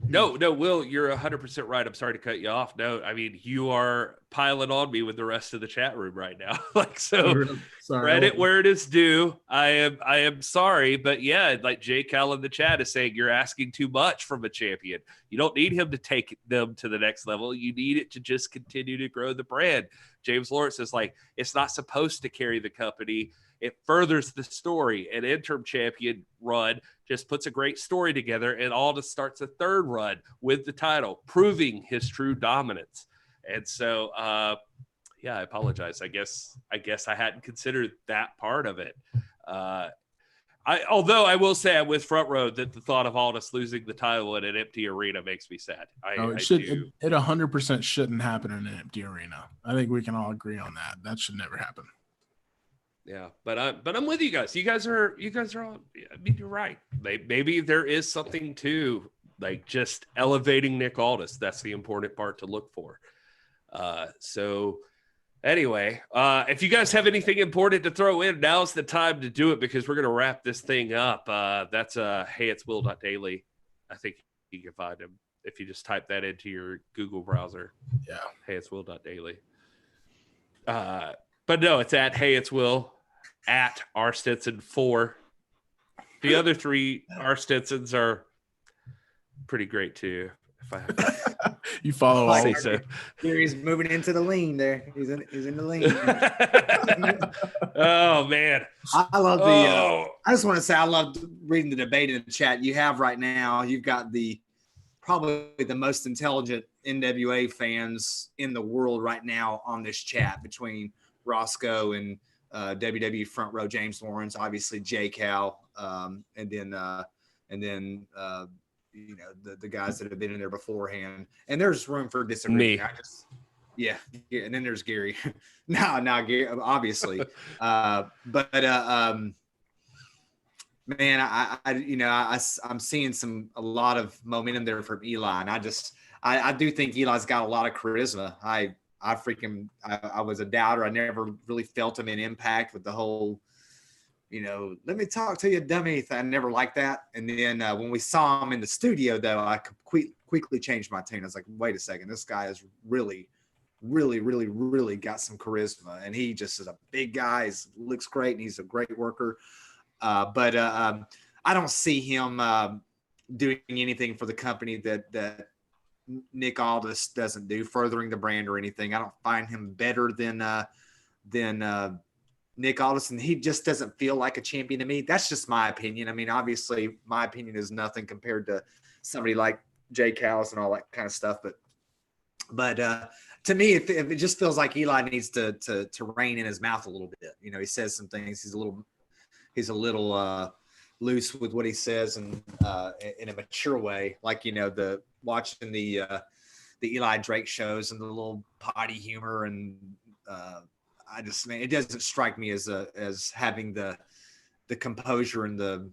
no, Will, you're 100% right. I'm sorry to cut you off. No, I mean, you are piling on me with the rest of the chat room right now. Like, so credit where it is due. I am sorry, but yeah, like Jay Cal in the chat is saying, you're asking too much from a champion. You don't need him to take them to the next level. You need it to just continue to grow the brand. James Lawrence is like, it's not supposed to carry the company. It furthers the story. An interim champion run just puts a great story together, and Aldis starts a third run with the title, proving his true dominance. And so, yeah, I apologize. I guess I hadn't considered that part of it. Although I will say I'm with Front Row that the thought of Aldis losing the title in an empty arena makes me sad. It 100% shouldn't happen in an empty arena. I think we can all agree on that. That should never happen. Yeah, but I'm with you guys. You guys are all. I mean, you're right. Maybe there is something to, like, just elevating Nick Aldis. That's the important part to look for. So anyway, if you guys have anything important to throw in, now's the time to do it, because we're gonna wrap this thing up. That's heyitswill.daily. I think you can find him if you just type that into your Google browser. Yeah, heyitswill.daily. But no, it's at heyitswill, at rstinson4. The other three R Stinsons are pretty great too. If I have You follow I'll all. say so. Gary's moving into the lean there. He's in the lean. Oh man. I love the. Oh. I just want to say I love reading the debate in the chat you have right now. You've got probably the most intelligent NWA fans in the world right now on this chat between Roscoe and WWE front row James Lawrence, obviously J Cal, and then the guys that have been in there beforehand. And there's room for disagreement. Yeah, and then there's Gary. no, Gary, obviously. Man, I'm seeing a lot of momentum there from Eli, and I do think Eli's got a lot of charisma. I was a doubter. I never really felt him in Impact with the whole, let me talk to you, dummy. I never liked that. And then when we saw him in the studio, though, I quickly changed my tune. I was like, wait a second, this guy is really, really, really, really got some charisma, and he just is a big guy. He looks great, and he's a great worker. But I don't see him doing anything for the company that Nick Aldis doesn't do, furthering the brand or anything. I don't find him better than Nick Aldis, and he just doesn't feel like a champion to me. That's just my opinion. I mean, obviously, my opinion is nothing compared to somebody like Jay Callis and all that kind of stuff. But to me, it just feels like Eli needs to rein in his mouth a little bit. He says some things. He's a little loose with what he says, and in a mature way, like watching the Eli Drake shows and the little potty humor, and it doesn't strike me as having the composure and the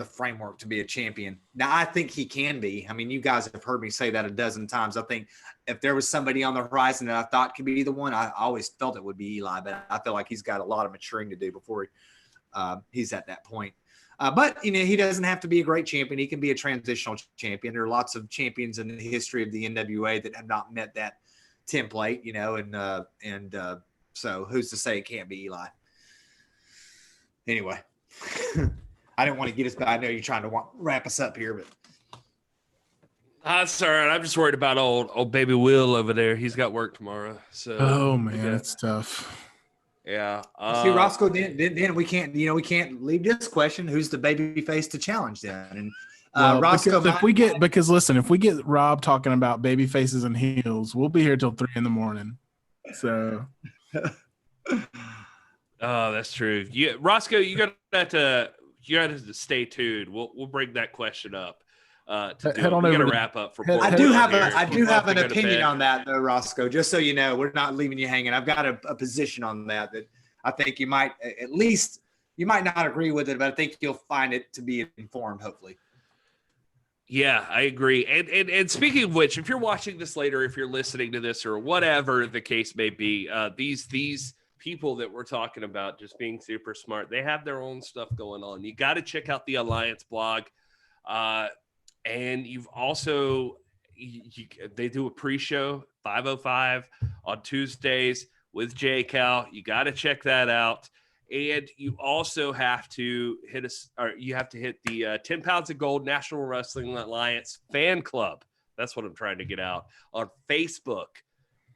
framework to be a champion. Now, I think he can be. I mean, you guys have heard me say that a dozen times. I think if there was somebody on the horizon that I thought could be the one, I always felt it would be Eli, but I feel like he's got a lot of maturing to do before he's at that point. But he doesn't have to be a great champion. He can be a transitional champion. There are lots of champions in the history of the NWA that have not met that template, so who's to say it can't be Eli? Anyway, I didn't want to get us, but I know you're trying to wrap us up here, but. That's all right. I'm just worried about old baby Will over there. He's got work tomorrow. So. Oh man, it's tough. Yeah. See, Roscoe, then we can't leave this question. Who's the baby face to challenge then? And Roscoe, if we get Rob talking about baby faces and heels, we'll be here till 3 a.m. So. Oh, that's true. Roscoe, you got to stay tuned. We'll bring that question up. Head on we over got to to wrap up for. I do have an opinion on that, though, Roscoe. Just so you know, we're not leaving you hanging. I've got a position on that I think you might not agree with it, but I think you'll find it to be informed, hopefully. Yeah, I agree. And speaking of which, if you're watching this later, if you're listening to this or whatever the case may be, these people that we're talking about just being super smart, they have their own stuff going on. You got to check out the Alliance blog. And you've also, they do a pre-show 5:05 on Tuesdays with J Cal. You got to check that out. And you also have to hit the 10 Pounds of Gold National Wrestling Alliance fan club. That's what I'm trying to get out on Facebook.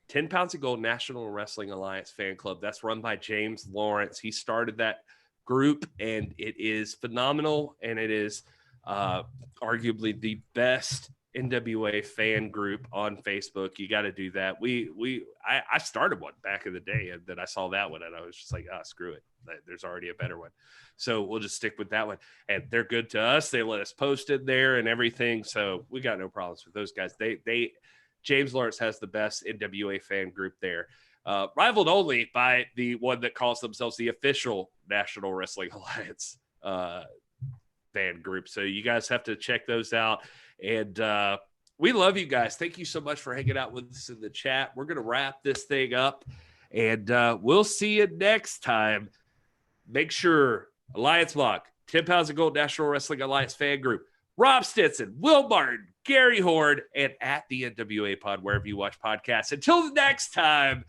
10 Pounds of Gold National Wrestling Alliance fan club. That's run by James Lawrence. He started that group, and it is phenomenal. And it is arguably the best NWA fan group on Facebook. You got to do that. I started one back in the day, and then I saw that one, and I was just like, screw it. There's already a better one. So we'll just stick with that one. And they're good to us. They let us post it there and everything. So we got no problems with those guys. James Lawrence has the best NWA fan group there. Rivaled only by the one that calls themselves the official National Wrestling Alliance fan group. So you guys have to check those out. And we love you guys. Thank you so much for hanging out with us in the chat. We're going to wrap this thing up, and we'll see you next time. Make sure Alliance Blog, 10 Pounds of Gold National Wrestling Alliance fan group, Rob Stinson, Will Martin, Gary Horde, and at the NWA Pod, wherever you watch podcasts. Until the next time,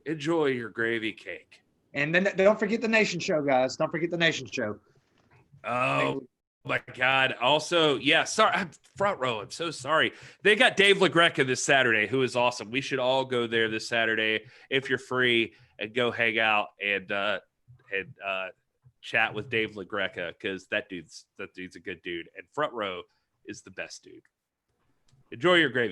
enjoy your gravy cake. And then don't forget the Nation Show, guys. Don't forget the Nation Show. Oh, my God. Also, yeah, sorry. I'm front row. I'm so sorry. They got Dave LaGreca this Saturday, who is awesome. We should all go there this Saturday if you're free and go hang out and chat with Dave LaGreca, because that dude's a good dude. And front row is the best dude. Enjoy your gravy.